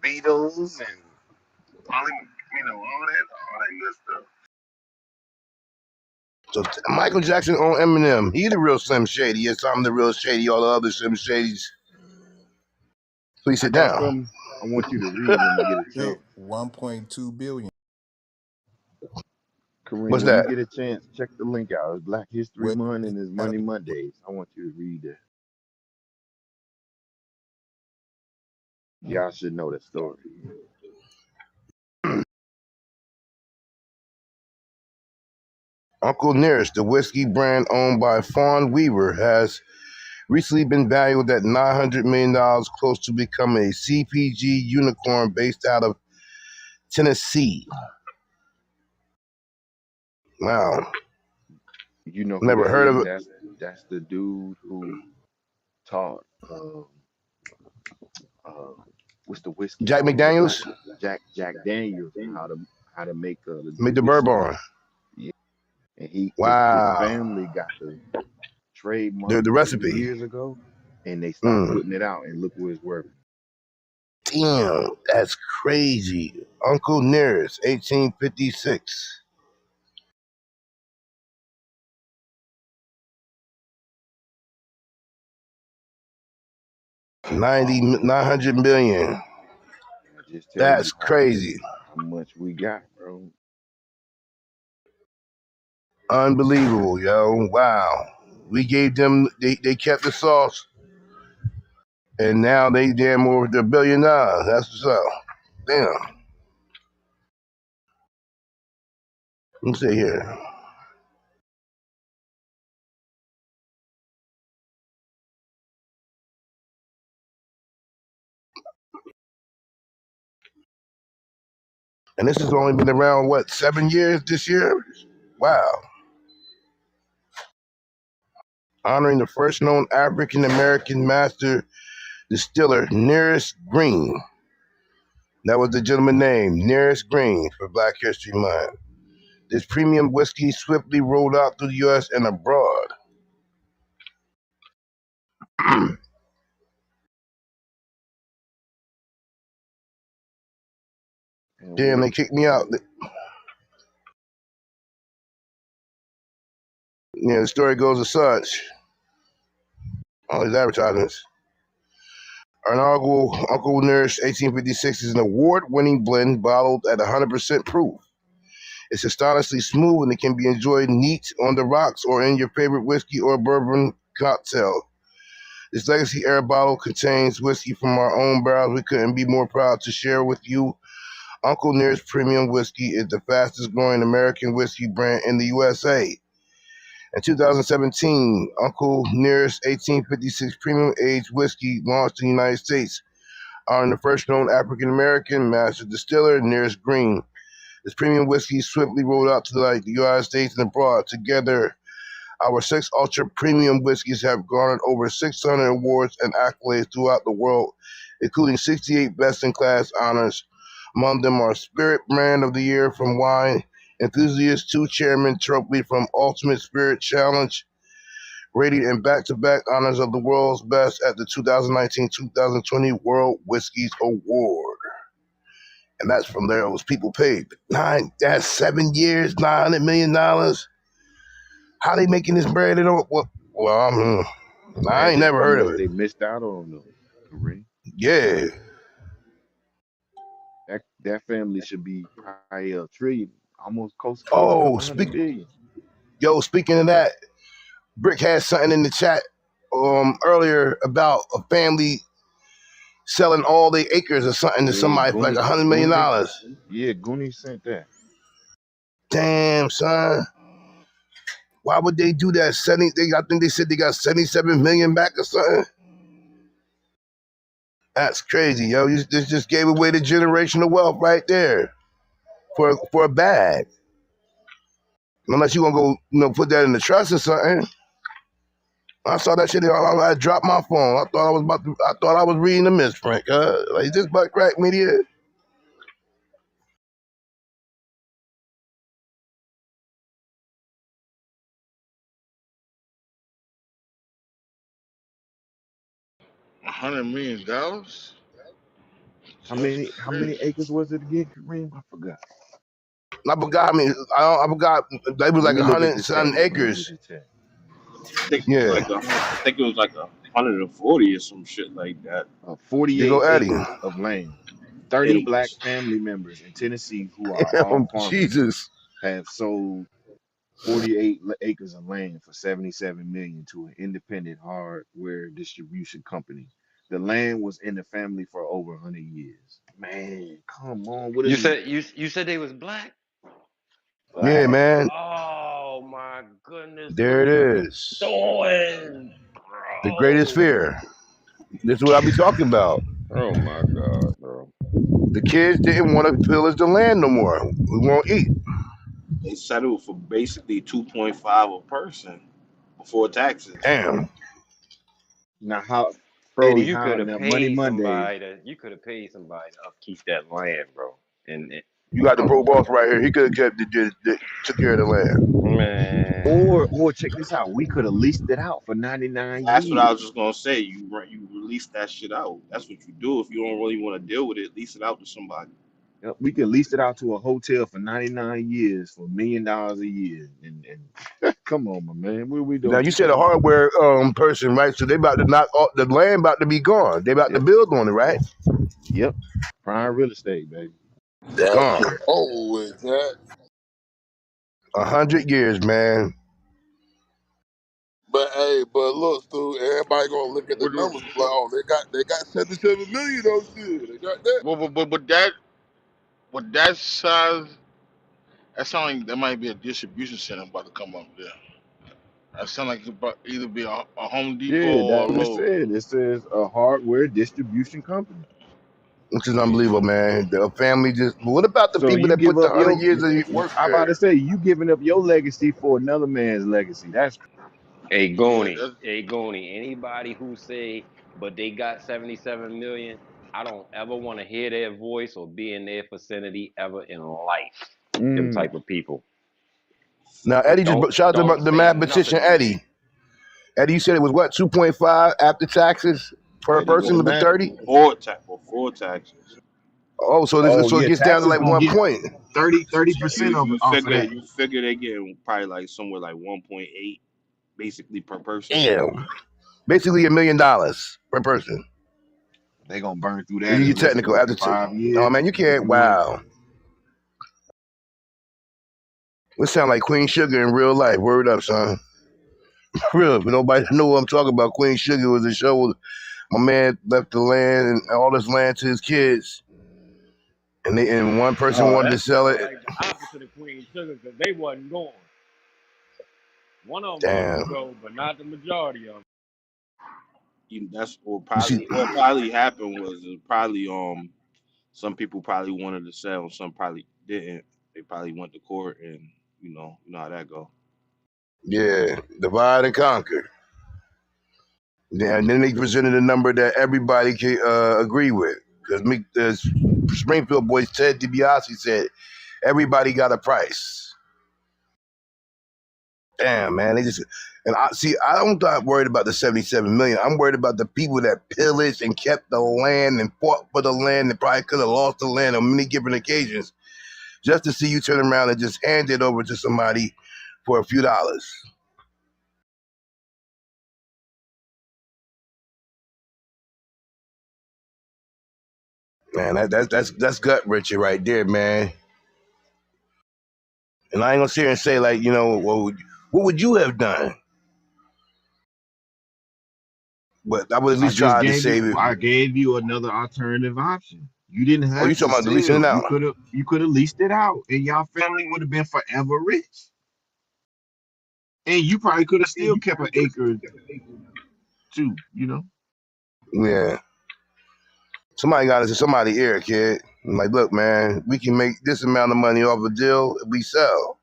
Beatles and Poly, all that good stuff. So Michael Jackson on Eminem. He the real Slim Shady. Yes, I'm the real Shady. All the other Slim Shadys. Please I sit got down. something I want you to read when you get a chance. 1.2 billion. Kareem, What's when you that? get a chance, check the link out. It's Black History What Month is and it's that? Money Mondays. I want you to read that. Y'all should know that story. Uncle Nearest, the whiskey brand owned by Fawn Weaver, has recently been valued at $900 million, close to becoming a CPG unicorn based out of Tennessee. Wow. You know who Never that heard of is? it. That's the dude who taught uh what's the whiskey Jack called? The black McDaniels Jack Daniels how to make the made the whiskey. bourbon. Yeah, and his Wow. family got the trademark The a few recipe. years ago, and they stopped Mm. putting it out. And look where it's worth. Damn, that's crazy. Uncle Nearest, 1856. 900 million. I just tell you That's crazy. how much we got, bro. Unbelievable, yo. Wow. We gave them, they kept the sauce, and now they damn over the $1 billion. That's what's up. Damn. Let me see here. And this has only been around, what, 7 years this year? Wow. Honoring the first known African American master distiller, Nearest Green. That was the gentleman's name, Nearest Green, for Black History Month. This premium whiskey swiftly rolled out through the U.S. and abroad. And Damn, what they kicked me out. Yeah, the story goes as such. All these advertisements. Our inaugural Uncle Nurse 1856 is an award-winning blend bottled at 100% proof. It's astonishingly smooth and it can be enjoyed neat on the rocks or in your favorite whiskey or bourbon cocktail. This legacy air bottle contains whiskey from our own barrels. We couldn't be more proud to share with you. Uncle Nearest Premium Whiskey is the fastest growing American whiskey brand in the USA. In 2017, Uncle Nearest 1856 Premium Aged Whiskey launched in the United States, honoring the first known African American master distiller, Nearest Green. This premium whiskey swiftly rolled out to the United States and abroad. Together, our 6 ultra premium whiskeys have garnered over 600 awards and accolades throughout the world, including 68 best in class honors. Among them are Spirit Brand of the Year from Wine Enthusiast, 2 Chairman Trophy from Ultimate Spirit Challenge, rating and back-to-back honors of the world's best at the 2019-2020 World Whiskeys Award. And that's from there. It was people paid. That's 7 years, $900 million. How they making this bread? They don't. Well, I ain't Imagine never how heard of much it. they missed out on though, Kareem. Yeah. That family should be probably a trillion, almost close to Oh, 100 billion. speaking of that, Brick had something in the chat earlier about a family selling all their acres or something to Yeah, somebody for like Goonie, $100 million. yeah, Goonie sent that. Damn, son. Why would they do that? I think they said they got 77 million back or something. That's crazy, yo. You just gave away the generational wealth right there for a bag. Unless you gonna go, put that in the trust or something. I saw that shit. I dropped my phone. I thought I was reading the misprint. Like, is this butt crack media? $100 million. How Jesus many how many Christ. acres was it again, Kareem? I forgot. I forgot. I forgot. They was Let like me look at 100 the chat. something Let me look at acres. the chat. Yeah. I think it was like 140 or some shit like that. There 48 go Eddie. acres of land. 30 It black was family members in Tennessee who are all farmers Jesus. have sold 48 acres of land for 77 million to an independent hardware distribution company. The land was in the family for over 100 years. Man, come on. What You is it? said you said they was black. Yeah, Black. man. Oh my goodness, what There are it you is. doing, The greatest bro? fear. This is what I be talking about. Oh my god, bro. The kids didn't want to pillage the land no more. We won't eat. They settled for basically 2.5 a person before taxes. Damn. Now how Bro, Eddie, you how could have now Money paid Monday. somebody to upkeep that land, bro. And You got the pro boss right here. He could have kept took care of the land. man, Or check this out. We could have leased it out for 99 That's what I was years. just gonna say. You release that shit out. That's what you do if you don't really want to deal with it. Lease it out to somebody. Yep, we could lease it out to a hotel for 99 years for $1 million a year. And come on, my man. What are we Now doing? you said a hardware person, right? So they about to knock off the land, about to be gone. They about to Yep, build on it, right? yep. Prime real estate, baby. That Gone. shit over with, that. 100 years, man. But hey, but look, dude, everybody gonna look at the What, what, numbers and be like, oh, they got 77 million on shit. They got that. what, But that size, that sound like there might be a distribution center about to come up there. That sound like it's about either be a Home Depot yeah, or that's a what it Lowe's. said. It says a hardware distribution company. Which is unbelievable, man. The family just. What about the So people you that give put the up 100 years of work I about to there? say, you giving up your legacy for another man's legacy. That's Yeah, that's Hey Goni, anybody who say but they got 77 million, I don't ever want to hear their voice or be in their vicinity ever in life. Them mm, type of people. Now Eddie Don't just shout out don't to the say mathematician nothing to me. Eddie. Eddie, you said it was what 2.5 after taxes per Eddie with person the of the math. 30. Before taxes. Oh, Oh so it yeah, gets down to taxes like gonna one get point. 30% of it off of that. You figure they getting probably like somewhere like 1.8 basically per person. Damn. Basically $1 million per person. They gonna burn through If that you in get less than technical what, after two. 5 years Oh man, you with the can't. money. Wow. This sound like Queen Sugar in real life. Word up, son. Real. If nobody know what I'm talking about, Queen Sugar was a show. My man left the land and all this land to his kids, and one person Oh, wanted that to sell sounds it. like the opposite of Queen Sugar because they wasn't going. One of them wanted to Damn. go, but not the majority of them. That's You see, what probably happened was probably some people probably wanted to sell, some probably didn't. They probably went to court and you know how that go. yeah, divide and conquer. Yeah, and then they presented a number that everybody can agree with. Because the Springfield boys, Ted DiBiase said, everybody got a price. Damn, man. They just and I see. I'm not worried about the 77 million. I'm worried about the people that pillaged and kept the land and fought for the land and probably could have lost the land on many different occasions just to see you turn around and just hand it over to somebody for a few dollars. Man, that's gut wrenching right there, man. And I ain't gonna sit here and say like, what would you have done? But I would at I least just try to gave save you it. I gave you another alternative option. You didn't Oh, you have to talking about releasing it sell. out? You could have leased it out and y'all family would have been forever rich. And you probably could have still kept an acre too. Yeah. Somebody got us in somebody's ear, kid. I'm like, look, man, we can make this amount of money off a deal if we sell.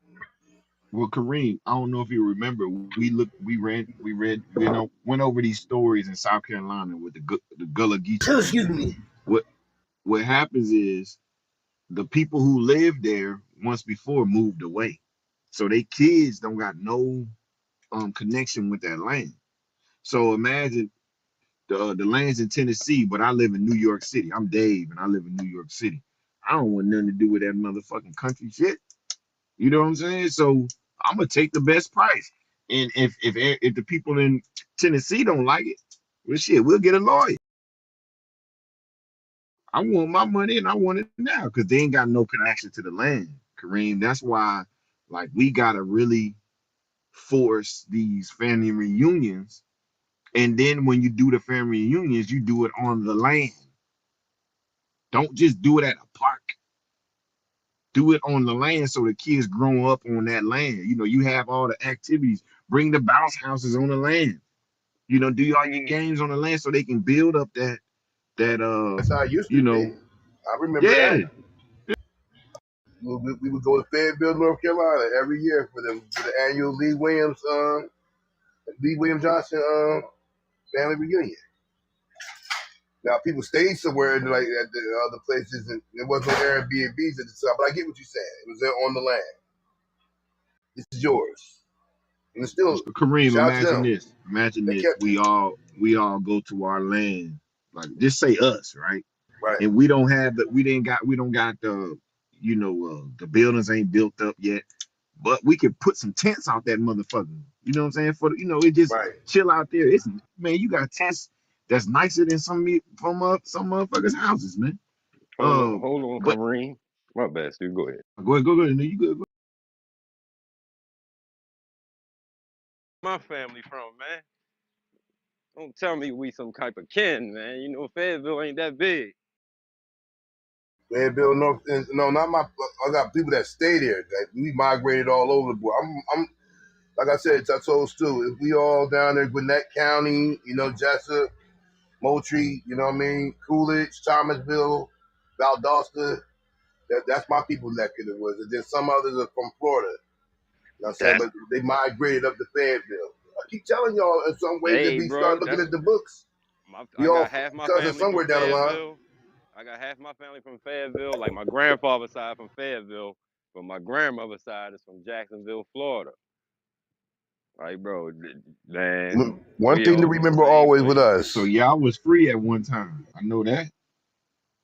Well, Kareem, I don't know if you remember, went over these stories in South Carolina with the Gullah Geechee Excuse people. me. What what happens is the people who lived there once before moved away, so they kids don't got no connection with that land. So imagine the land's in Tennessee, but I live in New York City. I'm Dave, and I live in New York City. I don't want nothing to do with that motherfucking country shit. You know what I'm saying? So I'm gonna take the best price. And if the people in Tennessee don't like it, well shit, we'll get a lawyer. I want my money and I want it now because they ain't got no connection to the land, Kareem. That's why like we gotta really force these family reunions. And then when you do the family reunions, you do it on the land. Don't just do it at a park. Do it on the land so the kids grow up on that land. You have all the activities. Bring the bounce houses on the land. Do all your games on the land so they can build up that That's how it used to you be. know, I remember yeah. that. We would go to Fayetteville, North Carolina every year for the annual Lee William Johnson family reunion. Now people stayed somewhere like at the other places, and there was no Airbnbs at the time. But I get what you're saying. It was there on the land. This is yours, and it's still Kareem, shout out to imagine them. this. Imagine They this. kept it We all go to our land. Like just say us, right? right. And we don't got the buildings ain't built up yet. But we could put some tents out that motherfucker. You know what I'm saying? It just Right. chill out there. It's man, you got tents that's nicer than some motherfuckers' houses, man. Hold on, But Kareem. My bad, Stu. Go ahead. go ahead. No, you good? My family from, man. Don't tell me we some type of kin, man. You know Fayetteville ain't that big. Fayetteville, North. No, not my. I got people that stay there. Like, we migrated all over the board. I'm like I said, I told Stu, if we all down there, Gwinnett County, Jessup, Moultrie, you know what I mean, Coolidge, Thomasville, Valdosta, that's my people neck of the woods. And then some others are from Florida. You know what I'm saying? That's But they migrated up to Fayetteville. I keep telling y'all in some ways that hey, we start bro. looking That's at the books. We I all got half my cousins family from somewhere down the line. Fayetteville. I got half my family from Fayetteville. Like my grandfather's side from Fayetteville, but my grandmother's side is from Jacksonville, Florida. Like, bro, man, One we thing to all from the remember same always with place. So us, y'all was free at one time. I know that.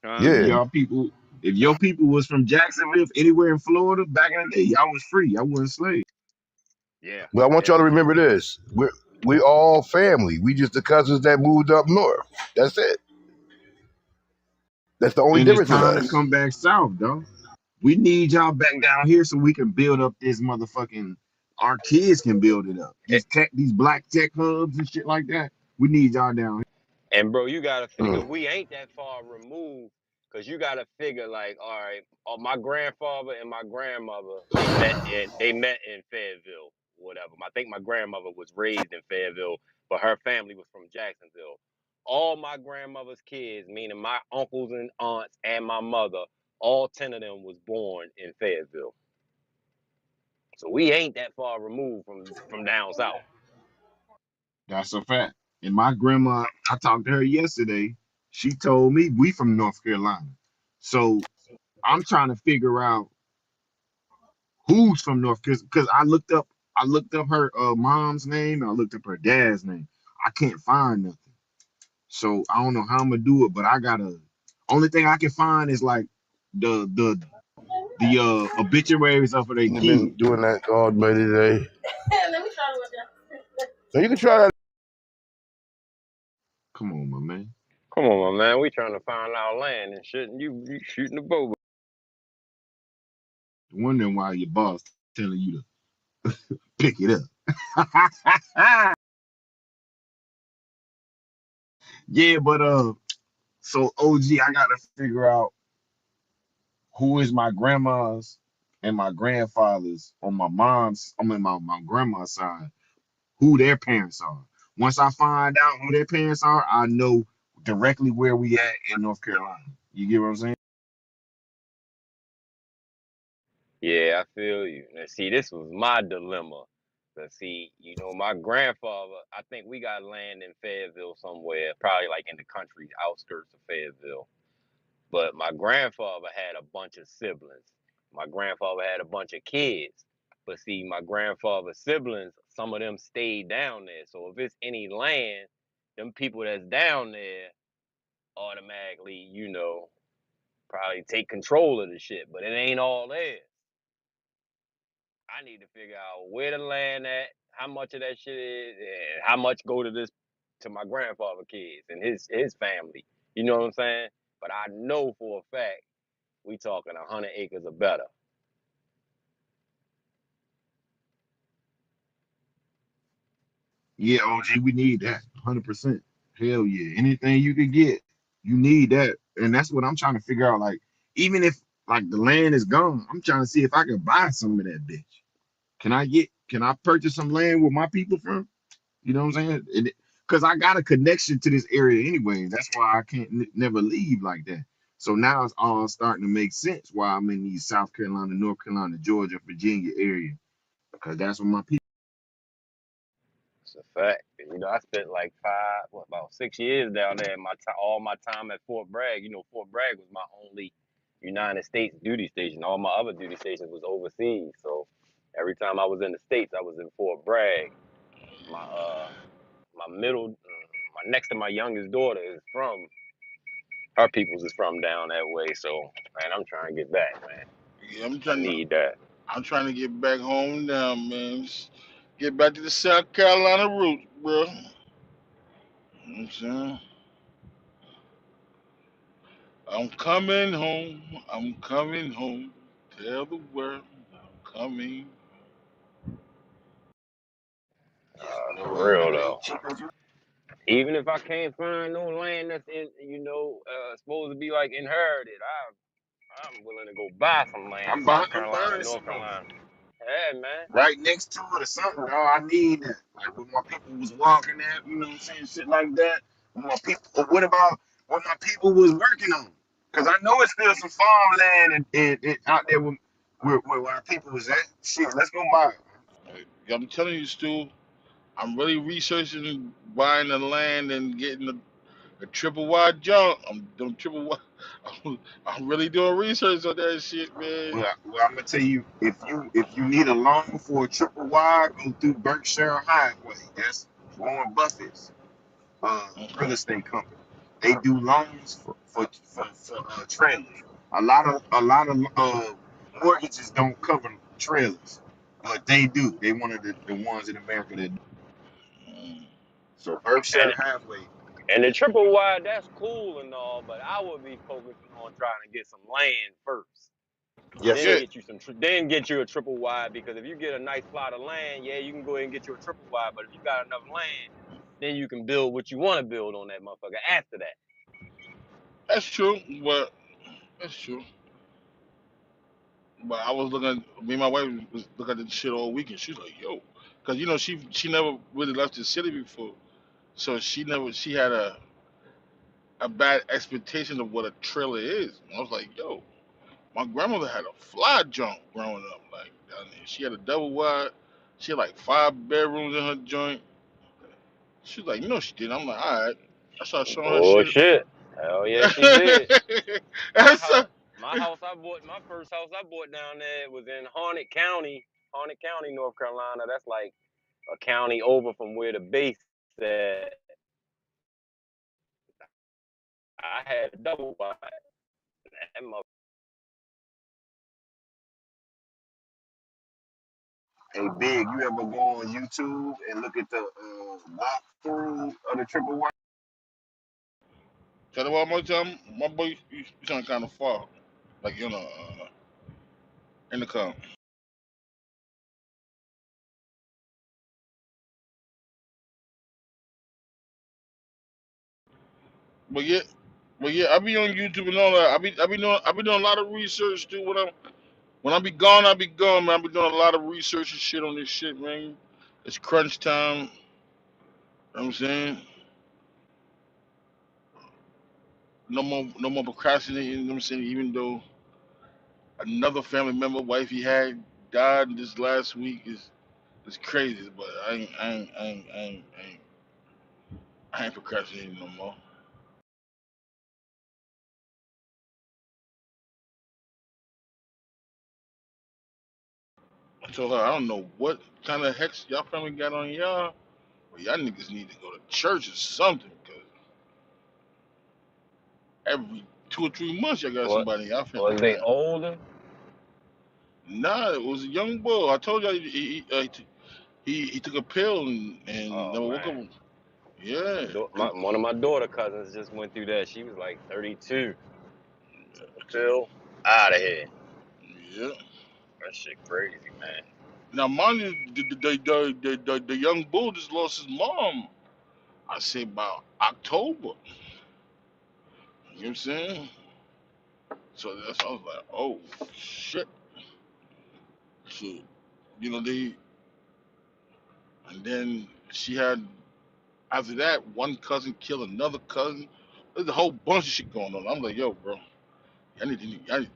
Huh? If yeah. y'all people, if your people was from Jacksonville, anywhere in Florida back in the day, y'all was free. Y'all wasn't slaves. Yeah, But I want y'all yeah. to remember this: we all family. We just the cousins that moved up north. That's it. That's the only And it's difference with time to us. come back south, dog. We need y'all back down here so we can build up this motherfucking. Our kids can build it up. These black tech hubs and shit like that. We need y'all down here. And bro, you gotta figure Mm. we ain't that far removed, cause you gotta figure like, all right, my grandfather and my grandmother they met in Fayetteville, whatever. I think my grandmother was raised in Fayetteville, but her family was from Jacksonville. All my grandmother's kids, meaning my uncles and aunts and my mother, all 10 of them was born in Fayetteville. So we ain't that far removed from down south. That's a fact. And my grandma, I talked to her yesterday. She told me we from North Carolina. So I'm trying to figure out who's from North Carolina because I looked up her mom's name and I looked up her dad's name. I can't find nothing. So I don't know how I'm gonna do it, but I gotta. Only thing I can find is like the obituaries of their They've been kids. doing that all day today. So you can try that. Come on, my man. Come on, my man. We trying to find our land and shit, and you shooting the boat. Wondering why your boss telling you to pick it up. Yeah, but so OG, I gotta figure out who is my grandma's and my grandfather's on my mom's, I mean my grandma's side, who their parents are. Once I find out who their parents are, I know directly where we at in North Carolina. You get what I'm saying? Yeah, I feel you. And see, this was my dilemma. Cause see, my grandfather, I think we got land in Fayetteville somewhere, probably like in the country, outskirts of Fayetteville. But my grandfather had a bunch of siblings. My grandfather had a bunch of kids. But see, my grandfather's siblings, some of them stayed down there. So if it's any land, them people that's down there automatically, probably take control of the shit. But it ain't all there. I need to figure out where the land at, how much of that shit is, and how much go to my grandfather kids and his family. You know what I'm saying? But I know for a fact we talking 100 acres or better. Yeah, OG, we need that 100%. Hell yeah. Anything you could get, you need that. And that's what I'm trying to figure out. Like, even if like the land is gone, I'm trying to see if I can buy some of that bitch. Can I purchase some land where my people from? You know what I'm saying? Because I got a connection to this area anyway. That's why I can't never leave like that. So now it's all starting to make sense why I'm in these South Carolina, North Carolina, Georgia, Virginia area. Because that's where my people. It's a fact. I spent like about 6 years down there. All my time at Fort Bragg. Fort Bragg was my only United States duty station. All my other duty stations was overseas. So every time I was in the states, I was in Fort Bragg. My my next to my youngest daughter is from her peoples is from down that way. So man, I'm trying to get back, man. Yeah, I need that. I'm trying to get back home now, man. Just get back to the South Carolina roots, bro. You know what I'm saying? I'm coming home. I'm coming home. Tell the world I'm coming. Yeah, you know For what? real It though. ain't cheap as you. Even if I can't find no land that's supposed to be like inherited, I'm willing to go buy some land in South I'm Carolina, buying some North of them. Carolina. Yeah, man. Right next to it or something, dog. I need that. Like when my people was walking at, you know what I'm saying? Shit like that. When my people, or what about what my people was working on? Because I know it's still some farmland and out there where our people was at. Shit, let's go buy it. I'm telling you, Stu, I'm really researching buying the land and getting a triple wide jump. I'm doing triple wide. I'm really doing research on that shit, man. I'm gonna tell you, if you need a loan for a triple wide, go through Berkshire Highway. That's Warren Buffett's real Okay. estate company. They do loans for trailers. A lot of mortgages don't cover trailers, but they do. They one of the ones in America that do. Mm. So Berkshire And Hathaway. and the triple wide, that's cool and all, but I would be focusing on trying to get some land first. Yes, Then Yeah, sir. get you a triple wide, because if you get a nice plot of land, yeah, you can go ahead and get you a triple wide. But if you got enough land, then you can build what you want to build on that motherfucker after that. that's true, but that's true. But I was looking, me and my wife was looking at this shit all weekend. She's like, yo, because she never really left the city before, so she had a bad expectation of what a trailer is. And I was like, yo, my grandmother had a fly junk growing up, like down there. She had a double wide. She had like 5 bedrooms in her joint. She's like, no, she didn't. I'm like, all right. I started showing her shit. Bullshit. Hell yeah, she did. My That's house, a, my first house I bought down there was in Harnett County, North Carolina. That's like a county over from where the base at. I had a double wide. That Hey, Big, you ever go on YouTube and look at the walkthrough of the triple wide? Tell the one more time, my boy, you sound kind of far, like you know, in the car. But yeah, but yeah, I be on YouTube and all that. I be doing a lot of research too. When I be gone, I be gone, man. I be doing a lot of research and shit on this shit, man. It's crunch time. You know what I'm saying? No more procrastinating. You know what I'm saying? Even though another family member, wife he had, died this last week is crazy, but I ain't procrastinating no more. I told her I don't know what kind of hex y'all family got on y'all, but y'all niggas need to go to church or something, cause every 2 or 3 months y'all got What somebody in y'all family was they dying. older? Nah, it was a young boy. I told y'all he took a pill and Oh never woke up. man, Yeah, and one of my daughter cousins just went through that. She was like 32. Took the pill, out of here. yeah. That shit crazy, man. Now, mind you, the young bull just lost his mom. I say about October. You know what I'm saying? So that's I was like, oh shit. So they and then she had after that one cousin killed another cousin. There's a whole bunch of shit going on. I'm like, yo, bro,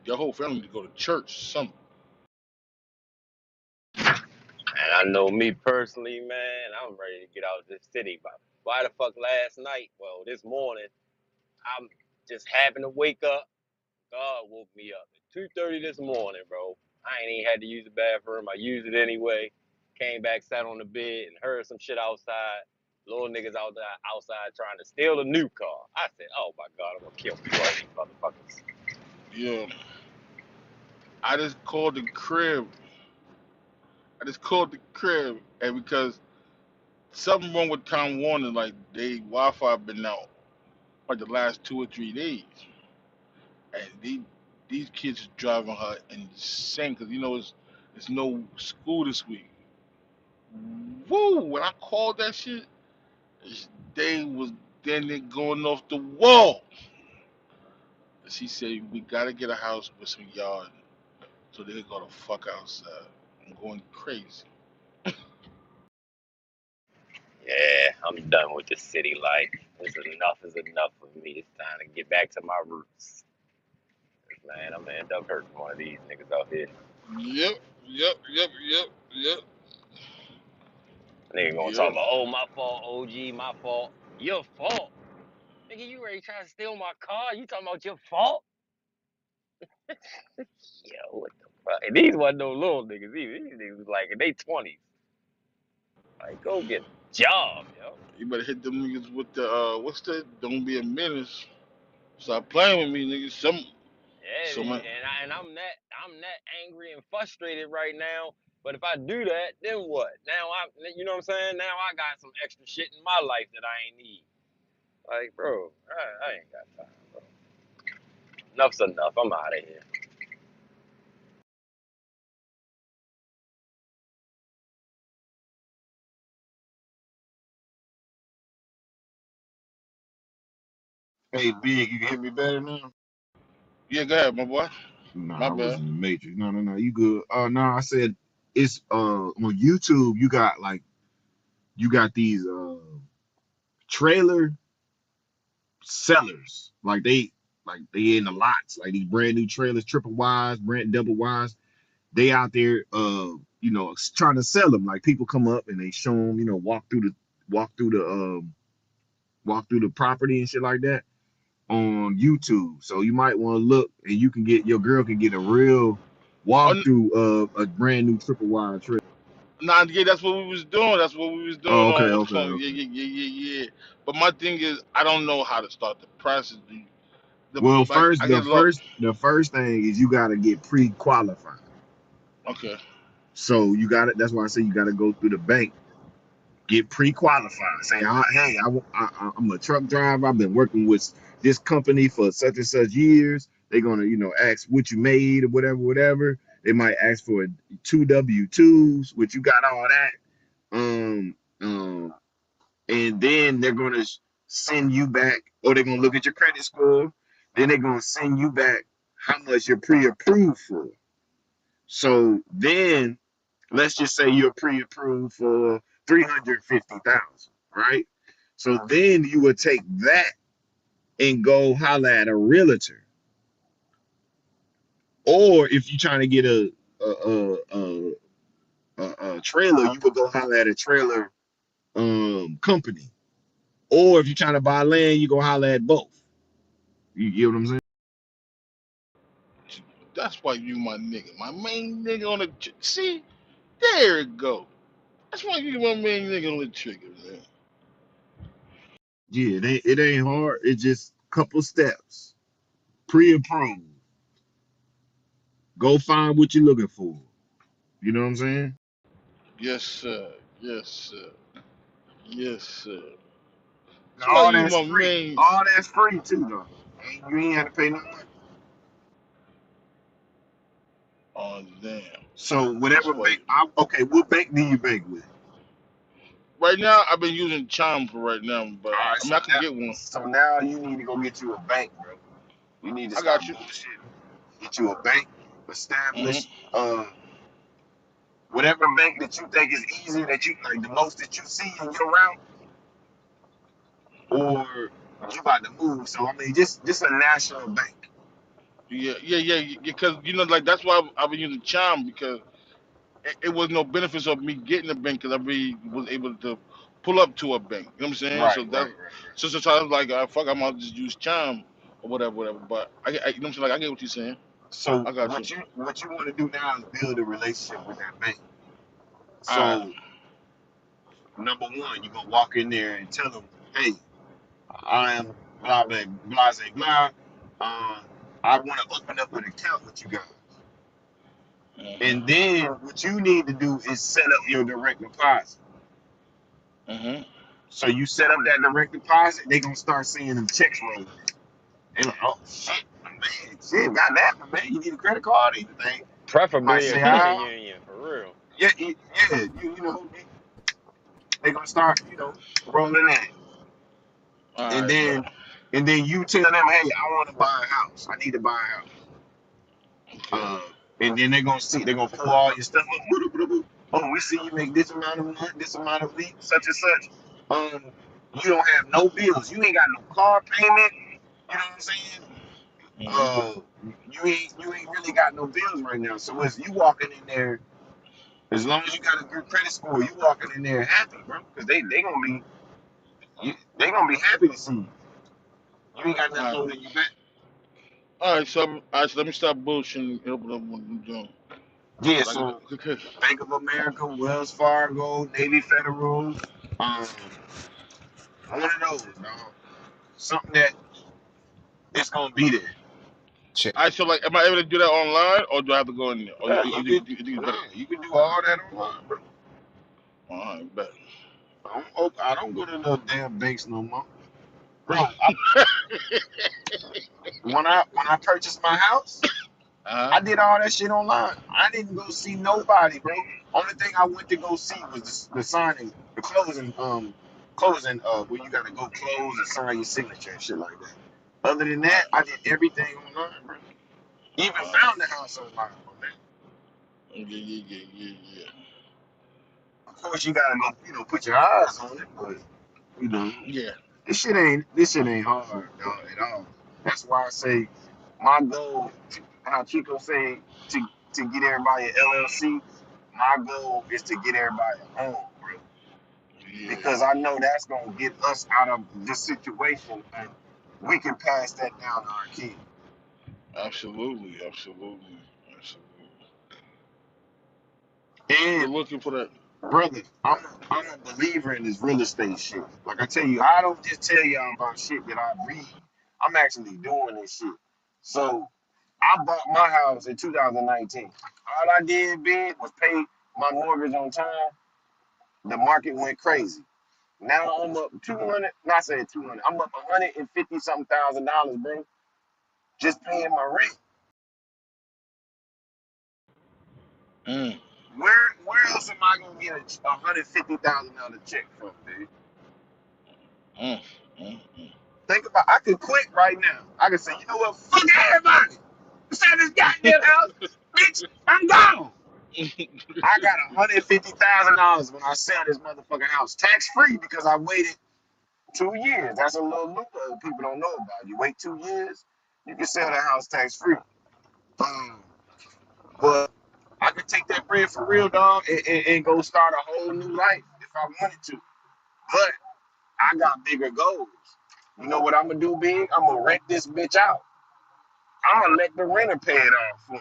your whole family need to go to church. Something. And I know me personally, man, I'm ready to get out of this city. But why the fuck last night? Well, this morning, I'm just having to wake up. God woke me up at 2:30 this morning, bro. I ain't even had to use the bathroom. I used it anyway. Came back, sat on the bed, and heard some shit outside. Little niggas out there outside trying to steal a new car. I said, "Oh my God, I'm gonna kill me one of these motherfuckers." Yeah, I just called the crib. I just called the crib, and because something wrong with Time Warner, like they Wi-Fi been out like the last 2 or 3 days, and these kids are driving her insane because it's no school this week. Woo! When I called that shit, they was then they going off the wall. She said we gotta get a house with some yard so they can go the fuck outside. I'm going crazy. Yeah, I'm done with the city life. Enough is enough for me. It's time to get back to my roots. Man, I'm gonna end up hurting one of these niggas out here. Yep, yep, yep, yep, yep, Nigga gonna talk yep. about, oh, my fault, OG, my fault. Your fault? Nigga, you ready trying to steal my car? You talking about your fault? Yo, what the fuck? And these wasn't no little niggas either. These niggas was like in their 20s. Like, go get a job, yo. You better hit them niggas with the what's that? Don't be a menace. Stop playing with me, niggas. Yeah, Some and I'm that angry and frustrated right now. But if I do that, then what? Now you know what I'm saying? Now I got some extra shit in my life that I ain't need. Like, bro, I ain't got time, bro. Enough's enough. I'm out of here. Hey, Big, you can hear me better now? yeah, go ahead, my boy. My Nah, I was bad. in the Matrix. No, no, no, you good. No, I said it's on YouTube. You got these trailer sellers, like they in the lots, like these brand new trailers, triple Ys, brand double Ys. They out there, trying to sell them. Like people come up and they show them, walk through the walk through the property and shit like that on YouTube. So you might want to look, and you can get your girl can get a real Oh, walkthrough of a brand new triple wide trailer. nah, yeah, that's what we was doing. That's what we was Oh, doing okay, on what's okay, called. Yeah, okay. yeah, yeah, yeah, yeah. But my thing is, I don't know how to start the process. Well, Like, first I the get look. first thing is you got to get pre-qualified. Okay. So you got it. That's why I say you got to go through the bank Get pre-qualified. Say, hey, I'm a truck driver. I've been working with this company for such and such years. They're gonna, ask what you made or whatever, whatever. They might ask for two W-2s, which you got all that. Um, um, and then they're gonna send you back, or they're gonna look at your credit score. Then they're gonna send you back how much you're pre-approved for. So then let's just say you're pre-approved for 350,000, right? So then you would take that and go holler at a realtor, or if you're trying to get a trailer, you would go holler at a trailer company, or if you're trying to buy land, you go holler at both. You get what I'm saying? That's why you my nigga. My main nigga on the see, there it go. That's why you my main nigga on the trigger, man. Yeah, it ain't hard. It's just a couple steps. Pre-approved. Go find what you're looking for. You know what I'm saying? Yes, sir. Yes, sir. Yes, sir. That's why All you that's my free. main. All that's free too, though. You ain't had to pay no money. Oh damn. So That's whatever why. bank, okay, what bank do you bank with? Right now, I've been using Chime for right now, but All right, I mean, I could get one. so now you need to go get you a bank, bro. You need to I stop got you. bullshitting. Get you a bank, Mhm. establish whatever bank that you think is easy, that you like the most that you see in your route, or you about to move. So I mean, just a national bank. Yeah, yeah, yeah. Because like that's why I've been using Chime because it was no benefits of me getting a bank because I really was able to pull up to a bank. You know what I'm saying? Right, So right, that's right. so I was like, fuck, I'm gonna just use Chime or whatever, whatever. But you know what I'm saying? Like I get what you're saying. So I got you. what you want to do now is build a relationship with that bank. All right. So number one, you gonna walk in there and tell them, hey, I am blah blah blah blah blah. I want to open up an account with you guys. Mhm. And then what you need to do is set up your direct deposit. Mhm. So you set up that direct deposit, they gonna start seeing them checks rolling in. They like, oh shit, man, shit, got that, man. You need a credit card, anything. You might Preferably a say, credit union for real. yeah, yeah, they gonna start, rolling in. All And right, bet. then you tell them, hey, I want to buy a house. I need to buy a house. Okay. Uh, and then they're gonna pull all your stuff up. Oh, we see you make this amount of month, this amount of week, such and such. You don't have no bills. You ain't got no car payment. You know what I'm saying? Mhm. Uh, you ain't really got no bills right now. So as you walking in there, as long as you got a good credit score, you walking in there happy, bro. Because they gonna be happy to see you. You ain't got All nothing right. holding you back. All right. So let me stop bullshitting and open up one of them joints. Yeah, Cause I so could. Bank of America, Wells Fargo, Navy Federal, um, one of those, dog. Something that it's gonna be there. Check. All right. So like, am I able to do that online, or do I have to go in there? Or Yeah, you think it's nah, better? you can do all that online, bro. All right, bet. I don't go to no damn banks no more, bro. When I purchased my house, Uh I did all that shit online. I didn't go see nobody, bro. Only thing I went to go see was the signing, the closing, where you gotta go close and sign your signature and shit like that. Other than huh. that, I did everything online, bro. Even All right. found the house online, man. Yeah, yeah, yeah, yeah, yeah. Of course, you gotta go, put your eyes on it, but you know, Yeah. this shit ain't hard, dog, at all. That's why I say my goal, how Chico say to get everybody an LLC. My goal is to get everybody a home, bro, Yeah. because I know that's gonna get us out of this situation, and we can pass that down to our kids. Absolutely. Absolutely. Absolutely. And We're looking for that. brother, I'm a believer in this real estate shit. Like I tell you, I don't just tell y'all about shit that I read. I'm actually doing this shit. So I bought my house in 2019. All I did, big, was pay my mortgage on time, The market went crazy. Now I'm up 200, not saying 200, I'm up 150 something $1,000, bro, just paying my rent. Mm, Where else am I gonna get a $150,000 check from, dude? mm, mm, Think about, I could quit right now. I could say, you know what, fuck everybody. Sell this goddamn house, bitch, I'm gone. I got $150,000 when I sell this motherfucking house, tax free, because I waited 2 years. That's a little loophole people don't know about. You wait 2 years, you can sell the house tax free. Um, but I could take that bread for real, dog, and go start a whole new life if I wanted to. But I got bigger goals. You know what I'm gonna do, big? I'm gonna rent this bitch out. I'm gonna let the renter pay it off for me.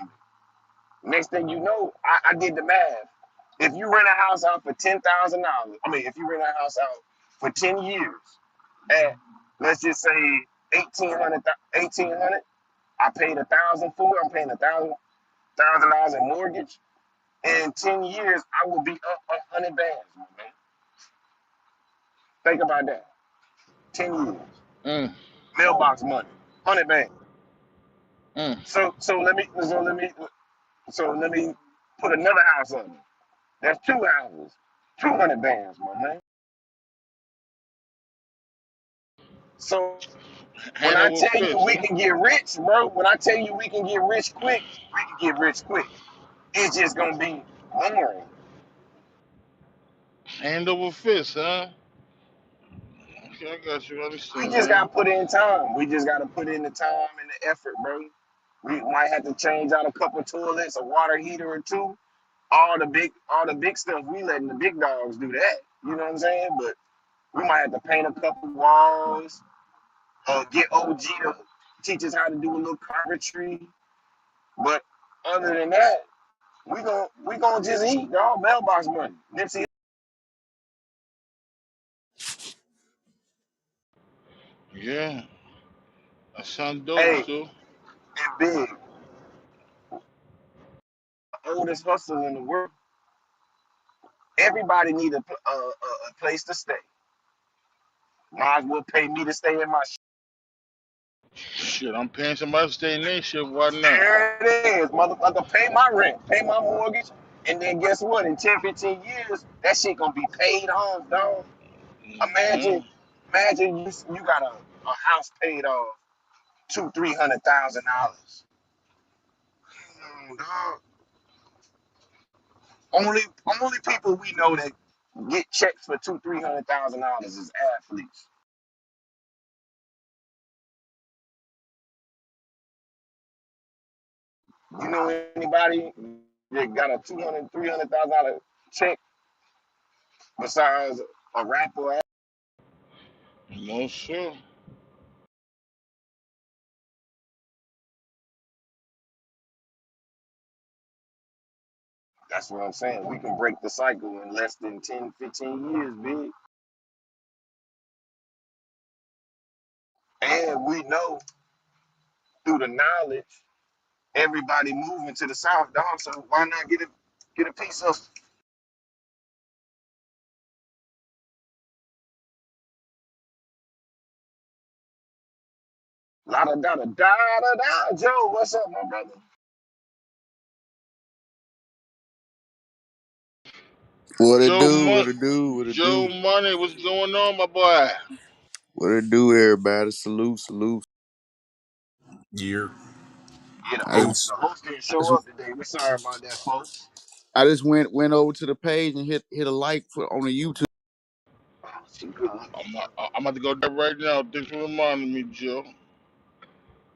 Next thing you know, I did the math. If you rent a house out for $10,000, I mean, if you rent a house out for 10 years at, let's just say 1,800, 1,800, I paid 1,000 for it. I'm paying $1,000 in mortgage. In 10 years, I will be up 100 bands, man. Think about that. 10 years. mm, Mailbox money. 100 bands. mm. So let me put another house on it. That's two houses. 200 bands, my man. So when Hand I over tell you fist, we huh? can get rich, bro, when I tell you we can get rich quick, we can get rich quick. It's just gonna be boring. Hand over fist, huh? Okay, I got you. I We understand, just man. gotta put in time. We just gotta put in the time and the effort, bro. We might have to change out a couple toilets, a water heater or two. All the big stuff. We letting the big dogs do that. You know what I'm saying? But we might have to paint a couple walls. Get OG to teach us how to do a little carpentry. But other than that, we gonna just eat, dog. Mailbox money. Nipsey, Yeah, that sound dope, hey, too. and big, oldest hustle in the world. Everybody need a place to stay. Might as well pay me to stay in my shit. Shit, I'm paying somebody to stay in their shit. Why not? There it is, motherfucker. Pay my rent, pay my mortgage, and then guess what? In 10, 15 years, that shit gonna be paid off, dog. Hmm. Imagine you got a house paid off $200,000, $300,000. Dog. Only only people we know that get checks for $200,000, $300,000 is athletes. You know anybody that got a $200,000, $300,000 check besides a rapper? No, sure. That's what I'm saying. We can break the cycle in less than 10, 15 years, big. And we know through the knowledge, everybody moving to the south, dog. So why not get a piece of la da da da da da da? Joe, what's up, my brother? What it Joe, do? What it do? What it Joe do? Money, what's going on, my boy? What it do, everybody? Salute, salute. Year. Yeah, I Ace. the host didn't I show just, up today. We're sorry about that, folks. I just went over to the page and hit a like for on the YouTube. Oh, she good looking. I'm about to go there right now. Thanks for reminding me, Joe.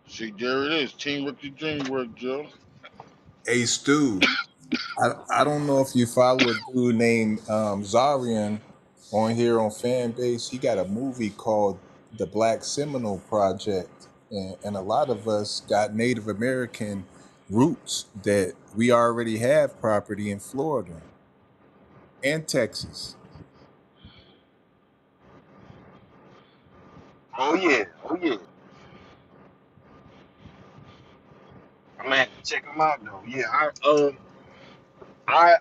See, there it is. Teamwork the dream work, Joe. Ace Stew. I don't know if you follow a dude named Zarian on here on Fanbase. He got a movie called The Black Seminole Project. And a lot of us got Native American roots that we already have property in Florida and Texas. Oh yeah, oh yeah. I'm gonna have to check them out though. Yeah, I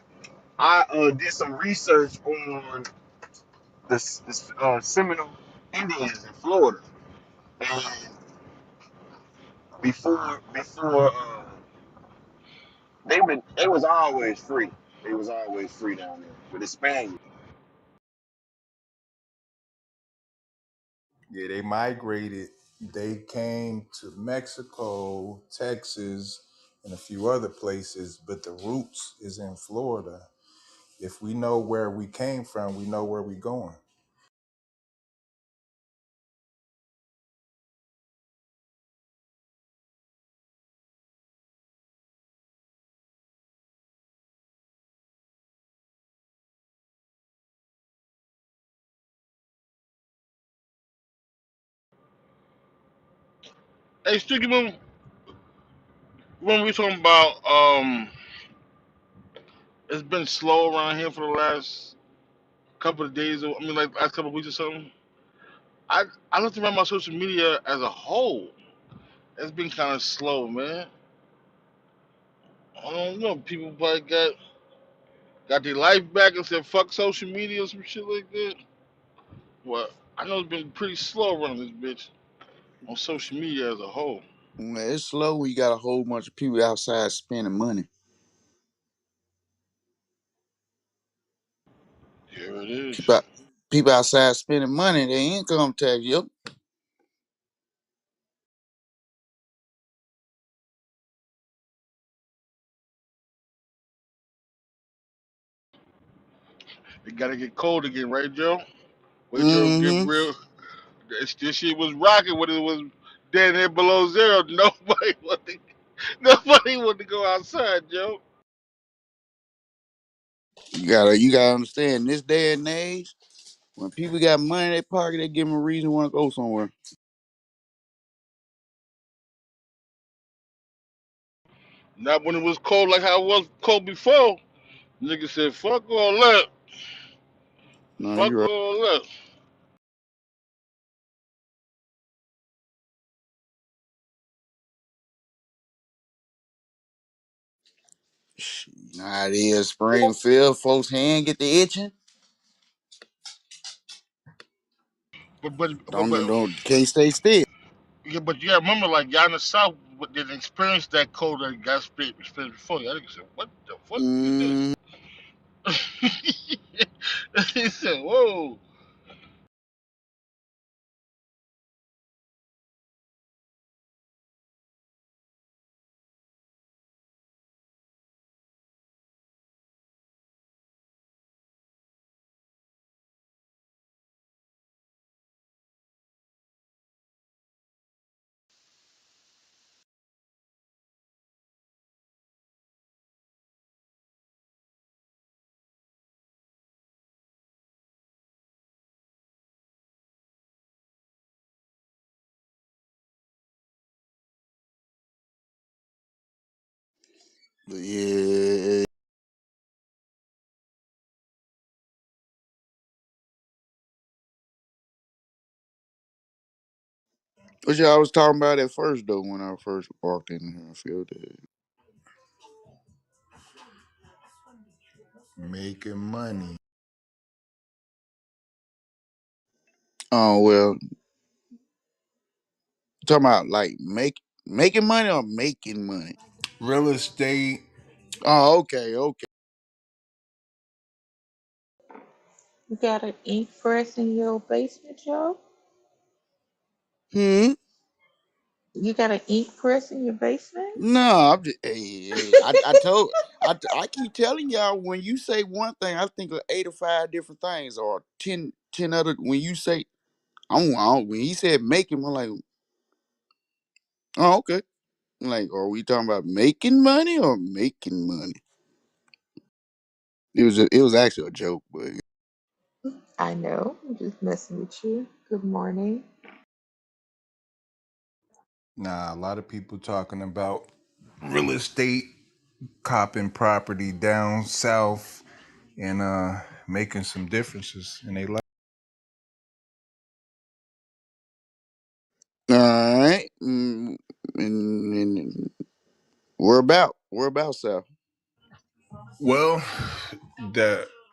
I did some research on the Seminole Indians in Florida, and before they was always free. They was always free down there with the Spaniards. Yeah, they migrated. They came to Mexico, Texas, and a few other places, but the roots is in Florida. If we know where we came from, we know where we going. Hey, Sticky, when we talking about it's been slow around here for the last couple of days. Or, I mean, like last couple of weeks or something. I I looked around my social media as a whole. It's been kind of slow, man. I don't know. People probably got their life back and said fuck social media or some shit like that. Well, I know it's been pretty slow around this bitch on social media as a whole. Man, it's slow when you got a whole bunch of people outside spending money. Here it is. People, people outside spending money, their income tax. Yep. It gotta get cold again, right, Joe? Wait till it get Mm-hmm. real. This shit was rocking when it was down there below zero. Nobody wanted to go outside, Joe. You gotta understand this day and age, when people got money in their pocket, they give them a reason to want to go somewhere. Not when it was cold like how it was cold before. Nigga said, fuck all that. No, Fuck you're right. all that. You know how it is. Springfield, folks' hand get the itching. But Don't can't stay still. yeah, but you gotta remember, like y'all in the South didn't experience that cold that got experienced before. Y'all niggas said, "What the fuck is Mm, this?" He said, "Whoa." but yeah. What y'all was talking about at first though when I first walked in here. I feel that. Making money. Oh well, talking about like making money or making money. Real estate. Oh, okay, okay. You got an ink press in your basement, Joe? Hmm. You got an ink press in your basement? No, I'm just. Hey, I keep telling y'all when you say one thing, I think of 85 different things or 10 other. When you say when he said making, I'm like, oh, okay. I'm like, are we talking about making money or making money? It was actually a joke, but I know. I'm just messing with you. Good morning. Nah, a lot of people talking about real estate, copping property down south, and making some differences in their life. all right. And we're about Sal. Well,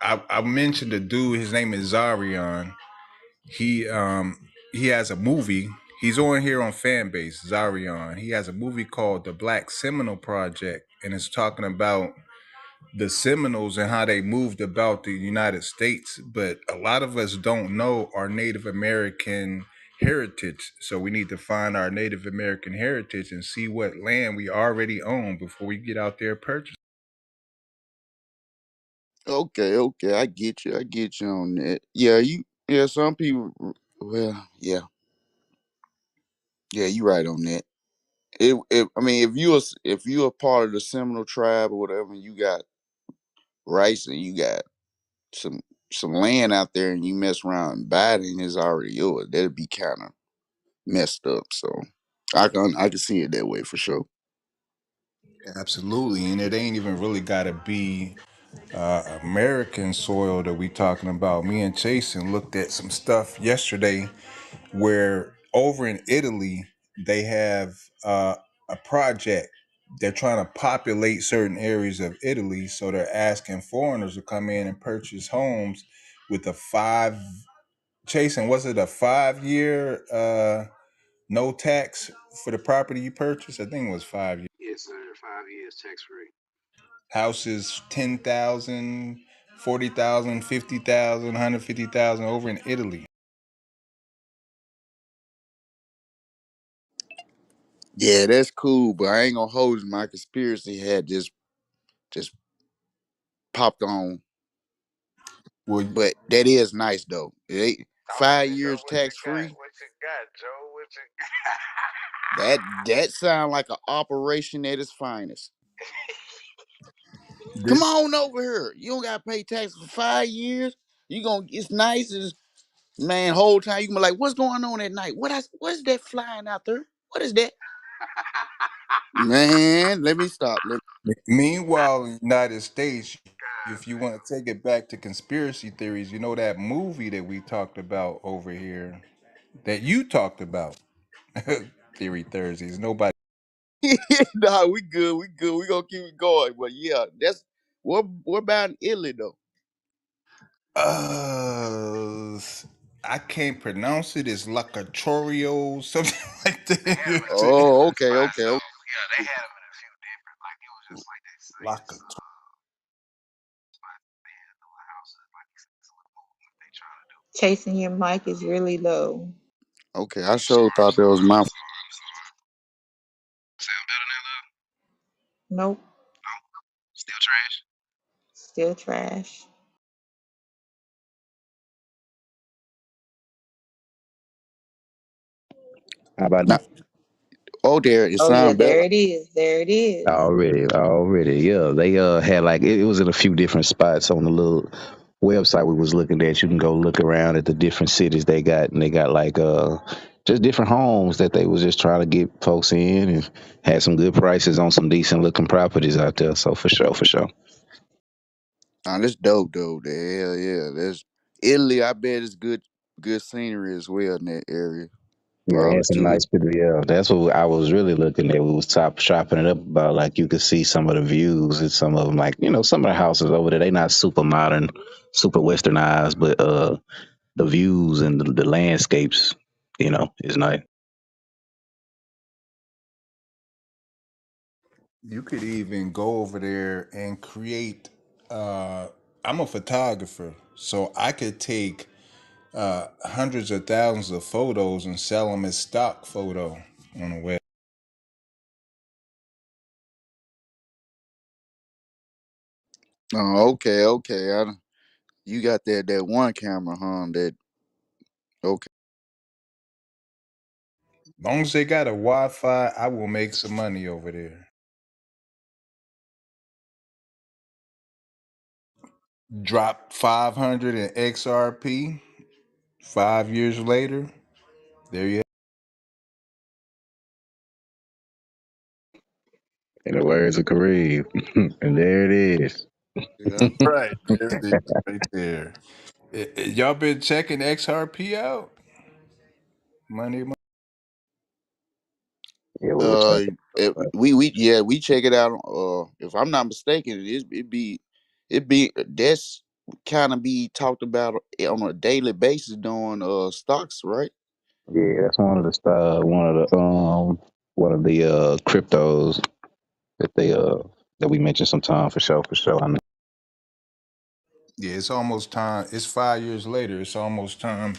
I mentioned the dude. His name is Zarion. He has a movie. He's on here on Fanbase. Zarion. He has a movie called The Black Seminole Project, and it's talking about the Seminoles and how they moved about the United States. But a lot of us don't know our Native American heritage. So we need to find our Native American heritage and see what land we already own before we get out there purchasing. Okay, okay, I get you on that. Yeah, yeah, some people. Well, yeah, yeah, you right on that. I mean, if you a part of the Seminole tribe or whatever, and you got rice and you got some some land out there, and you mess around and buy it, and it's already yours. That'd be kind of messed up. So I can see it that way for sure. Absolutely, and it ain't even really got to be American soil that we talking about. Me and Jason looked at some stuff yesterday where over in Italy they have a project. They're trying to populate certain areas of Italy, so they're asking foreigners to come in and purchase homes with a five. Jason, was it a 5 year no tax for the property you purchased? I think it was 5 years. Yes, sir. 5 years tax free. Houses 10,000, 40,000, 50,000, 150,000 over in Italy. Yeah, that's cool, but I ain't gonna hold you. My conspiracy had just popped on. Well, But that is nice though. It ain't Talk to me, Joe. 5 years What you tax got? free. What you got, Joe? What you That sound like an operation at its finest. Come this on over here. You don't gotta pay tax for 5 years. You gonna it's nice as man, whole time you gonna be like, what's going on at night? What's that flying out there? What is that? Man, let me stop. Meanwhile, in the United States, God, if you man. want to take it back to conspiracy theories, you know that movie that we talked about over here, that you talked about, Theory Thursdays. Nobody. Nah, we good, we good. We gonna keep it going. But yeah, that's what about in Italy though? Uh, I can't pronounce it. It's Locatorio, something like They had them in a few that. Oh, different okay, spots, okay, okay. though. Yeah, they had them in a few different. Like it was just like they say, it's Locatorio. spots they had no houses. Like it's a little movement they trying to do. Chasing, your mic is really low. Okay, I I'm sure sorry, I'm thought that was sorry, my I'm sorry, I'm sorry. Sound better now, love? Nope, No, still trash. still trash. How about now? not. Oh, there it Oh yeah, sound there better. it is. There it is. Already, yeah. They had like it was in a few different spots on the little website we was looking at. You can go look around at the different cities they got, and they got like just different homes that they was just trying to get folks in, and had some good prices on some decent looking properties out there. So for sure, for sure. Nah, that's dope though. The hell yeah, that's Italy. I bet it's good scenery as well in that area. Yeah, they Probably had some too. nice people. Yeah, that's what I was really looking at. We was top shopping it up about. Like you could see some of the views and some of them, like some of the houses over there. They not super modern, super westernized, but the views and the landscapes, is nice. You could even go over there and create. I'm a photographer, so I could take hundreds of thousands of photos and sell them as stock photo on the web. Oh, okay, okay. You got that one camera, huh? That okay. As long as they got a Wi-Fi, I will make some money over there. Drop 500 in XRP. 5 years later, there you have. In the words of Kareem, and there it is. That's right. There it is, right there. Y'all been checking XRP out? Money, money. Yeah, we were talking about We check it out. If I'm not mistaken, it be. it be that's kind of be talked about on a daily basis doing stocks, right? Yeah, that's one of the cryptos that they that we mentioned sometime for sure, for sure. I know. Yeah, it's almost time. It's 5 years later. It's almost time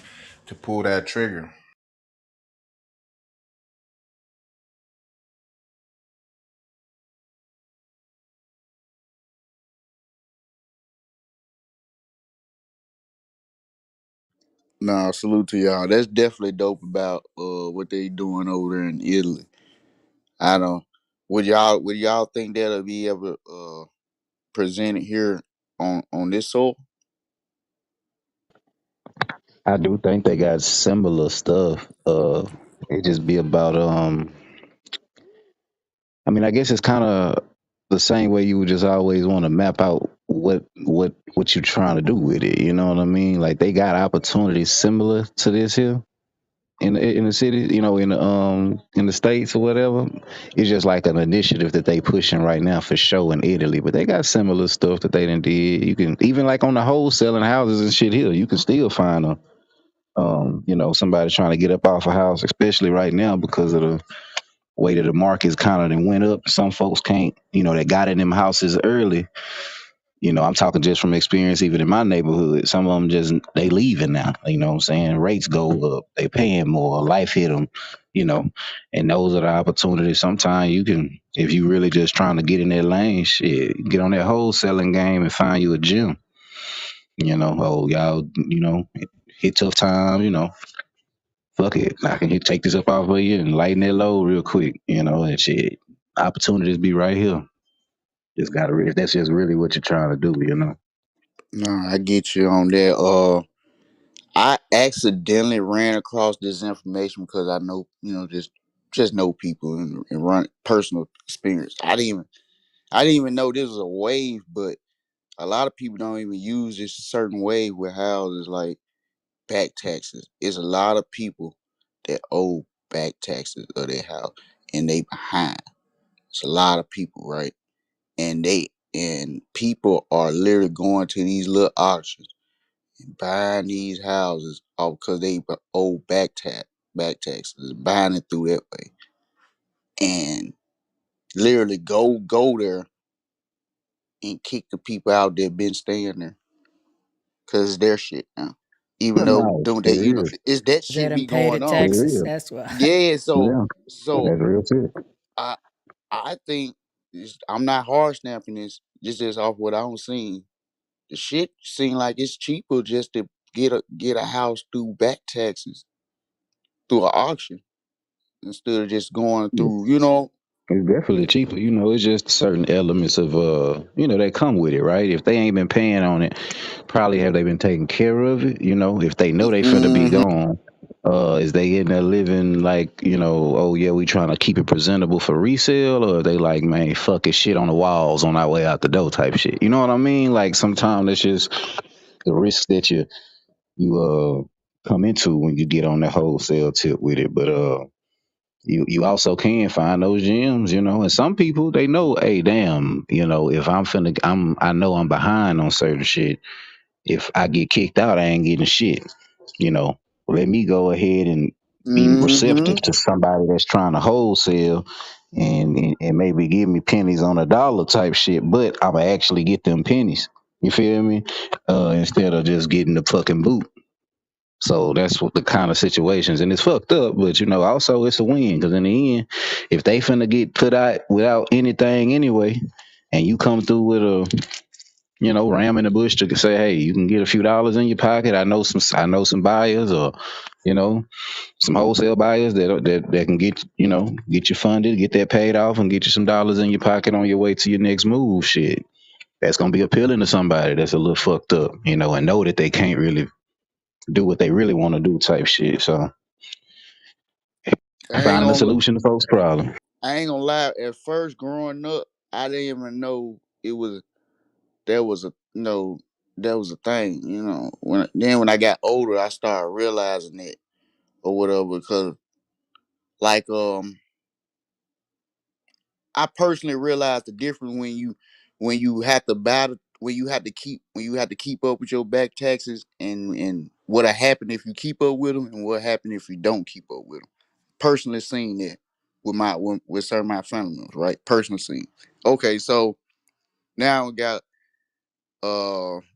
to pull that trigger. Nah, salute to y'all. That's definitely dope about what they doing over there in Italy. I don't. Would y'all think that'll be ever presented here on this soil? I do think they got similar stuff. It just be about I mean, I guess it's kind of the same way you would just always want to map out what you're trying to do with it. You know what I mean? Like they got opportunities similar to this here in the city. You know, in the states or whatever. It's just like an initiative that they pushing right now for show in Italy. But they got similar stuff that they done did. You can even like on the wholesaling houses and shit here. You can still find a somebody trying to get up off a house, especially right now because of the way that the market's kind of went up. Some folks can't, that got in them houses early. I'm talking just from experience, even in my neighborhood. Some of them just they leaving now. You know what I'm saying? Rates go up, they paying more, life hit them. You know, and those are the opportunities. Sometimes you can, if you really just trying to get in that lane, shit, get on that wholesaling game and find you a gym. Oh y'all, hit tough time. Fuck it, I can take this up off of you and lighten that load real quick. And shit, opportunities be right here. Just gotta read. That's just really what you're trying to do. Nah, I get you on that. I accidentally ran across this information because I know, just know people and run personal experience. I didn't even know this was a wave, but a lot of people don't even use this certain wave with houses like back taxes. It's a lot of people that owe back taxes of their house and they behind. It's a lot of people, right? And people are literally going to these little auctions and buying these houses all because they owe back taxes, buying it through that way, and literally go there and kick the people out that been staying there because it's their shit now. Even Yeah, though no, don't it they, is. is that They shit didn't be pay the going on? It taxes. is. That's why. Yeah, so Yeah, so that's real shit. I I think I'm not hard snapping this. Just off what I'm seeing. The shit seem like it's cheaper just to get a house through back taxes through an auction instead of just going Yeah. through. You know. It's definitely cheaper. It's just certain elements of that come with it, right? If they ain't been paying on it, probably have they been taking care of it, if they know they finna be Hmm. gone, is they in there living like, oh yeah, we trying to keep it presentable for resale, or are they like, man, fuck it, shit on the walls on our way out the door type shit. You know what I mean? Like sometimes it's just the risks that you come into when you get on that wholesale tip with it. But you also can find those gems, and some people they know, hey, damn, if I know I'm behind on certain shit. If I get kicked out, I ain't getting shit. You know, Let me go ahead and be Hmm. receptive to somebody that's trying to wholesale and maybe give me pennies on a dollar type shit, but I'ma actually get them pennies. You feel me? Instead of just getting the fucking boot. So that's what the kind of situations, and it's fucked up, but also it's a win because in the end, if they finna get put out without anything anyway, and you come through with a ram in the bush to say, hey, you can get a few dollars in your pocket. I know some buyers or you know some wholesale buyers that can get you funded, get that paid off, and get you some dollars in your pocket on your way to your next move. Shit, that's gonna be appealing to somebody that's a little fucked up, and know that they can't really do what they really want to do type shit. So I ain't finding a gonna solution to folks' problem. I ain't gonna lie. At first, growing up, I didn't even know it was there was a there was a thing. When I got older, I started realizing it or whatever because like I personally realized the difference when you have to buy when you have to keep up with your back taxes and what'll happen if you keep up with them and what happen if you don't keep up with them. Personally seen that with certain my family members, right? Personally seen. Okay, so now we got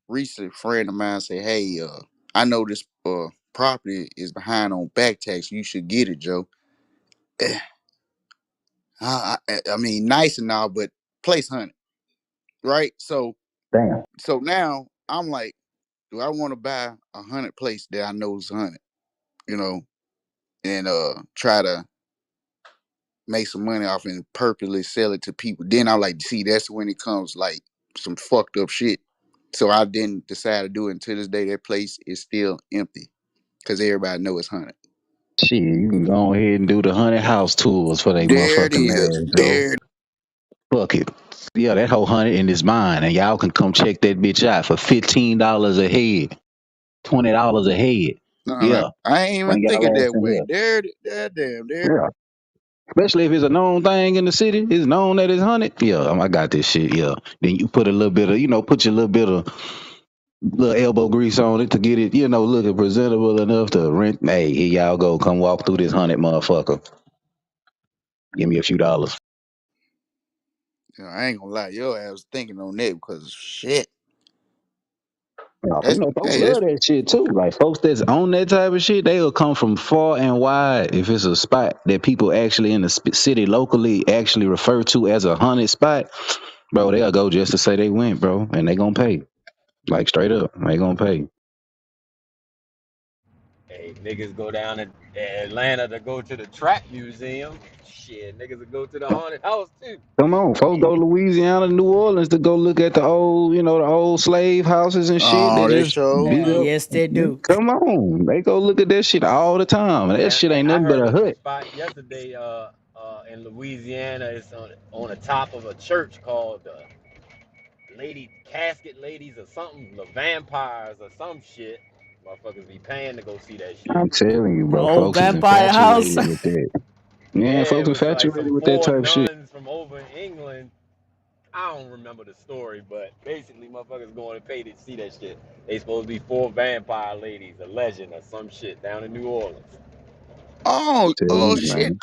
recent friend of mine say, hey, I know this property is behind on back tax. You should get it, Joe. I mean, nice and all, but place hunted, right? Damn. So now I'm like, do I want to buy a hunted place that I know is hunted, you know, and try to make some money off and purposely sell it to people? Then I'm like, see, that's when it comes like some fucked up shit. So I didn't decide to do it. Until this day, that place is still empty because everybody know it's hunted. Shit, you can go ahead and do the 100 house tours for they There it motherfucking is. ass, Joe. There. Fuck it. Yeah, that whole 100 is mine, and y'all can come check that bitch out for $15 a head, $20 a head. No, Yeah, I ain't even bring y'all thinking ass that in way. here. There, there, damn, there. Yeah, especially if it's a known thing in the city, it's known that it's 100. Yeah, I got this shit. Yeah, then you put a little bit of, put your little bit of little elbow grease on it to get it, looking presentable enough to rent. Hey, here y'all go. Come walk through this 100 motherfucker. Give me a few dollars. I ain't gonna lie, your ass was thinking on that because shit. Yeah, That's folks hey, love that's that shit too. Like folks that's on that type of shit, they'll come from far and wide if it's a spot that people actually in the city locally actually refer to as a 100 spot. Bro, they'll go just to say they went, bro, and they gonna pay. Like straight up, they gonna pay. Hey, niggas go down to Atlanta to go to the Trap Museum. Shit, niggas will go to the haunted house too. Come on, folks go to Louisiana, New Orleans to go look at the old, the old slave houses and shit. They oh, they just sure beat up. do. Yes, they do. Come on, they go look at that shit all the time. And that Man, shit hey, ain't I nothing but heard a of some hut. spot yesterday in Louisiana. It's on the top of a church called Lady Casket Ladies or something, the vampires or some shit. Motherfuckers be paying to go see that shit. I'm telling you, The bro, old folks is vampire house. infatuated with that. Yeah, Yeah, folks it was like some infatuated with that four type of shit. nuns from over in England. I don't remember the story, but basically motherfuckers going to pay to see that shit. They supposed to be four vampire ladies, a legend or some shit down in New Orleans. Oh, Tell oh you, shit. man.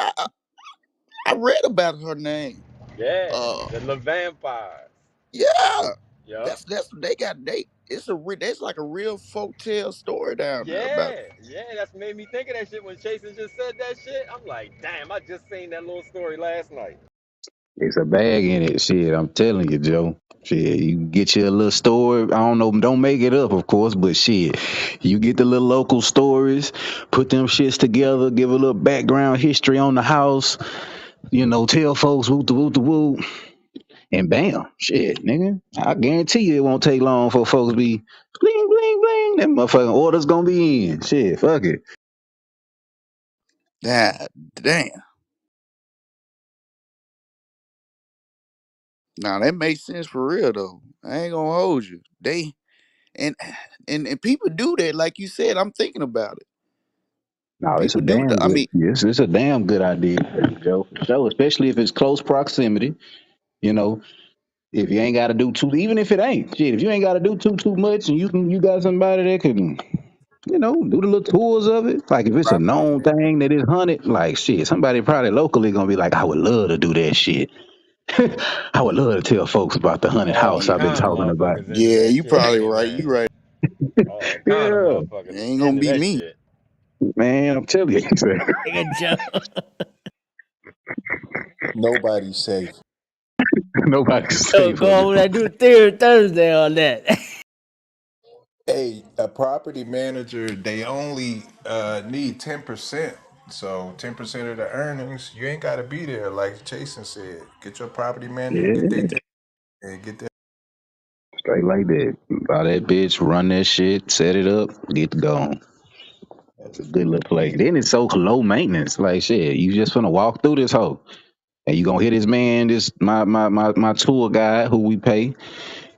I read about her name. Yeah, Uh, the Le Vampires. yeah. Yup. That's they got they. That's like a real folk tale story down there about. Yeah, that's made me think of that shit when Chasen just said that shit. I'm like, damn, I just seen that little story last night. It's a bag in it. Shit, I'm telling you, Joe. Shit, you can get you a little story. I don't know, don't make it up, of course, but shit, you get the little local stories, put them shits together, give a little background history on the house, tell folks woo the woo the woo, and bam, shit, nigga. I guarantee you it won't take long for folks be bling bling bling. That motherfucking order's gonna be in. Shit, fuck it. God damn. Now that makes sense for real though. I ain't gonna hold you. And and people do that, like you said. I'm thinking about it. No, it's a People do. damn I good. mean, Yes, it's a damn good idea, Joe. For sure, especially if it's close proximity. You know, if you ain't got to do too, even if it ain't shit, if you ain't got to do too much, and you got somebody that can, do the little tours of it. Like if it's a property known man. thing that is hunted, like shit, somebody probably locally gonna be like, I would love to do that shit. I would love to tell folks about the hunted All house I've been kind of talking about. motherfuckers into Yeah, that you shit, probably ain't it, right. man? You right. All kind of Yeah, It motherfuckers ain't gonna into be that me. shit. man, I'm telling you, Nigga Joe. Nobody's safe. nobody's Oh, safe go on over there do theory Thursday on that. Hey, a property manager, they only need 10%. So 10% of the earnings, you ain't got to be there. Like Jason said, get your property manager, get this. their and get their. Straight like that. Buy that bitch, run that shit, set it up, get gone. That's a good little play. Then it's so low maintenance. Like shit, you just finna walk through this hole. And you gonna hit this man, this my tour guide who we pay.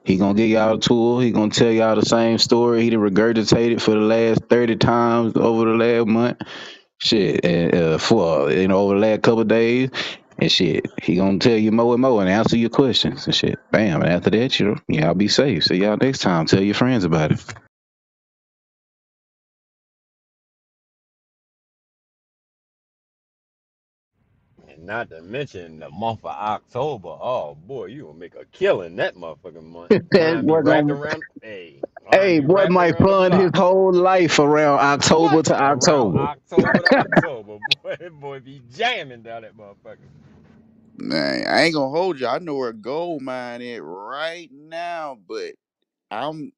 He gonna give y'all a tour. He gonna tell y'all the same story. He done regurgitated for the last 30 times over the last month. Shit, and for over the last couple of days, And shit, he gonna tell you more and more and answer your questions and shit. Bam. And after that, y'all be safe. See y'all next time. Tell your friends about it. And not to mention the month of October. Oh boy, you gonna make a killing that motherfucking month. That Mine be boy wrapped gonna, around. Hey, mine hey, be boy wrapped might around the fund his block. whole life around October What? to Around October. October to October, boy, that boy be jamming down that motherfucker. Man, I ain't gonna hold you. I know where a gold mine is right now, but I'm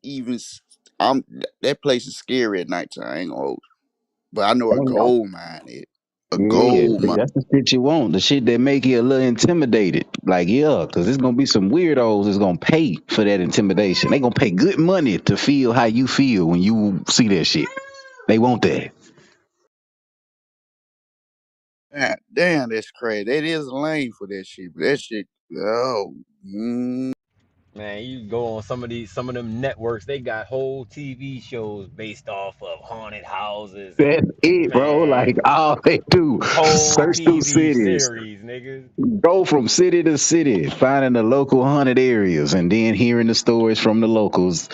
even I'm that place is scary at nighttime. I ain't gonna hold you. But I know where a gold mine is. A Yeah, gold see, mine. that's the shit you want. The shit that make you a little intimidated. Like, yeah, because there's gonna be some weirdos that's gonna pay for that intimidation. They gonna pay good money to feel how you feel when you see that shit. They want that. God damn, that's crazy. That is lame for that shit. But that shit, oh, Man, you go on some of them networks. They got whole TV shows based off of haunted houses and That's it, bro. Like, man, all they do, whole search through TV cities, series, nigga. go from city to city, finding the local haunted areas, and then hearing the stories from the locals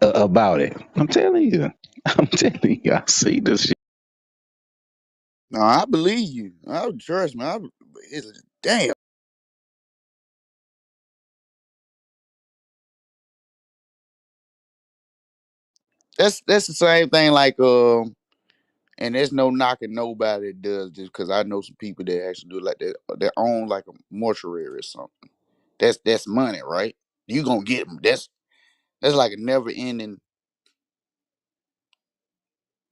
about it. I'm telling you. I'm telling you. I see this shit. no, I believe you. I trust me. It's, damn. That's the same thing. Like and there's no knocking nobody that does this because I know some people that actually do it like that. They own like a mortuary or something. That's money, right? You gonna get them. That's like a never ending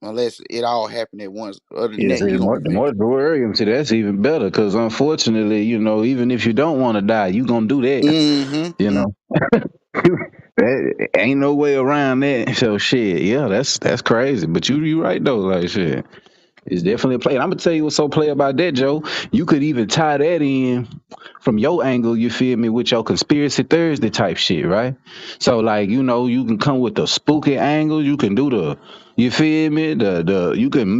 unless it all happened at once. Other than Yes, that, you gonna the make more it. Aquarium, see, that's even better because unfortunately, even if you don't want to die, you gonna do that. You Mm-hmm. know, that, ain't no way around that. So shit, yeah, that's crazy. But you right though, like shit. It's definitely a play. And I'm gonna tell you what's so play about that, Joe. You could even tie that in from your angle, you feel me, with your conspiracy Thursday type shit, right? So like, you can come with the spooky angle, you can do you feel me?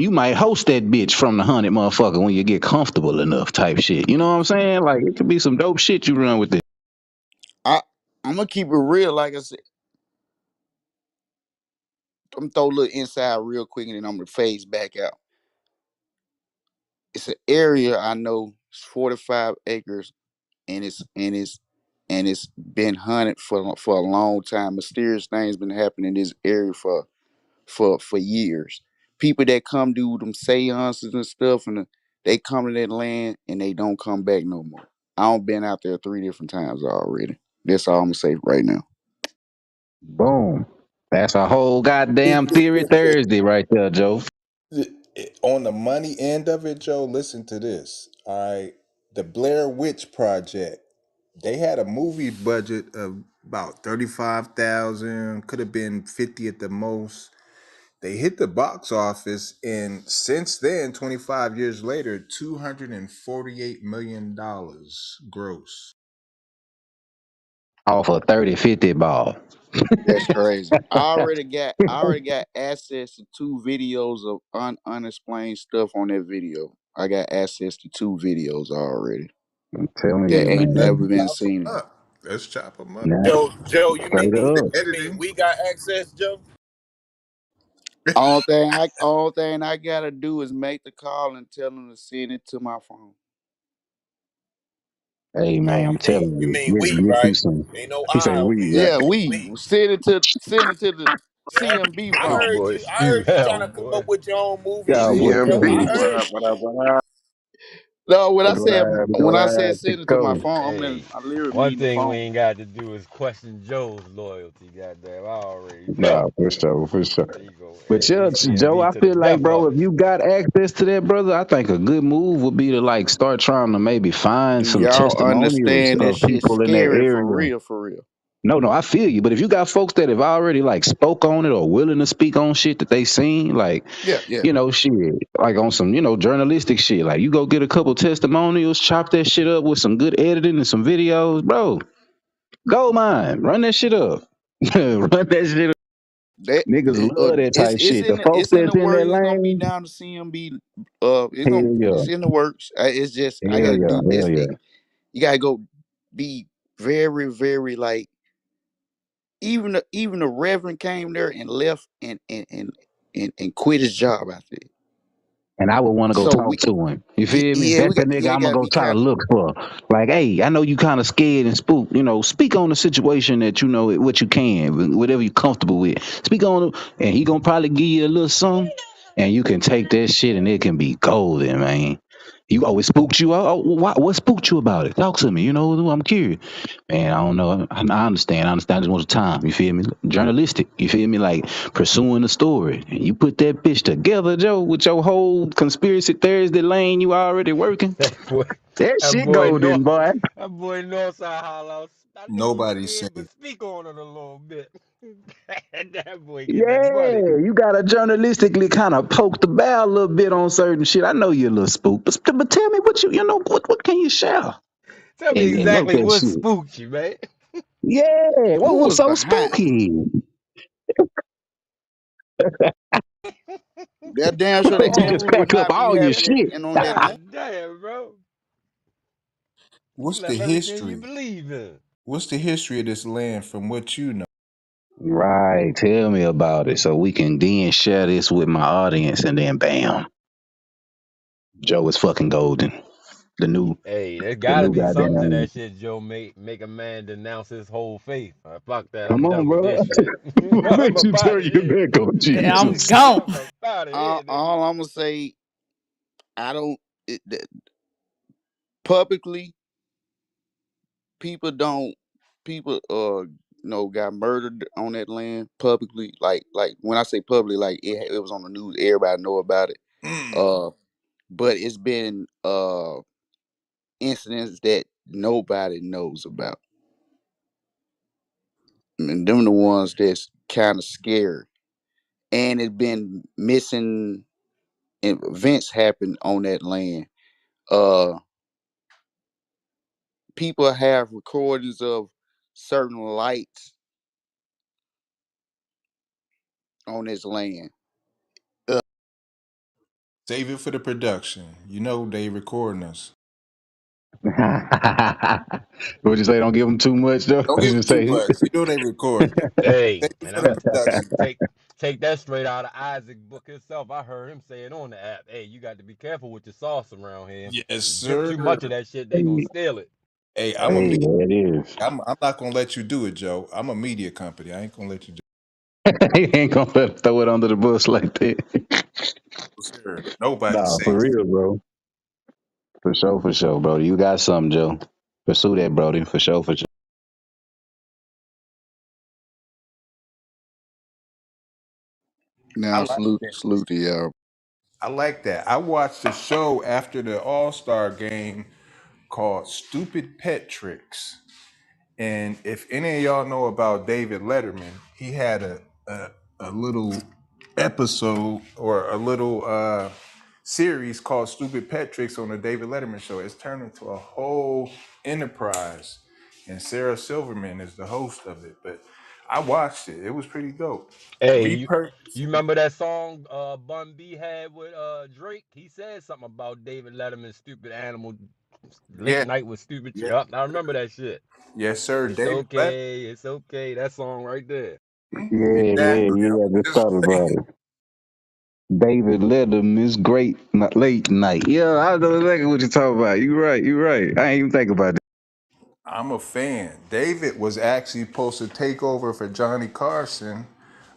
You might host that bitch from the haunted motherfucker when you get comfortable enough type shit. You know what I'm saying? Like it could be some dope shit you run with it. I I'm gonna keep it real. Like I said, I'm gonna throw a little inside real quick, and then I'm gonna phase back out. It's an area I know. It's 45 acres, and it's been hunted for a long time. Mysterious things been happening in this area for years. People that come do them seances and stuff, and they come to that land and they don't come back no more. I don't been out there 3 different times already. That's all I'm gonna say right now. Boom. That's a whole goddamn theory Thursday right there, Joe. On the money end of it, Joe, listen to this. All right. The Blair Witch Project. They had a movie budget of about 35,000, could have been 50 at the most. They hit the box office, and since then, 25 years later, $248 million gross. Off a 30-50 ball. That's crazy. I already got access to 2 videos of unexplained stuff on that video. I got access to 2 videos already I'm telling that you, ain't Let's never man. been chop 'em seen. up. Let's chop them up. Nah, Joe, straight up. you mean Editing. we got access, Joe? All thing I gotta do is make the call and tell them to send it to my phone. Hey Oh, man, I'm telling you you, mean we're we, gonna get you right? some. Ain't no He say I over we, here. right? Yeah, You mean we we? send it to the Yeah, CMB I Them phone. heard boys you. I shoot heard you trying hell, to come boy. up with your own movie and Y'all boy shit, Joe. crazy. I CMB, what heard up, you. what up, what up? No, We when gonna I ride said to send it to my go. phone, Hey, I literally one mean the thing we phone. ain't got to do is question Joe's loyalty. Goddamn, I already know. Nah, for sure, for sure. He go But yeah, Joe, CMB I to the feel like, death of bro, if us. you got access to that, brother, I think a good move would be to like start trying to maybe find Do some y'all testimonials understand that of shit people in that scary for area. real, for real? No, no, I feel you. But if you got folks that have already like spoke on it or willing to speak on shit that they seen, like, Yeah, yeah. shit, like on some, journalistic shit, like you go get a couple testimonials, chop that shit up with some good editing and some videos, bro. Go mine, run that shit up, run that shit up. That Niggas love that type it's shit. The in the folks it's in that's the in that works. It's gonna be lane, down to CMB. hell yeah. It's in the works. It's just I Hell gotta yeah. do Hell this. yeah. You gotta go be very very like even the Reverend came there and left and quit his job after it. And I would want to go So talk to him. You feel me? yeah, That's the nigga you I'm gonna gotta go be try to careful. look for. Like, hey, I know you kind of scared and spooked. You know, speak on the situation that you know what you can, whatever you're comfortable with. Speak on it, and he gonna probably give you a little something, and you can take that shit, and it can be golden, man. You always spooked you out. Oh, what spooked you about it? Talk to me. You know, I'm curious. Man, I don't know. I understand. I understand. I just want the time. You feel me? Journalistic. You feel me? Like pursuing the story. And you put that bitch together, Joe, with your whole conspiracy Thursday lane you already working. That boy, That that shit boy North, golden, boy. that boy Northside Hollow. That nigga was Nobody scared, safe. but speak on it a little bit. That boy get that money. Yeah, you gotta journalistically kind of poke the bear a little bit on certain shit. I know you're a little spooked, but tell me what you know what can you share Tell me and work exactly that what shit. spooked you, man. Yeah, what Who was was so behind it? spooky? That damn What sure the made you just Amber would pack up not be all your having it shit? and on that land. God damn, bro. You What's the left everything you history? believe in. What's the history of this land from what you know? Right, tell me about it so we can then share this with my audience and then bam, Joe is fucking golden. The new, Hey, there's the gotta new be something to goddamn. that shit, Joe. Make a man denounce his whole faith. Fuck that. Come I'm on, done with bro. this shit. What I'm makes you about turn it your here. back on I'm Jesus? gone. I'm about it here, nigga. All I'm gonna say, I don't publicly people don't people got murdered on that land publicly. Like when I say publicly, like it was on the news, everybody know about it. Mm. Uh, but it's been incidents that nobody knows about, and them the ones that's kind of scary. And it's been missing events happen on that land. Uh, people have recordings of certain lights on this land. Uh, Save it for the production. You know they recording us. What you say? Don't give them too much, though. Don't What give you it too say? much. You know they recording us. Hey, Save it and for the I production. take that straight out of Isaac book himself. I heard him say it on the app. Hey, you got to be careful with your sauce around here. Yes, You give too much of sir. that shit, they gonna Hey, steal it. Hey, I'm a hey, media. there it is. I'm not gonna let you do it, Joe. I'm a media company. I ain't gonna let you do He ain't gonna let him throw it under the bus like that. it, sir. Nobody Nah, for safe. real, bro. For sure, bro. You got something, Joe. Pursue that, Brody. For sure, for sure. I now like that. salute to y'all. I like that. I watched a show after the All Star game called Stupid Pet Tricks. And if any of y'all know about David Letterman, he had a little episode or a little series called Stupid Pet Tricks on the David Letterman show. It's turned into a whole enterprise. And Sarah Silverman is the host of it. But I watched it. It was pretty dope. Hey, Repurpose. you remember that song Bun B had with Drake? He said something about David Letterman's stupid animal late Yeah, night with stupid. yeah. Yup, I remember that shit. Yes, sir. It's David Letterman. okay, it's okay. That song right there. Yeah, Exactly. I yeah. was Just just thought like, about it. David Letterman is great late night. Yeah, I know exactly what you're talking about. You right. You right. I ain't even think about that. I'm a fan. David was actually supposed to take over for Johnny Carson,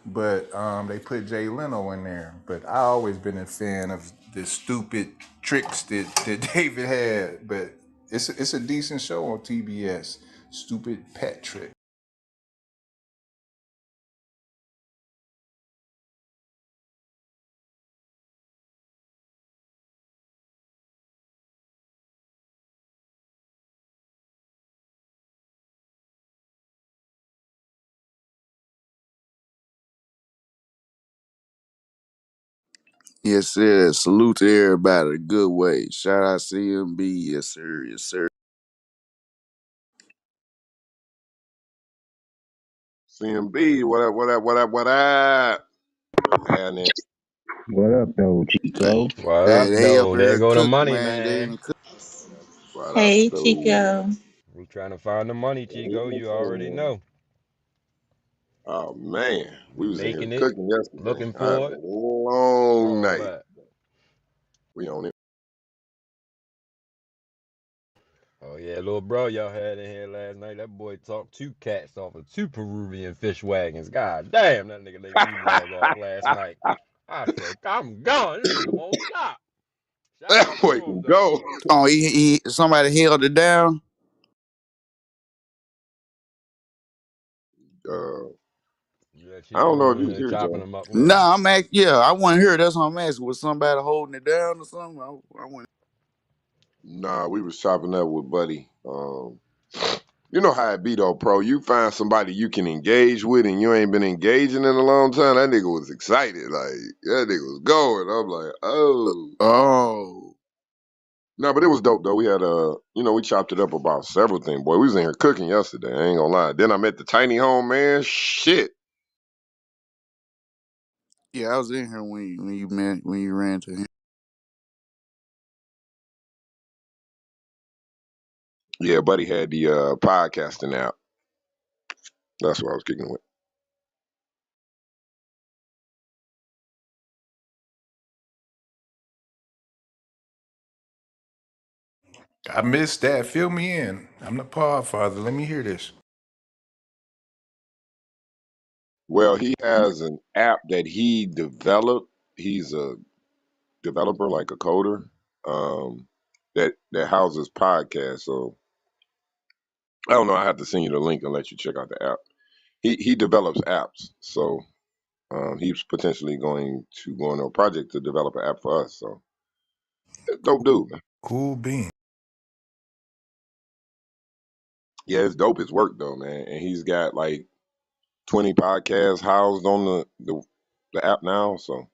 but they put Jay Leno in there. But I always been a fan of the stupid tricks that David had. But it's a decent show on TBS. Stupid Pet Trick. Yes, sir. Salute to everybody. Good way. Shout out CMB. Yes, sir. Yes, sir. CMB, what up, what up, what up, what up? What's happening? What up, though, Hey, Chico? What hey, up, they up though? There here go the cooking, money, man. They man. in cook. What up, Hey, though? Chico. We trying to find the money, Chico. You already know. Oh man, We we was in here making it, cooking yesterday. looking I had a for it, long all night. that. We on it. Oh yeah, little bro, y'all had in here last night. That boy talked two cats off of two Peruvian fish wagons. God damn, that nigga made me lag off last night. I said, I'm gone. This nigga won't stop. Shout That out to boy him can though. go. Oh, somebody held it down. Uh, Yeah, I don't Chico know was if in you was here here, chopping John. them up with him. Nah, yeah, I want to hear. That's what I'm asking. Was somebody holding it down or something? I want. Nah, we was chopping up with Buddy. You know how it be though, pro. You find somebody you can engage with, and you ain't been engaging in a long time. That nigga was excited, like that nigga was going. I'm like, oh. Oh, No, but it was dope though. We had we chopped it up about several things. Boy, we was in here cooking yesterday. I ain't gonna lie. Then I met the tiny home man. Shit. yeah, I was in here when you ran to him. Yeah, buddy had the podcasting app. That's what I was kicking with. I missed that. Fill me in. I'm the pod father. Let me hear this. Well, he has an app that he developed. He's a developer, like a coder, that houses podcasts. So I don't know. I have to send you the link and let you check out the app. He develops apps. So he's potentially going to go on a project to develop an app for us. So dope dude, man. Cool bean. Yeah, it's dope. His work though, man. And he's got like 20 podcasts housed on the app now. So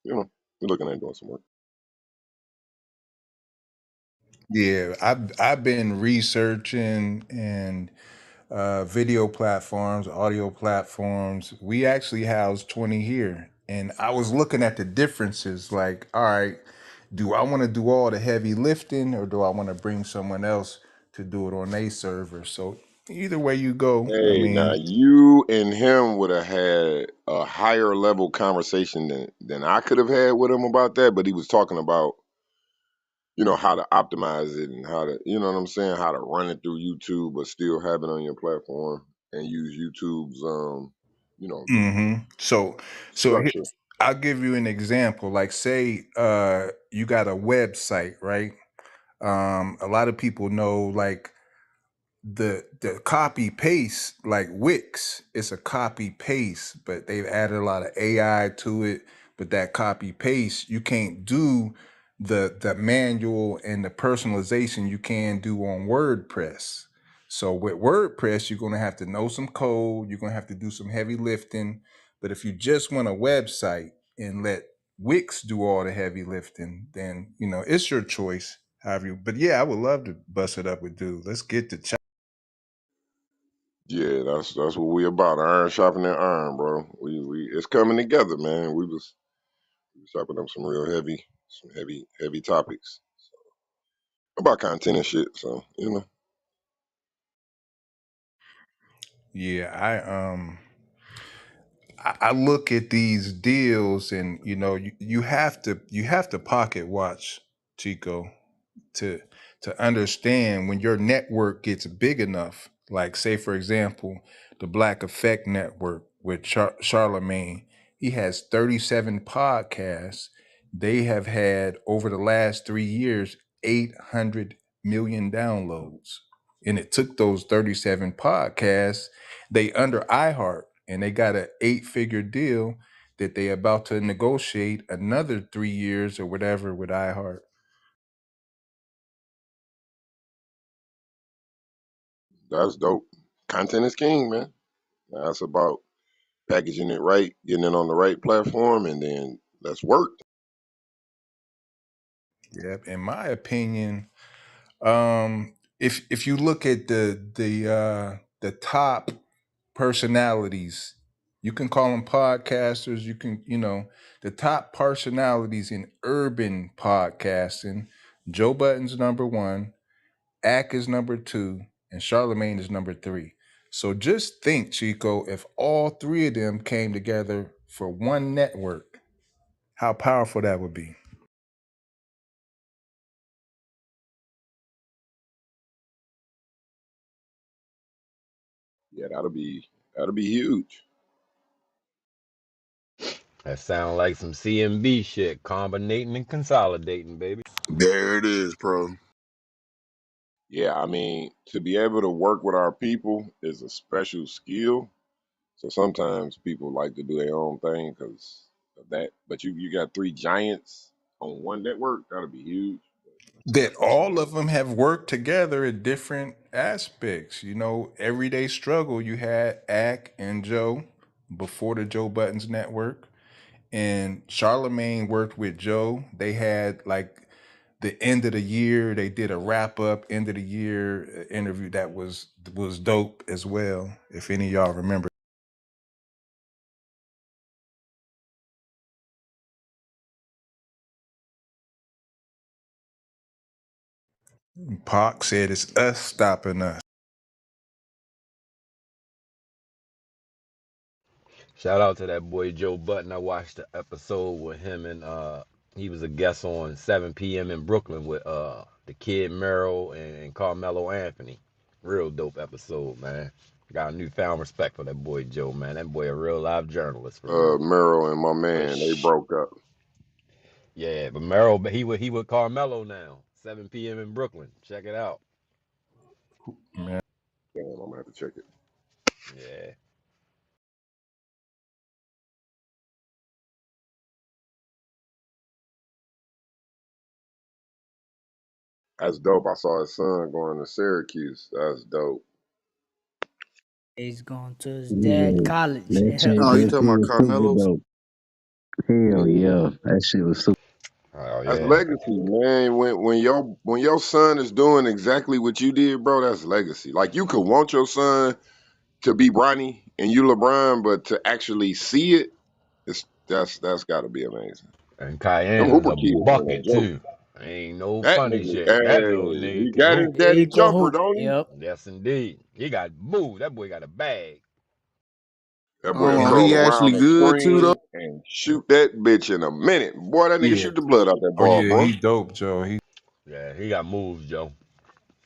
we're looking at doing some work. Yeah, I've been researching and video platforms, audio platforms. We actually house 20 here. And I was looking at the differences like, all right, do I want to do all the heavy lifting or do I want to bring someone else to do it on a server? So either way you go, I Hey, now mean, you and him would have had a higher level conversation than I could have had with him about that. But he was talking about how to optimize it and how to what I'm saying, how to run it through YouTube but still have it on your platform and use YouTube's so structure. I'll give you an example. Like say you got a website, right? A lot of people know like the copy paste like Wix, it's a copy paste, but they've added a lot of AI to it. But that copy paste, you can't do the manual and the personalization you can do on WordPress. So with WordPress, you're gonna have to know some code, you're gonna have to do some heavy lifting. But if you just want a website and let Wix do all the heavy lifting, then it's your choice. However you, but yeah, I would love to bust it up with dude. Let's get to Yeah, that's what we about. Iron sharpening iron, bro. We it's coming together, man. We was chopping up some heavy topics about content and shit. So Yeah, I look at these deals and you have to pocket watch, Chico, to understand when your network gets big enough. Like say for example, the Black Effect Network with Charlemagne, he has 37 podcasts. They have had over the last 3 years 800 million downloads, and it took those 37 podcasts. They under iHeart, and they got an 8-figure deal that they about to negotiate another 3 years or whatever with iHeart. that's dope. Content is king, man. That's about packaging it right, getting it on the right platform, and then let's work. Yep. In my opinion, if you look at the top personalities. You can call them podcasters. You can, the top personalities in urban podcasting. Joe Button's number one, Ack is number two, and Charlemagne is number three. So just think, Chico, if all three of them came together for one network, how powerful that would be. Yeah, that'll be huge. That sound like some CMB shit, combinating and consolidating, baby. There it is, pro. Yeah, I mean, to be able to work with our people is a special skill. So sometimes people like to do their own thing because of that. But you got three giants on one network. That'll be huge. That all of them have worked together at different aspects. Everyday struggle, you had Ack and Joe before the Joe Buttons network, and Charlemagne worked with Joe. They had like the end of the year, they did a wrap up end of the year interview that was dope as well. If any of y'all remember, Pac said it's us stopping us. Shout out to that boy Joe Button. I watched the episode with him and he was a guest on 7 p.m. in Brooklyn with the kid Merrill and Carmelo Anthony. Real dope episode, man. Got a newfound respect for that boy Joe, man. That boy a real live journalist for real. Merrill and my But man, they broke up. yeah, but Merrill, but he with Carmelo now. 7 p.m. in Brooklyn. Check it out. Man, Damn, I'm gonna have to check it. Yeah. That's dope. I saw his son going to Syracuse. That's dope. He's going to his dad Yeah, college. that Yeah. shit, Oh, you that talking shit about was super Carmelo's? dope. Hell Yeah. yeah, that shit was super. Oh That's yeah. legacy, man. When your son is doing exactly what you did, bro, that's legacy. Like you could want your son to be Bronny and you LeBron, but to actually see it, that's got to be amazing. And Them Cayenne is Hooper a kids ain't no bucket joke. too. Ain't no That funny nigga, shit. That little hey, nigga he can got his hoop. Yeah, daddy he can jumper, hoop. don't he? Yep. Yes, indeed. He got moved. That boy got a bag. That boy Hold will on, crawl he actually around the good too though. screen and shoot that bitch in a minute. Boy, that nigga yeah. shoot the blood out that Oh ball, yeah, boy. he dope, Joe. He Yeah, he got moves, Joe.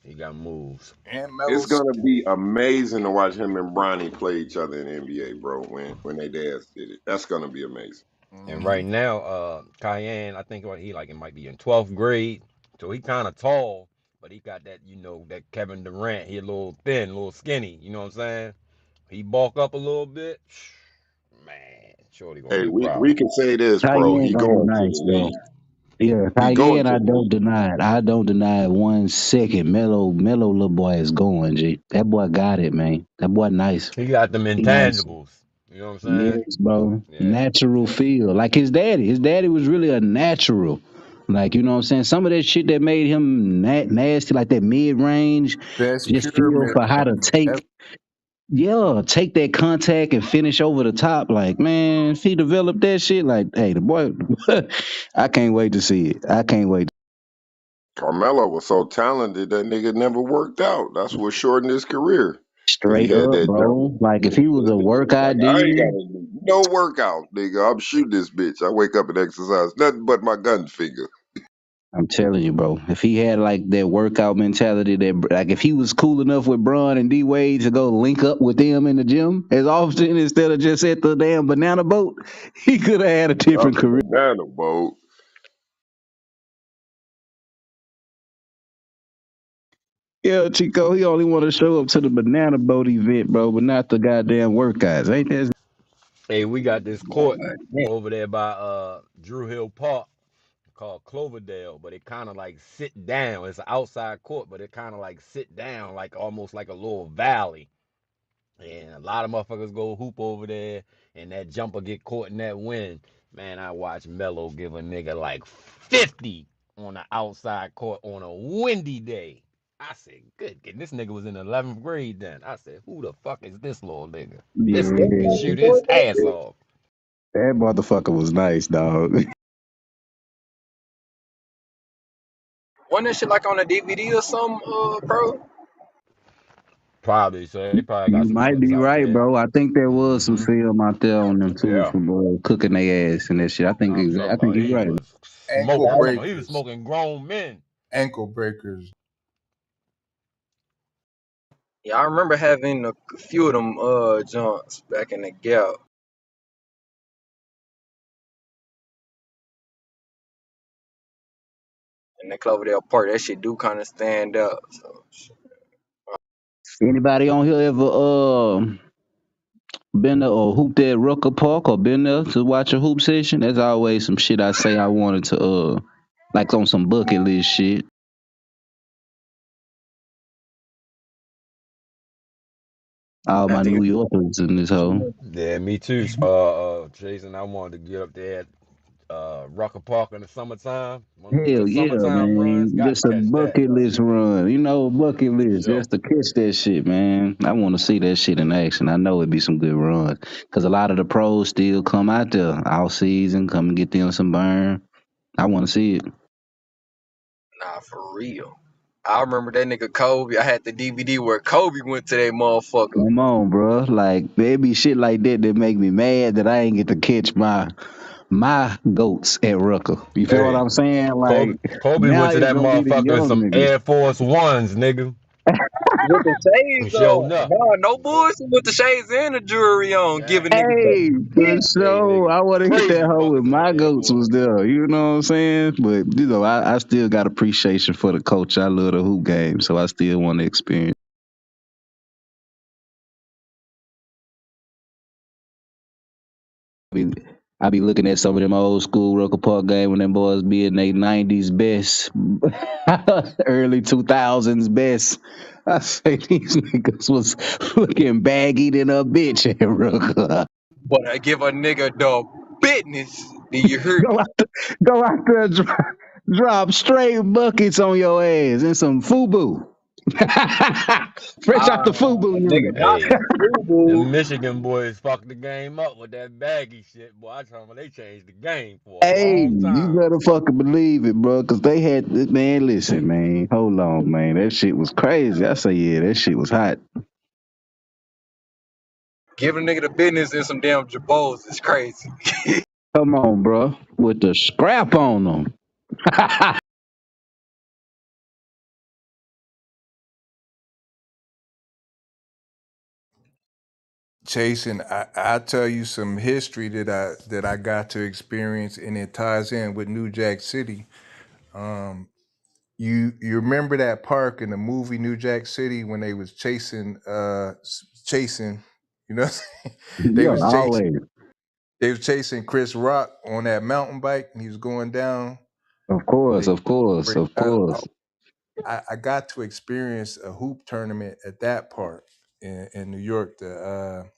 He got moves. and It's Melo's. gonna be amazing to watch him and Bronny play each other in the NBA, bro. When they dads did it, that's gonna be amazing. And Mhm. right now, Cayenne, I think what he like it might be in 12th grade. So he kind of tall, but he got that, that Kevin Durant. He a little thin, a little skinny. You know what I'm saying? He bulk up a little bit. Man, Shorty gonna Hey, be we proud. can say this, pro. Cayenne He gonna be going to nice the though. league. Yeah, He going Cayenne, to I the don't league. deny it. I don't deny it 1 second. Mellow little boy is going, G. That boy got it, man. That boy nice. He got them He nice. intangibles. You know what I'm saying? Yes, bro. Yeah. Natural feel. Like his daddy. His daddy was really a natural. Like, you know what I'm saying? Some of that shit that made him nasty, like that mid range, Best just feel pyramid for how to painter ever. take that contact and finish over the top. Like, man, if he developed that shit, like, hey, the boy, I can't wait to see it. I can't wait. Carmelo was so talented that nigga never worked out. That's what shortened his career. Cause he Straight had up, that jumper. bro. Like, if he was a workout Like I ain't demon, gotta do no workout, nigga. I'm shooting this bitch. I wake up and exercise. Nothing but my gun finger. I'm telling you, bro. If he had like that workout mentality, that like if he was cool enough with Bron and D Wade to go link up with them in the gym as often instead of just at the damn banana boat, he could have had a Up different the career. banana boat. Yeah, Chico, he only want to show up to the banana boat event, bro, but not the goddamn workouts. Ain't that? Hey, we got this court over there by Drew Hill Park called Cloverdale, but it kind of like sit down. It's an outside court, but it kind of like sit down, like almost like a little valley. And a lot of motherfuckers go hoop over there, and that jumper get caught in that wind. Man, I watched Melo give a nigga like 50 on the outside court on a windy day. I said, good. This nigga was in the 11th grade then. I said, who the fuck is this little nigga? This nigga can Yeah, shoot his ass off. that motherfucker was nice, dog. Wasn't that shit like on a DVD or something, bro? Probably, so they probably got You some might clips be out right, there. bro. I think there was some Mm-hmm. film out there on them too Yeah. from cooking their ass and that shit. I'm I talking think about you're he right. was Ankle smoking. I'm talking about he was breakers. smoking grown men. Ankle breakers. Yeah, I remember having a few of them joints back in the gap in the Cloverdale Park. That shit do kind of stand out. So Anybody on here ever been there or hooped at Rucker Park or been there to watch a hoop session? That's always some shit I say I wanted to like on some bucket list shit. All I my think New Yorkers in this hole. Yeah, me too. Jason, I wanted to get up there at Rucker Park in the summertime. One of them Hell good yeah, summertime runs. man. Got to Just a catch that bucket list run. You know, bucket for list. sure. Just to catch that shit, man. I want to see that shit in action. I know it'd be some good runs. Because a lot of the pros still come out there all season, come and get them some burn. I want to see it. nah, for real. I remember that nigga Kobe. I had the DVD where Kobe went to that motherfucker. Come on, bro. Like, there be shit like that that make me mad that I ain't get to catch my goats at Rucker. You feel what Hey, I'm saying? Kobe, Like, Kobe now went to it's that going to be the motherfucker in young some niggas. Air Force Ones, nigga. With the shades Showing on. up. Nah, no bullshit with the shades and the jewelry on. Yeah. Giving niggas the Hey, for Hey, sure. nigga. I want to hit that Crazy hoe with buckets in them my Air goats Force was Ones. there. You know what I'm saying? But, I still got appreciation for the coach. I love the hoop game, so I still want to experience. I be, I be looking at some of them old school Rucker Park game when them boys be in their 90s best, early 2000s best. I say these niggas was looking baggy than a bitch at Rucker. but I give a nigga the business. Do you hear Go me? out, go out there, drop straight buckets on your ass and some FUBU. Fresh out the FUBU Nigga, unit. not Hey, the the FUBU. Michigan boys fucked the game up with that baggy shit. Boy, I tell them they changed the game for a Hey, long you time. better fucking believe it, bro. Cause they had, man, listen, man. Hold on, man. That shit was crazy. I say, yeah, that shit was hot. Giving a nigga the business and some damn jabos is crazy. Come on, bro. With the scrap on them. Chasing, I tell you some history that I got to experience, and it ties in with New Jack City. You remember that park in the movie New Jack City when they was chasing, you know, they Yeah, was chasing always. they was chasing Chris Rock on that mountain bike, and he was going down. Of course, They, of course, of course. I got to experience a hoop tournament at that park in New York. The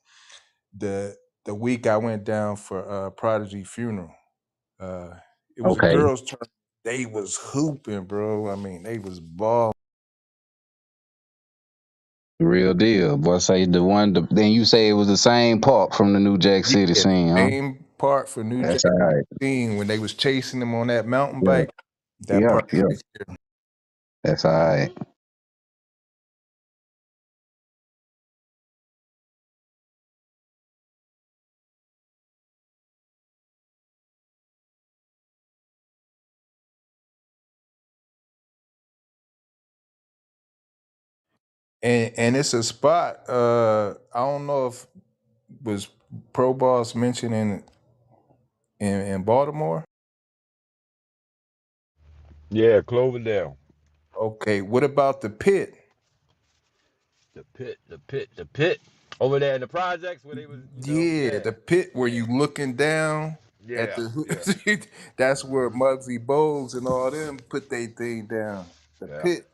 the week I went down for Prodigy funeral. Uh, it was a Okay. girls' tournament. They was hooping, bro. I mean, they was ball. Real deal. Boy, say then you say it was the same part from the New Jack City Yeah, scene, huh? same part for New Jack That's all right. scene when they was chasing them on that mountain Yeah, bike. That yeah, part yeah. right there. That's all right. And it's a spot. I don't know if was Pro Boss mentioned in Baltimore. Yeah, Cloverdale. Okay, what about the pit? The pit. Over there in the projects where they was, Yeah, yeah, the pit where yeah, you looking down at yeah, yeah, the. That's where Muggsy Bogues and all them put their thing down. The yeah. pit.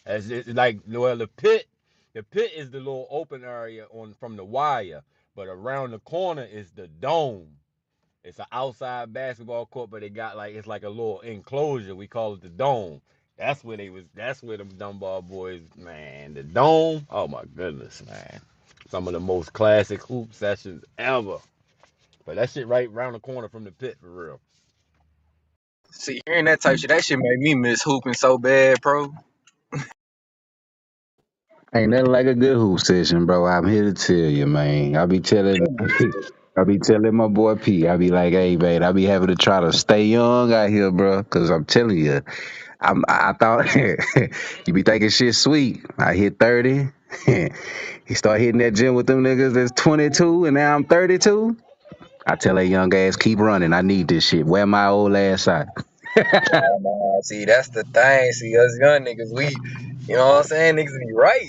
As it's like, well, the pit is the little open area on from the wire, but around the corner is the dome. It's an outside basketball court, but it got like it's like a little enclosure. We call it the dome, That's where they was. That's where them Dunbar boys, man. The dome. Oh my goodness, man. Some of the most classic hoop sessions ever. But that shit right around the corner from the pit for real. See, hearing that type shit, that shit made me miss hooping so bad, bro. Ain't nothing like a good hoop session, bro. I'm here to tell you, man. I be telling my boy P. I be like, hey, man, I be having to try to stay young out here, bro. Cause I'm telling you, I thought you be thinking shit sweet. I hit 30. He start hitting that gym with them niggas that's 22, and now I'm 32. I tell that young ass, keep running. I need this shit. Wear my old ass out. Nah, see, that's the thing. See, us young niggas, you know what I'm saying? Niggas be right.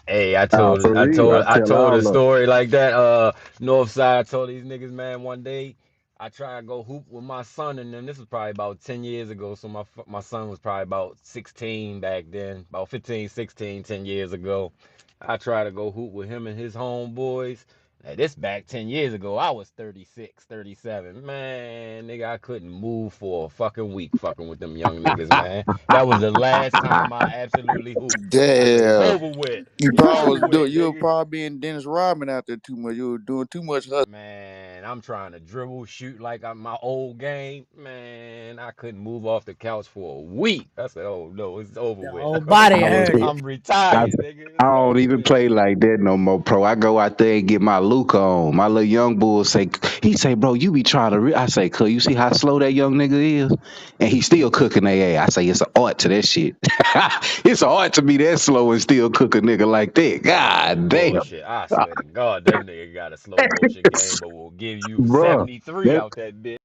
Hey, I Nah, told for I real. I told I tell told a all of 'em. story like that. North Side, I told these niggas, man, one day I tried to go hoop with my son and them. This was probably about 10 years ago. So my son was probably about 16 back then, about 15, 16, 10 years ago. I tried to go hoop with him and his homeboys. Now, this back 10 years ago, I was 36, 37. Man, nigga, I couldn't move for a fucking week fucking with them young niggas, man. That was the last time I absolutely hooped. I said, it's Damn. over with. You It's probably over was doing. with, You were nigga. probably being Dennis Rodman out there too much. You were doing too much hustle. Man, I'm trying to dribble, shoot like I'm my old game. Man, I couldn't move off the couch for a week. I said, oh no, it's over The with. whole body I was hurt. I'm I, retired, nigga. I It's don't over even with. play like that no more, pro. I go out there and get my Luca on. My little young bull he say, bro, you be trying to. I say, cuz you see how slow that young nigga is, and he still cooking their ass. I say, it's an art to that shit. It's an art to be that slow and still cook a nigga like that. Man, God damn, bullshit. I swear to God, that nigga got a slow motion game, but will give you bro. 73 That, out that bitch.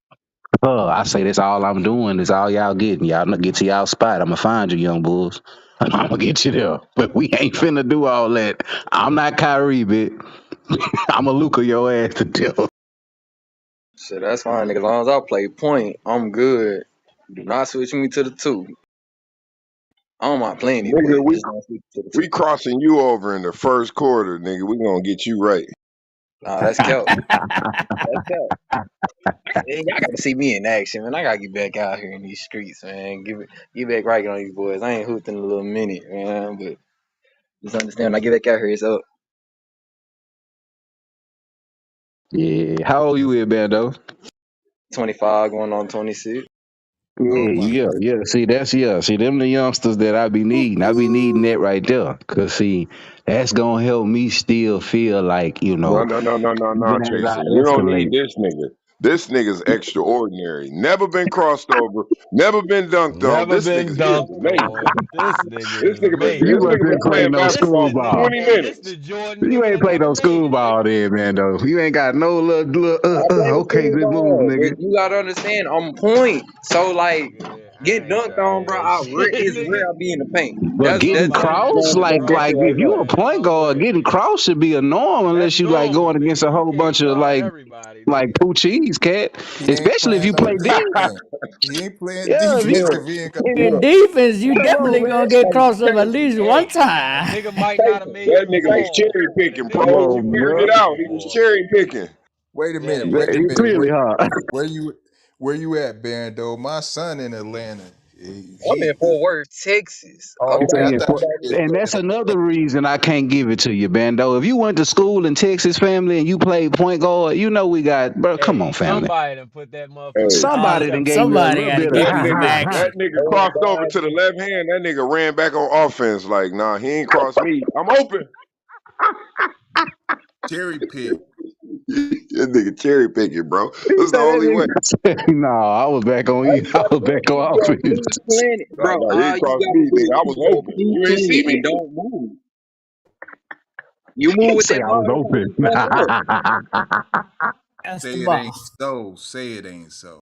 I say that's all I'm doing. Is all y'all getting. Y'all not get to y'all spot. I'ma find you, young bulls. I'm gonna get you there, but we ain't finna do all that. I'm not Kyrie, bitch. I'ma Luca your ass to death. Shit, that's fine, nigga. As long as I play point, I'm good. Do not switch me to the two. I don't mind playing either Nigga, way. Just don't switch to the two. we crossing you over in the first quarter, nigga. We gonna get you right. Nah, that's kelp. That's kelp. Hey, y'all gotta see me in action, man. I gotta get back out here in these streets, man. Get back right on these boys. I ain't hooped in a little minute, man. But just understand, when I get back out here, it's up. Yeah. How old you is, Bando? 25 going on 26. Oh Yeah, my yeah. See, See, them the youngsters that I be needing. I be needing that right there. Cause see, that's gonna help me still feel like, No, no, no, no, no, no, even as I Chaser. You don't need escalate. this nigga. This nigga's extraordinary. Never been crossed over. Never been dunked on. Never This been nigga is dunked amazing. on. This nigga This is nigga been You this amazing. nigga wasn't been playing playing no This basketball the schoolball. for nigga. 20 Hey, this minutes. the Jordan You nigga ain't that played never no made it, schoolball nigga. there, Bando. You ain't got no I played okay, good move, football, nigga. but you gotta understand, I'm point. So like, Nigga, I get ain't dunked trying to on, hear bro. that shit, It's nigga. rare I be in the paint. But getting That's Somebody just cross, going get to the dunked like real shit on, like right if there. man. you a That's point guard, okay. getting cross should be a norm That's unless you like normal, going nigga. against a You whole can't bunch of guard everybody, like nigga. poo cheese cat. He ain't Especially if playing you no play D. defense. He ain't playing Yeah, if defense you Look, if he ain't got if In you look, defense, you come on, definitely man. gonna get hey, crossed up at least one Hey, a time. nigga might not have Chase, made That you nigga was fall, cherry but a picking, nigga Come pro. hit He you on, with a bro. figured it layup out. He was before. cherry picking. Wait a minute. Yeah. Wait a He minute. clearly hard. Where you at, Bando? My son in Atlanta. I'm in Fort Worth, Texas. I'm Okay, Okay, I saying, thought you and was that's another reason I can't give it to you, Bando. If you went to school in Texas, family, and you played point guard, you know we got, bro. Come Hey, on, family. somebody done put that motherfucking Hey, Somebody dollar. then gave you a Somebody little got to bit of give that you ha some nigga, ha ha. that action. nigga oh crossed over God, to the left hand. That nigga ran back on offense. Like, nah, he ain't crossed me. I'm open. cherry pick. That nigga cherry picking, bro. He That's the said that only way. nigga. No, I was back on all you. you I gotta was do back is on keep your offense. feet planted, Nah, bro. nah, he All ain't you crossed gotta me, do nigga. is I keep was your open. feet You ain't see planted and me. don't move. You move He with say that I ball, was you gonna open. get crushed up. That's the Say it ain't ball. so. Say it ain't so.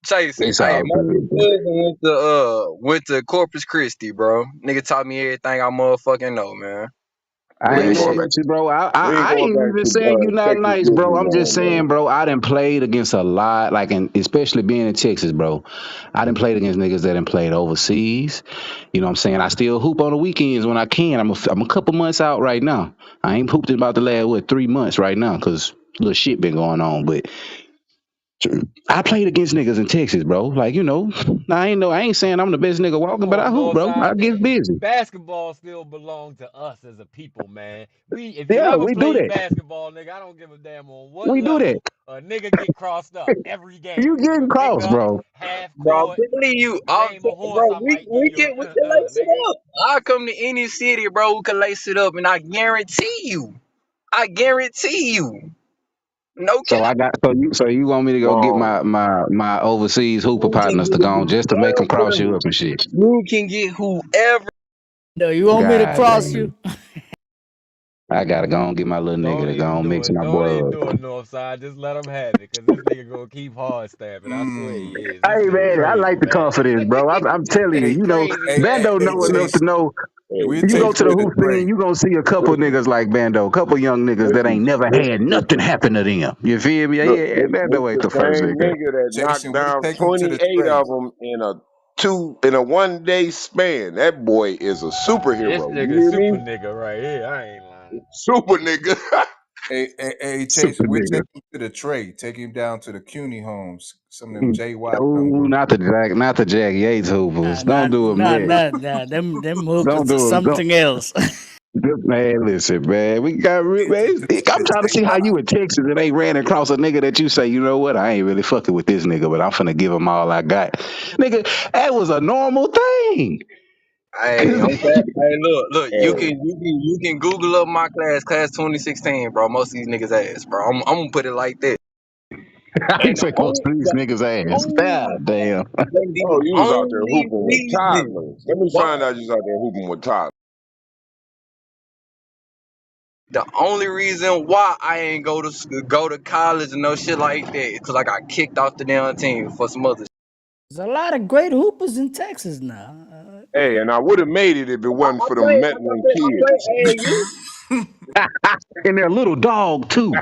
Chase it. It's Hey, all my big good, bro. cousin went to Corpus Christi, bro. Nigga taught me everything I motherfucking know, man. I We Real ain't ain't going shit. mad back. at you, bro. We ain't I going ain't back even to saying you not Texas nice, bro. I'm just Disneyland, saying, man. bro, I done played against a lot, like, and especially being in Texas, bro. I done played against niggas that done played overseas. You know what I'm saying? I still hoop on the weekends when I can. I'm a couple months out right now. I ain't hooped in about the last, 3 months right now, because little shit been going on. But I played against niggas in Texas, bro. Like, I ain't saying I'm the best nigga Come walking, but I on, hoop, bro. Northside. I get busy. Basketball still belong to us as a people, man. If you Yeah, ever we do played that. basketball, nigga, I don't give a damn on what We do that. level a nigga get crossed up every You game. getting Pick crossed, up, bro. half Bro, I'm court, telling you, name a horse, bro, I we might give we you can a we can lace it nigga. up. I come to any city, bro. We can lace it up, and I guarantee you, no So cap. you want me to go get Wrong. my overseas hooper You can partners to get go on just to make them cross you whoever. up and shit. You can get whoever. No, you want me to God cross damn. you? I gotta go and get my little nigga Don't to go even on do mix it. my Don't boy even up. do it, Northside. Just let him have it, cause this nigga gonna keep hard stabbing. I swear he is. This Hey nigga man, I crazy, like the man. confidence, bro. I'm telling you, He Hey, crazy, man. Bando hey, know enough Hey, to Chase, know. hey, we'll You take go you to the listen, to the hoop scene, tray. you gonna see a couple listen, niggas like Bando, couple young niggas that listen, ain't never had nothing listen. happen to them. You feel me? Yeah, Look, yeah, this Bando ain't the the first same nigga. nigga that knocked Jason, we'll down take him to the 28 tray. of them in a 1 day span. That boy is a This superhero. nigga You hear super me? nigga right here. I ain't lying. Super nigga. Hey, Chase, Super we'll nigga. take him to the tray. Take him down to the CUNY homes. Some of them JY Oh, young boys. not the Jack Yates hoopers. Don't do them that. Them Don't hoopers are do them. Don't. something else. Man, listen, man. We got real, Take man. him to I'm the trying to see how JY. you in Texas and ain't ran across a nigga that you say, you know what? I ain't really fucking with this nigga, but I'm finna give him all I got. Nigga, that was a normal thing. Hey, hey, look. You Hey, can Google up my class 2016, bro. Most of these niggas ass, bro. I'm gonna put it like that. I And say most of these the niggas ass. God only damn. oh, the you was out there only hooping with reason toddlers. Let me why find out you was out there hooping with toddlers. the only reason why I ain't go to college and no shit like that is because I got kicked off the damn team for some other shit. There's a lot of great hoopers in Texas now. Hey, and I would have made it if it wasn't for them meddling I kids. play AAU. And their little dog, too.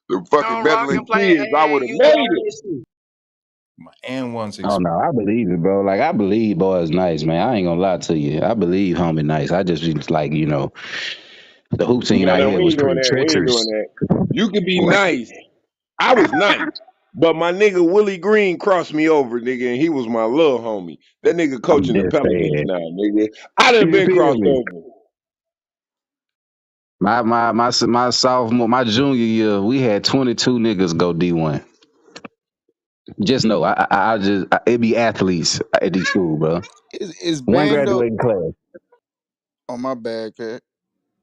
The fucking Young Rock meddling and play kids, I would have AAU and made all it. that shit. My and one's Oh, no, I believe it, bro. Like, I believe boy's nice, man. I ain't gonna lie to you. I believe homie nice. I just be like, the hoop scene out No, here we was ain't doing pretty that. We ain't doing treacherous. that. You can be Like, nice. I was nice. But my nigga Willie Green crossed me over, nigga, and he was my little homie. That nigga I'm coaching the just Pelicans saying. now, nigga. I done You been feel crossed me? over. My sophomore, my junior year, we had 22 niggas go D1. Just know, it be athletes at these school, bro. Is One Bando? graduating class. Oh my bad, cat.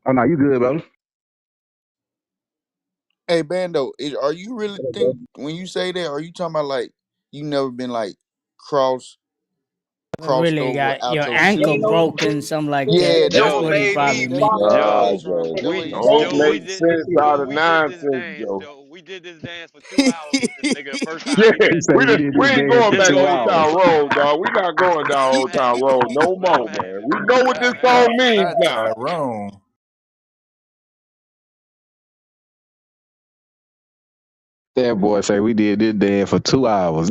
Oh no, you good, bro? Hey Bando, are you really think when you say that? Are you talking about like you never been like cross crossed Really over got out your your ankle shoe? Joe, broken, something like Yeah, that. That's Joe what he made probably me meant. that's what I Nah, was follow. trying. Joe. That's what he was Don't saying. Joe, make sense Joe, out of we did this nonsense, dance, Joe. Joe. We did this dance for 2 hours with this nigga the first time Yeah, we met He said this we nigga. did we this ain't dance going for Just back 2 go Old ahead. hours. Town Road, dog. We not going down Let him Old have Town it. Road no Let him more, have man. it. We know what this not, song means not now. Tyrone. That boy say we did this dance for 2 hours.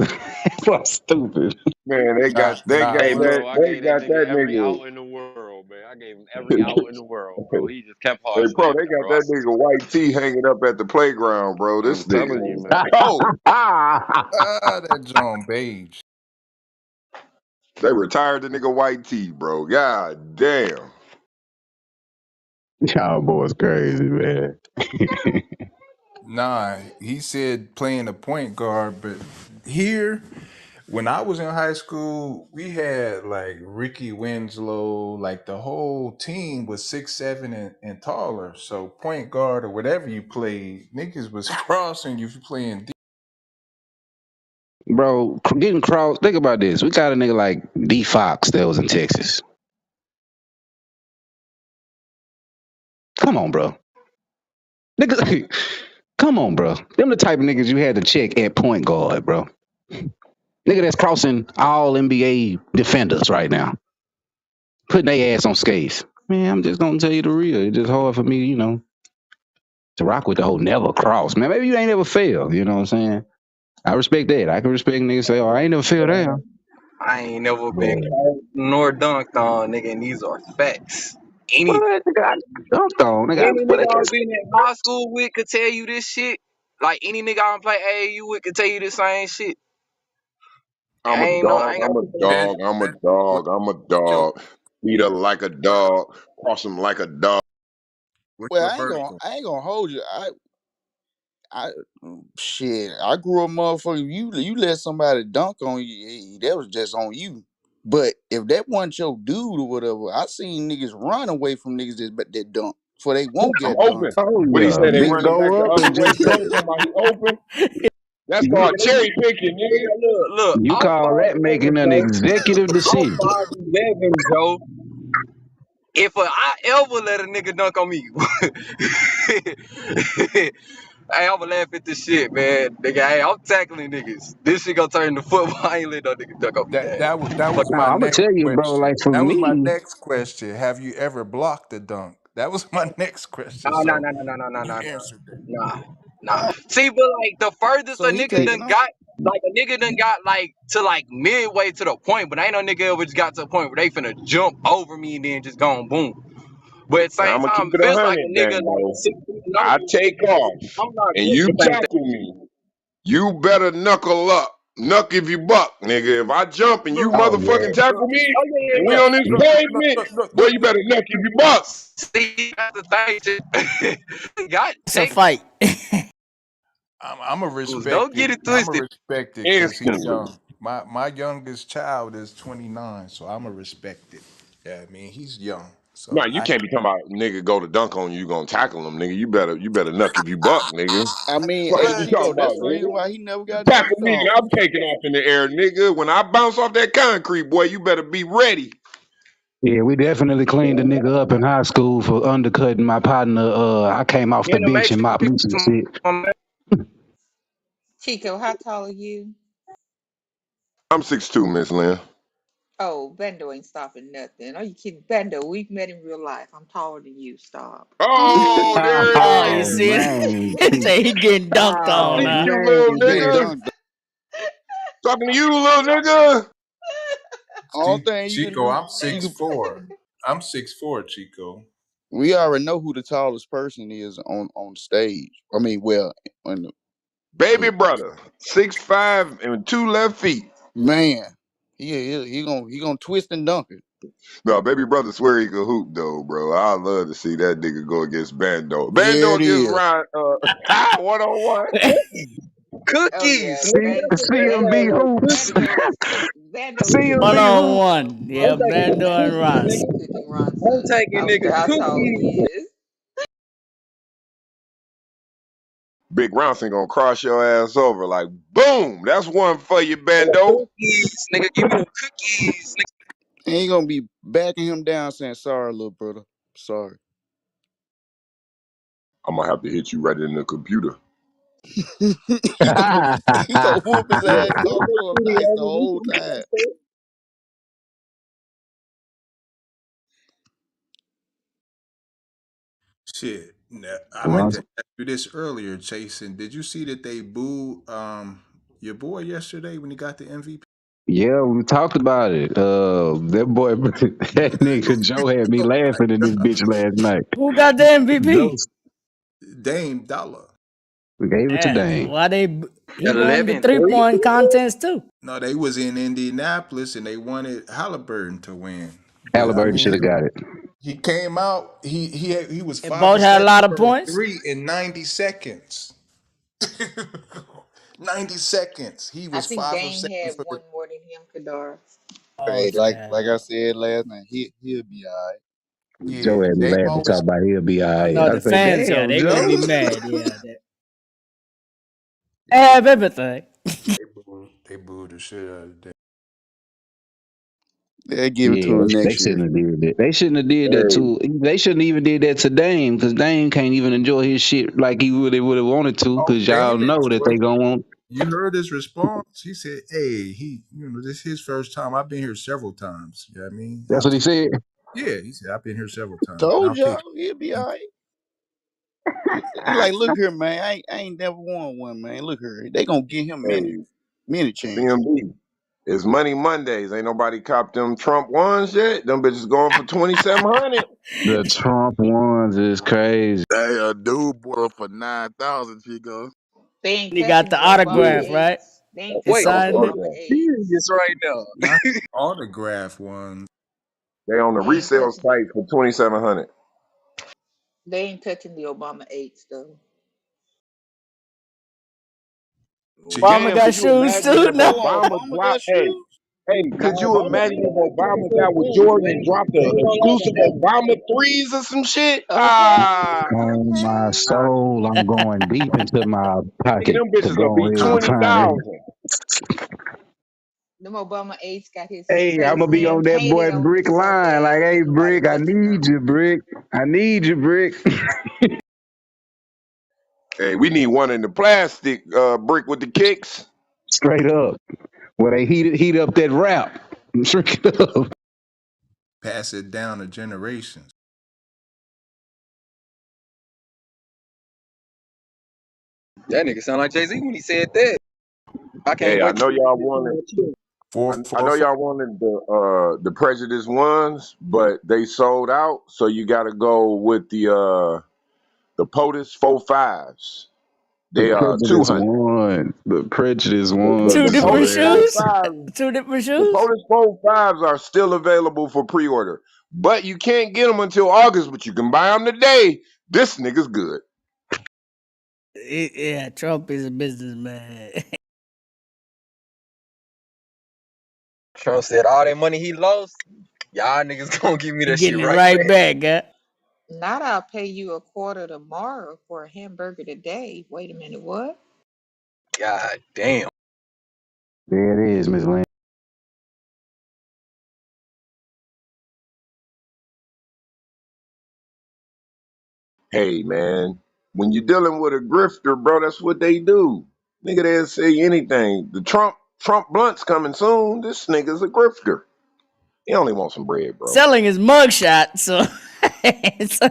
Fuck stupid. Man, Nah, Hey, Willie. bro, I they gave that got nigga that every nigga. out in the world, man. I gave him every out in the world, bro. He just kept Hey, hard bro, they stabbing, got bro. that nigga White T hanging up at the playground, bro. This I'm telling nigga you, is man. cold. That John Page. They retired the nigga White T, bro. God damn. Y'all boys crazy, man. Nah, he said playing the point guard, but here, when I was in high school, we had like Ricky Winslow, like the whole team was 6'7" and taller. So point guard or whatever you played, niggas was crossing you for playing. Bro, getting crossed. Think about this. We got a nigga like D Fox that was in Texas. Come on, bro. Nigga, come on, bro. Them the type of niggas you had to check at point guard, bro. Nigga that's crossing all NBA defenders right now, putting their ass on skates. Man, I'm just gonna tell you the real. It's just hard for me, to rock with the whole never cross. Man, maybe you ain't ever failed. You know what I'm saying? I respect that. I can respect niggas say, "Oh, I ain't never failed there." I ain't never been But caught nor dunked on, nigga, and these are facts. Any What? Nigga, I dunked on. Nigga, any but nigga I been in high school with could tell you this shit. Like any nigga I play AAU with could tell you the same shit. I'm a I dog. ain't got I'm a to say Ben, dog. I'm a ben, what, dog. I'm a what's your dog. Beat her like a dog. Cross him like a dog. what's Well, your vertical? I ain't gonna hold you. I shit. I grew up, motherfucker. You let somebody dunk on you, that was just on you. But if that wasn't your dude or whatever, I seen niggas run away from niggas that dunk, for they won't I'm get dunked. open. Oh What he yeah, said, they Big, just running back the go up other and way just because take. somebody open. That's You called nigga, cherry picking, nigga. look, you I'm call that 5'11", making an Joe. executive I'm decision? 5'11", Joe. If I ever let a nigga dunk on me, hey, I'ma laugh at this shit, man. Nigga, hey, I'm tackling niggas. This shit gonna turn into football. I ain't let no nigga dunk on me, gang. That Fuck was No, my I'm gonna next tell you, bro. question. Like for That was my me, next question. Have you ever blocked a dunk? That was my next question. no, no, So no, no, no, no, you no, answered that. nah, nah. See, but like the furthest a so he nigga taking done them. got, like a nigga done got like to like midway to the point, but ain't no nigga ever just got to the point where they finna jump over me and then just gone boom. But at the Now, same I'm gonna keep time, it if it's like 100, a nigga like Django. 6 feet and I over me, take off I'm not and getting you the same thing. tackle me. You better knuckle up. Knuck if you buck, nigga. If I jump and you Look, oh yeah, motherfucking tackle look, me Oh yeah, and yeah, we yeah. on this look, look, pavement, look, look, boy, look, you look. better knuck if you buck. See, that's the thing. Got It's a take fight. I'm a don't respect it. get it I'm a twisted. respect it because he's Instantly. young. My youngest child is 29, so I'm a respect it. Yeah, I mean he's young, No, so you I can't be talking about nigga go to dunk on you, you gonna tackle him, nigga. You better knuck if you buck, nigga. I mean, What hey is you what? Chico, talking that's about, the reason nigga? why he never You got tackle dunked me and on. I'm taking off in the air, nigga. When I bounce off that concrete, boy, you better be ready. yeah. We definitely cleaned a nigga up in high school for undercutting my partner. I came off You the in the bench and mopped loose and matrix, shit. my man. Chico, how tall are you? I'm 6'2", Miss Lynn. Oh, Bando ain't stopping nothing. Are you kidding? Bando, we've met in real life. I'm taller than you. Stop. Oh, there it Oh, you Oh is. see it? man, Say he getting dunked oh on. 6'2", little He getting man. nigga. dunked. Talking to you, little nigga. All thing you can Chico, do, I'm you six can. four. I'm 6'4", Chico. We already know who the tallest person is on stage. I mean, well, on the, Baby but brother, 6'5" and 2 left feet. man, he gonna twist and dunk it. No, baby brother swear he could hoop though, bro. I love to see that nigga go against Bando. There Bando it against is. Ryan, 1-on-1. Oh yeah, C CMB hoops. Bando CMB is One on hoops. one. Yeah, Bando and Ron. Bando cooking Ron I'm son. I taking don't care niggas how tall cookies, he is. Big Ronson gonna cross your ass over like boom. That's one for you, Bando. cookies, nigga. Give me them cookies, nigga. And he gonna be backing him down, saying, "Sorry, little brother, sorry." I'm gonna have to hit you right in the computer. he gonna whoop his Look, ass, look, talk look, to him pretty nice ass the nigga. whole time. Shit, I meant Well, to ask you this earlier, Jason. Did you see that they booed your boy yesterday when he got the MVP? yeah, we talked about it. That boy, that nigga Joe had me laughing in this bitch last night. Who got the Joe MVP? Dame Dollar. gave it to Yeah. Dame. Why they? He won the 11-3. 3-point contest too. No, they was in Indianapolis and they wanted Halliburton to win. But I Halliburton mean, should have got it. he came out. He was They 5 for both had a 7 lot of from the points. three in 90 seconds. 90 seconds. He I was think 5 of 7 Dame had for the. one more than him, Kadar. Oh Hey, like I snap! said last night, he'll be all right. Joe Yeah, had me Dame laughing, talk always. about he'll be all I right. know I the say, fans. Yeah, damn, they gonna Joe. be mad. Yeah, they Yeah, have everything. they booed the shit out of Dame. They'll give it Yeah, to him they next year. shouldn't have did that. They shouldn't have did that Hey, too. They shouldn't even did that to Dame because Dame can't even enjoy his shit like he really would have wanted to Oh, because y'all Dame know that they enjoyed. gonna want. You heard his response. He said, "Hey, this is his first time. I've been here several times. You know what I mean? That's what he said. Yeah." He said, "I've been here several times, and Told I'll take y'all it." he'll be all right. He like, look here, man. I ain't never won one, man. Look here, they gonna give him many, hey, many chances. CMB. It's Money Mondays. Ain't nobody copped them Trump ones yet. Them bitches going for 2,700. The Trump ones is crazy. Hey, a dude bought it for 9,000. Chico. They ain't And he got touching the the Obama autograph, Yeah, right? eights. They ain't He Wait, touching the signed okay, it. Obama yeah. serious eights. right now. Not the autograph ones. They on the They ain't resale touching. site for 2,700. They ain't touching the Obama eights though. She get Obama Damn, got could you shoes imagine too if now. Oh, Obama Obama got dropped? Hey, shoes? hey, Nah, could you Obama imagine still if got Obama 24 got with J's, Jordan and man. dropped So the he don't like exclusive that. Obama threes or some shit? Okay, Ah, On my okay. soul, I'm going deep into my nigga, pocket them to bitches gonna go be ahead and Um, 500. 20,000. them Obama eights got his Hey, I'm face gonna be name on that painted boy on them Brick line. Like, Sundays. hey, Ain't nobody Brick, I touching need them. you, Brick. I need you, Brick. Hey, we need one in the plastic brick with the kicks. Straight up. Where they heat up that rap and shrink it up. pass it down to generations. That nigga sound like Jay Z when he said that. I can't Hey, I wait to know see y'all this wanted. shit. Four I four know five. y'all wanted the prejudice ones, but they sold out. So you got to go with the POTUS 4.5s. The They are prejudice 200. one. The prejudice The, ones Two the is different POTUS hilarious. shoes. 4.5s, Two different the shoes. POTUS 4.5s are still available for pre-order, but you can't get them until August. But you can buy them today. This nigga's good. Yeah, Trump is a businessman. Trump said all that money he lost, y'all niggas gonna give me He that shit getting it right right back. back, huh? Not I'll pay you a quarter tomorrow for a hamburger today. Wait a minute, what? God damn. There it is, Miss Lynn. Hey man, when you're dealing with a grifter, bro, that's what they do. Nigga, they'll say anything. The Trump blunt's coming soon. This nigga's a grifter. He only wants some bread, bro. Selling his mugshot, so, so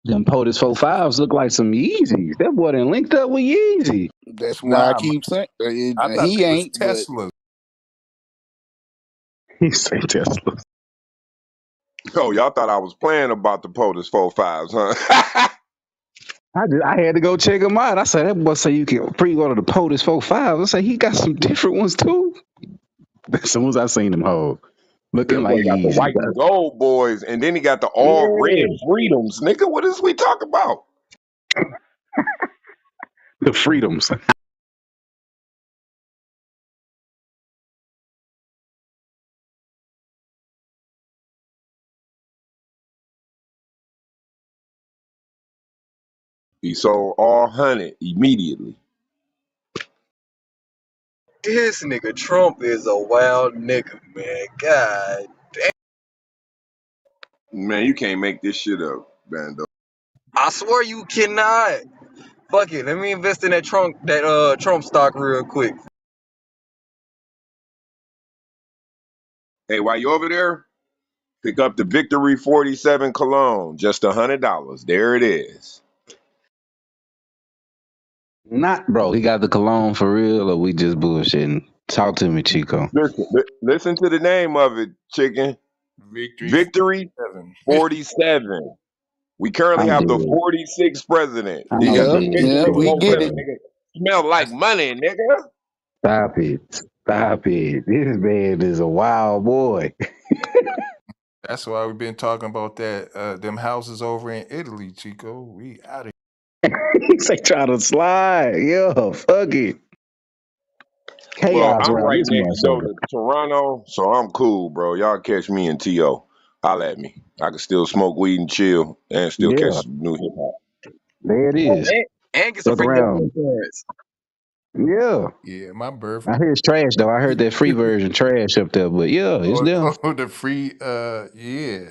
Them POTUS 4.5s look like some Yeezys. That boy done linked up with Yeezy. That's why I Nah, keep saying I thought he they was ain't, but Teslas. He say Tesla. Oh, y'all thought I was playing about the POTUS 4.5s, huh? I had to go check him out. I said, that boy say you can pre-order the POTUS 4.5. I said, he got some different ones too. As soon as I seen them hold, looking That boy like got the Yeezy. white and gold boys, and then he got the all red Yeah. freedoms. Nigga, what is we talking about? The freedoms. He sold all 100 immediately. This nigga Trump is a wild nigga, man. God. Man, you can't make this shit up, Bando. I swear you cannot. Fuck it. Let me invest in that Trump stock real quick. Hey, while you over there, pick up the Victory 47 cologne, just $100. There it is. Not, bro. He got the cologne for real, or we just bullshitting? Talk to me, Chico. Listen to the name of it, chicken. Victory Victory 47. 47. We currently I'm have the dead. 46th president. You I'm got the yeah, dead. yeah, Victory we Bro. get it. 47, nigga. Smell like That's money, nigga. Stop it. Stop it. This man is a wild boy. that's why we've been talking about that them houses over in Italy, Chico. We out of He's like trying to slide. Yeah, fuck it. Well, Chaos I'm around right this next door motherfucker. to Toronto, so I'm cool, bro. Y'all catch me in TO. Holla at me. I can still smoke weed and chill and still catch Yeah, some new hip hop. there it Oh, is. and get some Fuck free liquor around. insurance. Yeah. yeah, my birthday. I hear it's trash though. I heard that free version trash up there, but yeah, it's oh, them. oh, the free yeah.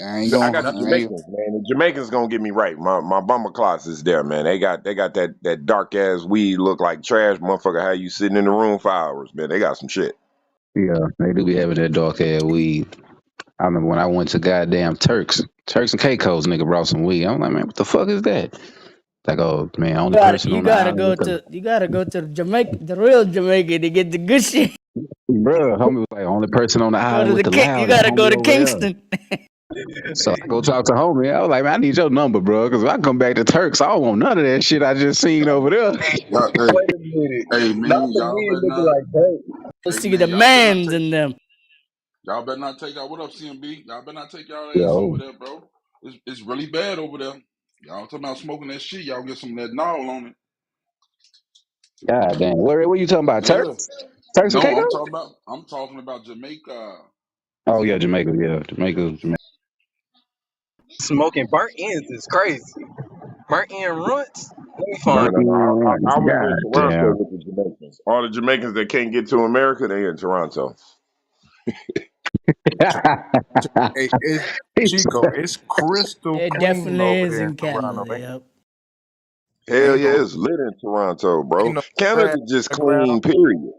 I ain't I gonna. got the Not I ain't, Jamaicans, man. The Jamaicans gonna get me right. My bumper closet is there, man. They got that dark ass weed look like trash, motherfucker. How you sitting in the room for hours, man? They got some shit. Yeah, they do be having that dark ass weed. I remember when I went to goddamn Turks and Caicos, nigga brought some weed. I'm like, man, what the fuck is that? Like, oh man, only person You on the gotta island go with the to Jamaica, the real Jamaica, to get the good shit. bruh. Homie was like, only person on the Go island to with the the King. You loudest. gotta go Homie to over there. Kingston. So I go talk to homie. I was like, man, I need your number, bro, because if I come back to Turks, I don't want none of that shit I just seen over there. Y'all, Wait a minute. hey Not man, the y'all weed better looking not. like that. Go Hey see man, the mans in them. y'all better not take y'all. What up, CMB? Y'all better not take y'all ass over Yo, there, bro. It's really bad over there. Y'all talking about smoking that shit? Y'all get some of that gnarl on it. god damn. Where you talking about? Yeah. Turks? Turks and No, Caicos? I'm talking about Jamaica. Oh yeah, Jamaica. Yeah, Jamaica. Jamaica. Smoking burnt ends is crazy. Burnt end runts? Let me No, find Burnt no, in no. runs. I was in God Toronto damn. with the Jamaicans. All the Jamaicans that can't get to America, they in Toronto. Hey, it's Chico. It's crystal It clean definitely over is there in in Toronto. Canada. Yep. Hell Ain't yeah, no it's lit in Toronto, ain't bro. no Canada trash just on the ground. clean, period.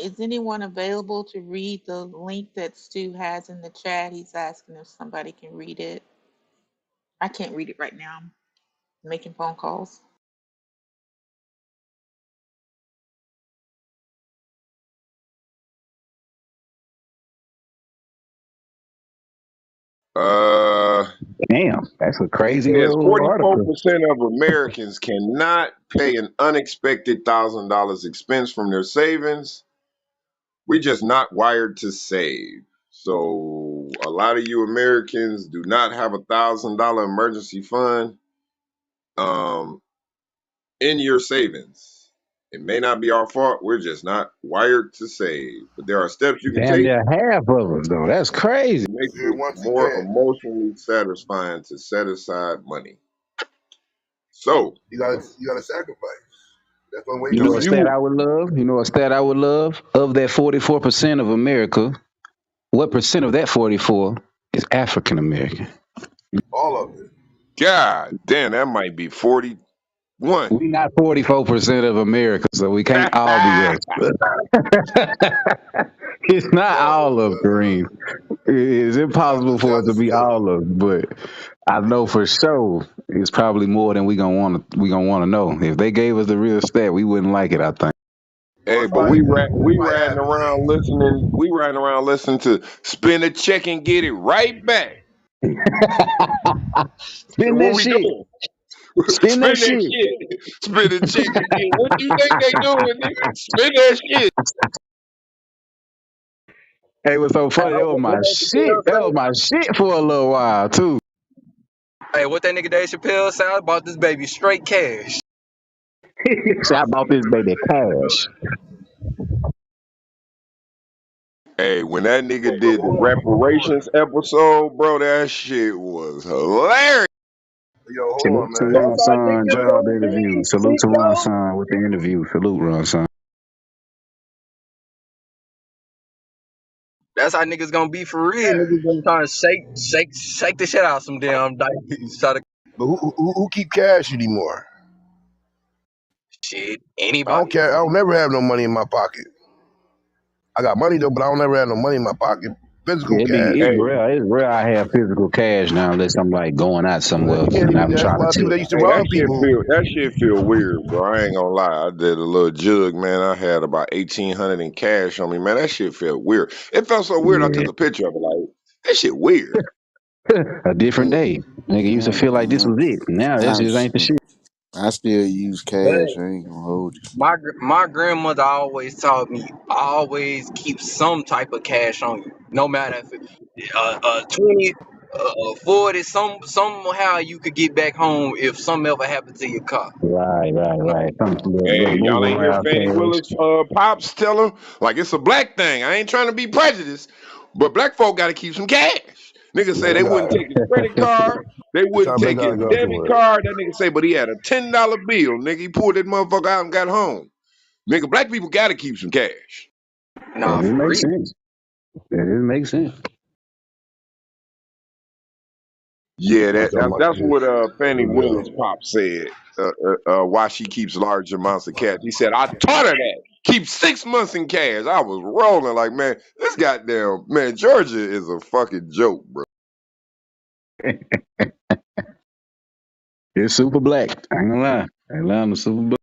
Is anyone available to read the link that Stu has in the chat? He's asking if somebody can read it. I can't read it right now. I'm making phone calls. Uh, Damn, that's a it crazy says little 44% article. of Americans cannot pay an unexpected $1,000 expense from their savings. We're just not wired to save. So a lot of you Americans do not have $1,000 emergency fund um, in your savings. It may not be our fault. We're just not wired to save. But there are steps you can Damn take near half of us though. That's crazy. to make Yeah, it once more again, emotionally satisfying to set aside money. So, you gotta sacrifice. That's one way You to know do a save. stat you? I would love? You know a stat I would love? Of that 44% of America, what percent of that 44 is African American? All of it. God damn, that might be 41. We not 44% of America, so we can't all be us. It's not No, all of Kareem. It's impossible that's for it just a to be skill. all of, but I know for sure it's probably more than we gonna want to know. If they gave us the real stat, we wouldn't like it. I think. Well, Hey, but we riding around listening. We riding around listening to spin a check and get it right back. Spin Where that we shit. going? Spin that Spin that shit. shit. Spin a check and get. What you think they doing, nigga? Spin that shit. Hey, what's so Hey, funny? That was what my Dave Chappelle shit. That was say? my shit for a little while too. Hey, what that nigga Dave Chappelle say? I bought this baby straight cash. So I bought this baby cash. Hey, when that nigga did the reparations episode, bro, that shit was hilarious. Yo, hold Salute on, to man. That's Ron our Son, nigga job so interview. big, Salute to Ron Chico. Son with the interview. Salute Ron Son. That's how niggas gonna be for real. Niggas gonna try to shake the shit out some damn dice. Try to But who keep cash anymore? shit. I don't Anybody? care. I don't never have no money in my pocket. I got money though, but I don't never have no money in my pocket. Physical Yeah, cash. it's Hey, rare. It's rare I have physical cash now unless I'm like going out Man, somewhere you can't and even. I'm That's trying to why people tip. that used to hey, rob people. that shit feel weird, bro. I ain't gonna lie. I did a little jug, man. I had about 1,800 in cash on me, man. That shit felt weird. It felt so weird. I Yeah. took a picture of it, like that shit weird. A different Hey, day. Nigga used to yeah, feel like this was it. Now that just ain't the shit. I still use cash. I ain't gonna hold you. My grandmother always taught me always keep some type of cash on you, no matter if it 20, 40, somehow you could get back home if something ever happened to your car. Right, right, You know, right. Some little Hey, move y'all ain't hear around Fannie cash. Willis pops tell him like it's a black thing. I ain't trying to be prejudiced, but black folk got to keep some cash. Nigga Yeah, say they they got. wouldn't take his credit card. They wouldn't They take his gotta go debit for it. card. That nigga say, but he had a $10 bill. Nigga, he pulled that motherfucker out and got home. Nigga, black people got to keep some cash. That nah, just for makes real. sense. That just makes sense. Yeah, Watch how much that's it is. what Fannie For Willis real. pop said. Why she keeps large amounts of cash. He said, I taught her that. Keep 6 months in cash. I was rolling like, man, this goddamn man, Georgia is a fucking joke, bro. It's super black. I ain't gonna lie. I ain't lying to super black.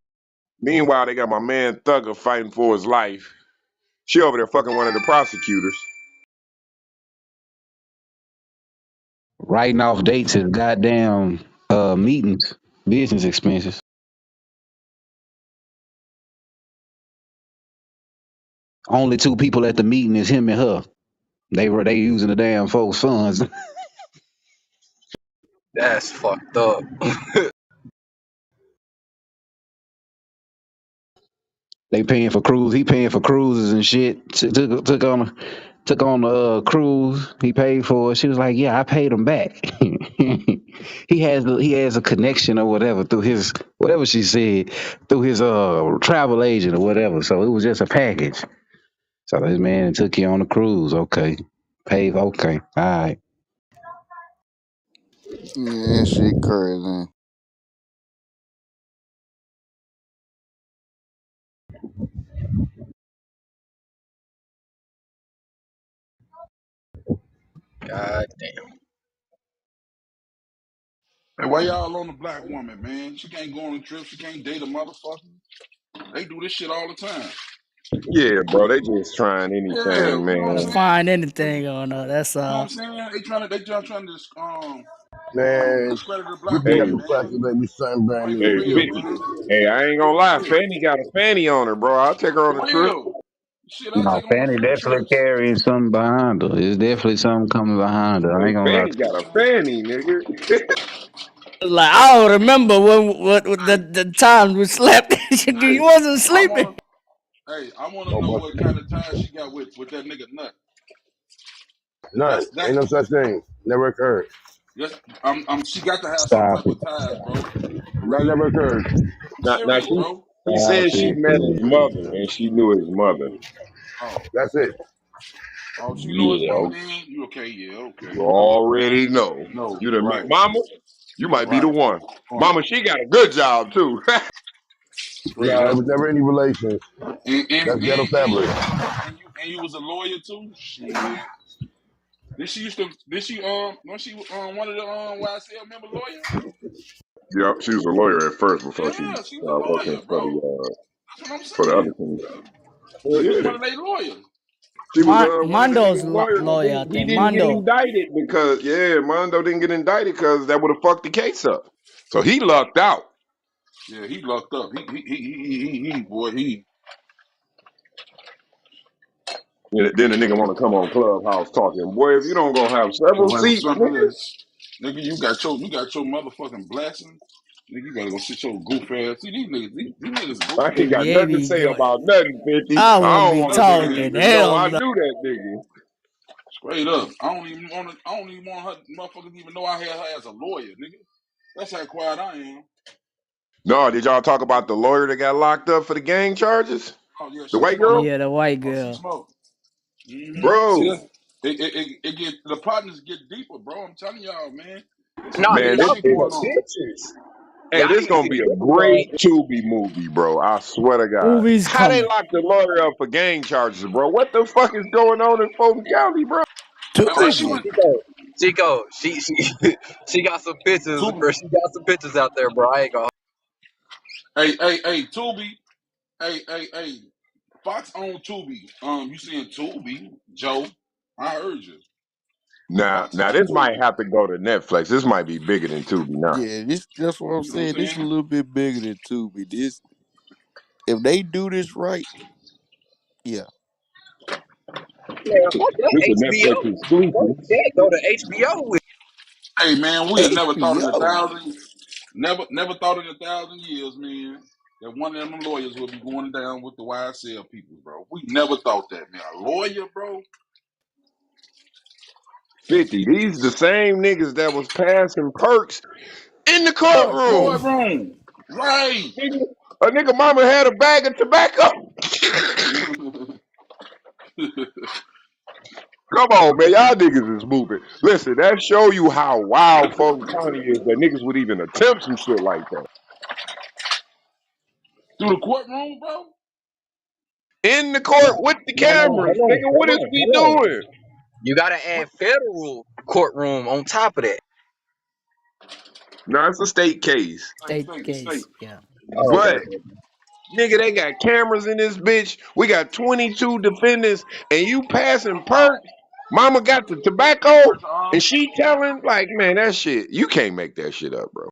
Meanwhile, they got my man Thugger fighting for his life. She over there fucking one of the prosecutors. Writing off dates is goddamn meetings, business expenses. Only two people at the meeting is him and her. They using the damn folks' funds. That's fucked up. They paying for cruise. He paying for cruises and shit. Took on the cruise. He paid for it. She was like, "Yeah, I paid him back." He has a connection or whatever through his whatever she said through his travel agent or whatever. So it was just a package. So this man took you on a cruise. Okay, paid. Okay, all right. Yeah, that shit crazy. God. And why y'all on the black woman, man? She can't go on a trip. She can't date a motherfucker. They do this shit all the time. Yeah, bro, they just trying Yeah, anything, you know what I'm Gotta man. saying? find anything on her. That's You know what I'm all. saying? They just trying to Man, discredit the we black pick up Hey, woman, the man. plastic baby something brand Like new for hey, real, today. 50. man. Hey, I ain't gonna lie, Shit, Fanny got a fanny on her, bro. I'll take her on a for trip. real. Shit, I No, take them on a Fanny few definitely trips. carrying something behind her. It's definitely something coming behind her. I Hey, ain't gonna lie Fanny to you. got a fanny, nigga. Like I don't remember when what Hey, the time we slept. You hey, wasn't I sleeping. wanna, I wanna Oh, know but what kind of ties she got with that nigga Nut. none. That's Ain't no such thing. Never occurred. yes. She got to have some Stop type it. of ties, bro. For That real. never occurred. I'm Now serious, she bro. he Stop said she it, met his man. mother and she knew his mother. Oh, That's it. oh, she knew his Yeah, mama. Then you okay? Yeah, okay. you already know. No, You done met right, mama, you might be the right. one. On it, Mama, she got a good job too. straight No, it up. was never any relations. And and, That's ghetto and, and fabulous. you and you was a lawyer too. Shit. Did she used to? Did she was she one of the YSL member lawyers? Yep, she was a lawyer at first before she Yeah, she was a started working lawyer, bro. That's what I'm for the other saying. team. Well, She was yeah, one of their lawyers. she was one of the Mondo's niggas' lawyers. I lawyer, I think he think. didn't get Mondo. indicted because Mondo didn't get indicted because that would have fucked the case up. So he lucked out. Yeah, he locked up. He boy, he. Then the nigga want to come on Clubhouse talking. Boy, if you don't go have several Boy, seats, something nigga, else. Nigga, you got your motherfucking blessing. Nigga, you gotta go sit your goof ass. See these niggas, these niggas I goofy, ain't got Yeah, man. nothing to be say going. about nothing, 50. I I wouldn't don't be want a nigga to talking. even know Hell I no. knew that nigga. Straight up. I don't even want her motherfuckers to even know I had her as a lawyer, nigga. That's how quiet I am. No, did y'all talk about the lawyer that got locked up for the gang charges? Oh yeah, The she white smoked. girl? Yeah, the white Oh, she girl. smoked. See Bro, that? It get the partners get deeper, bro. I'm telling y'all, man. Some Nah, weird man, y'all shit see this the going on. pictures. hey, Y'all this need to gonna see the be a pictures of great Tubi movie, bro. I swear to God. Movie's How they coming. locked the lawyer up for gang charges, bro? What the fuck is going on in Fulton County, bro? Why she Tubi. went? Chico. Chico, she got some pictures, Tubi. bro. She got some pictures out there, bro. I ain't gonna. Hey, Tubi. Hey. Fox on Tubi. You seeing Tubi, Joe? I heard you. Now, Fox now got this might Tubi. have to go to Netflix. This might be bigger than Tubi now. Yeah, that's what I'm You know what saying. I'm This a saying? little bit bigger than Tubi. This if they do this right, yeah. Man, fuck that This is a Netflix HBO. Fuck exclusive. that. Go to HBO with. Hey man, we had never thought in a HBO. thousand, never thought in 1,000 years, man, that one of them lawyers would be going down with the YSL people, bro. We never thought that, man. A lawyer, bro. 50. These the same niggas that was passing perks in the Courtroom. courtroom. Courtroom, right? A nigga mama had a bag of tobacco. Come on, man. Y'all niggas is moving. Listen, that show you how wild Fulton County is that niggas would even attempt some shit like that. Through the courtroom, bro. in the court with the No, no, cameras. Nigga, what is we hold on. doing? You gotta add federal courtroom on top of that. No, it's a state case. State State, state. case. Yeah. Oh, okay, But okay. nigga, they got cameras in this bitch. We got 22 defendants, and you passing perks. Mama got the tobacco, and she telling like, man, that shit. You can't make that shit up, bro.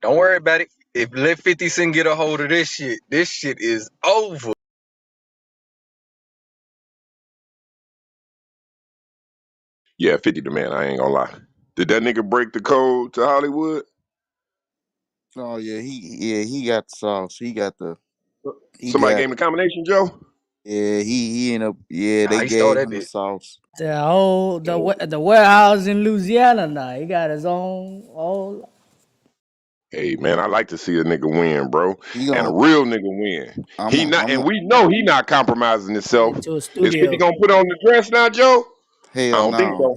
Don't worry about it. If let 50 Cent get a hold of this shit is over. Yeah, 50 the man. I ain't gonna lie. Did that nigga break the code to Hollywood? Oh yeah, he got the sauce. He Somebody got gave him the combination, Joe. he ended up Nah, they he stole gave that him the bitch. sauce. The warehouse in Louisiana now. He got his own whole Hey man, I like to see a nigga win, bro, He and a gon' real nigga win. I'm He a, not, I'm and a, we know he not compromising himself. into a Is 50 studio. gonna put on the dress now, Joe? I hell don't think no. so.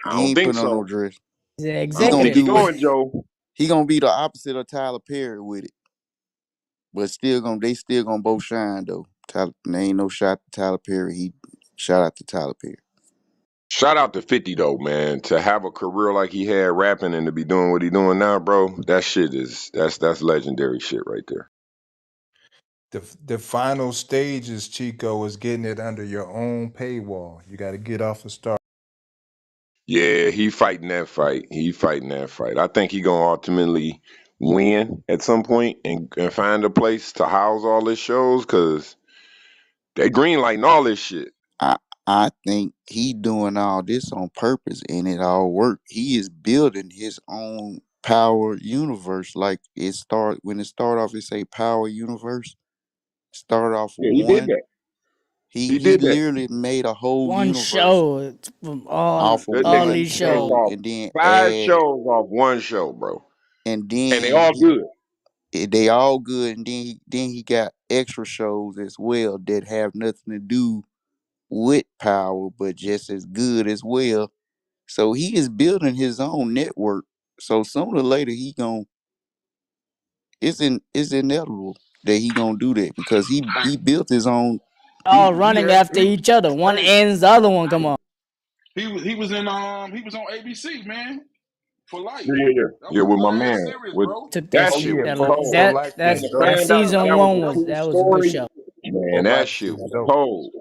I He don't ain't think putting on no so. dress. He's an I He don't gonna think he executive. do it. going, Joe. He gonna be the opposite of Tyler Perry with it, but they still gonna both shine though. There ain't no shot to Tyler Perry. He shout out to Tyler Perry. Shout out to 50 though, man. To have a career like he had rapping and to be doing what he doing now, bro. That shit is that's legendary shit right there. The final stages, Chico, is getting it under your own paywall. You got to get off the start. Yeah, he fighting that fight. He fighting that fight. I think he gonna ultimately win at some point and find a place to house all his shows because they greenlighting all this shit. I I think he doing all this on purpose and it all worked. He is building his own power universe. Like when it start off, it say power universe. Start off Yeah, with he did one. that. He He he did that. literally made a whole One universe show from all off of That all nigga one these came shows. show, off and then 5 shows off one show, bro, and and they then all good. they all good, and then he got extra shows as well that have nothing to do with power, but just as good as well. So he is building his own network. So sooner or later it's inevitable that he gonna do that because he built his own. All He running had after each other. One hey ends, the other one come on. he was on ABC, man, for life. Yeah, yeah, yeah. That Yeah, was a with my good ass man. series, With bro. Took that that Oh shit. shit yeah, was for cold. life And is to That dope. find out season that was one a was true that was a good story, show. man, For that life shit is was dope. cold.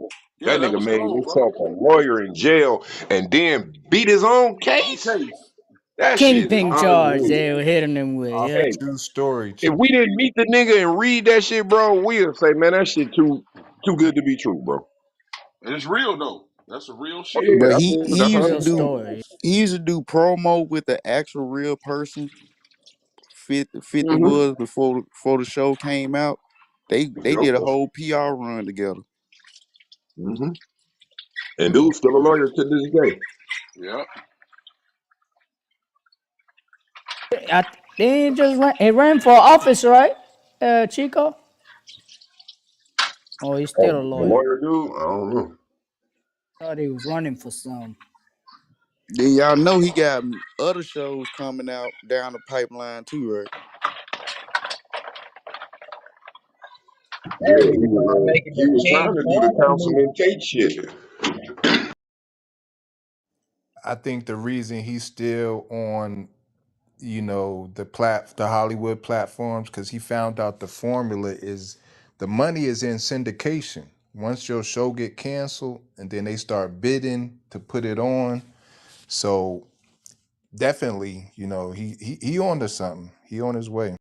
Yeah, That that nigga was made cold, bro. himself a lawyer in jail and then beat his own On case. case. That shit is Kingpin charge unreal. they were hitting him with. Off Yeah. a Hey, true story, if Chico. we didn't meet the nigga and read that shit, bro, we'd say, man, that shit too good to be true, bro. And it's real though. That's a real Oh shit. yeah, But that's he a, he that's used to Real 100%. do story. he used to do promo with the actual real person. 50 Mm-hmm. was before the show came out. They did a Yep. whole PR run together. Mm-hmm. And dude's still a lawyer to this day. Yeah. I, they ain't just ran. He ran for office, right? Chico. Oh, he's Oh, still a the lawyer. lawyer dude? I don't know. Thought he was running for some. Then y'all know he got other shows coming out down the pipeline too, right? Yeah, That nigga trying to make it he to was trying King to do the Kong movie. Councilman Tate shit. I think the reason he's still on, the Hollywood platforms, because he found out the formula is the money is in syndication. Once your show get canceled, and then they start bidding to put it on. So definitely, he on to something. He on his way.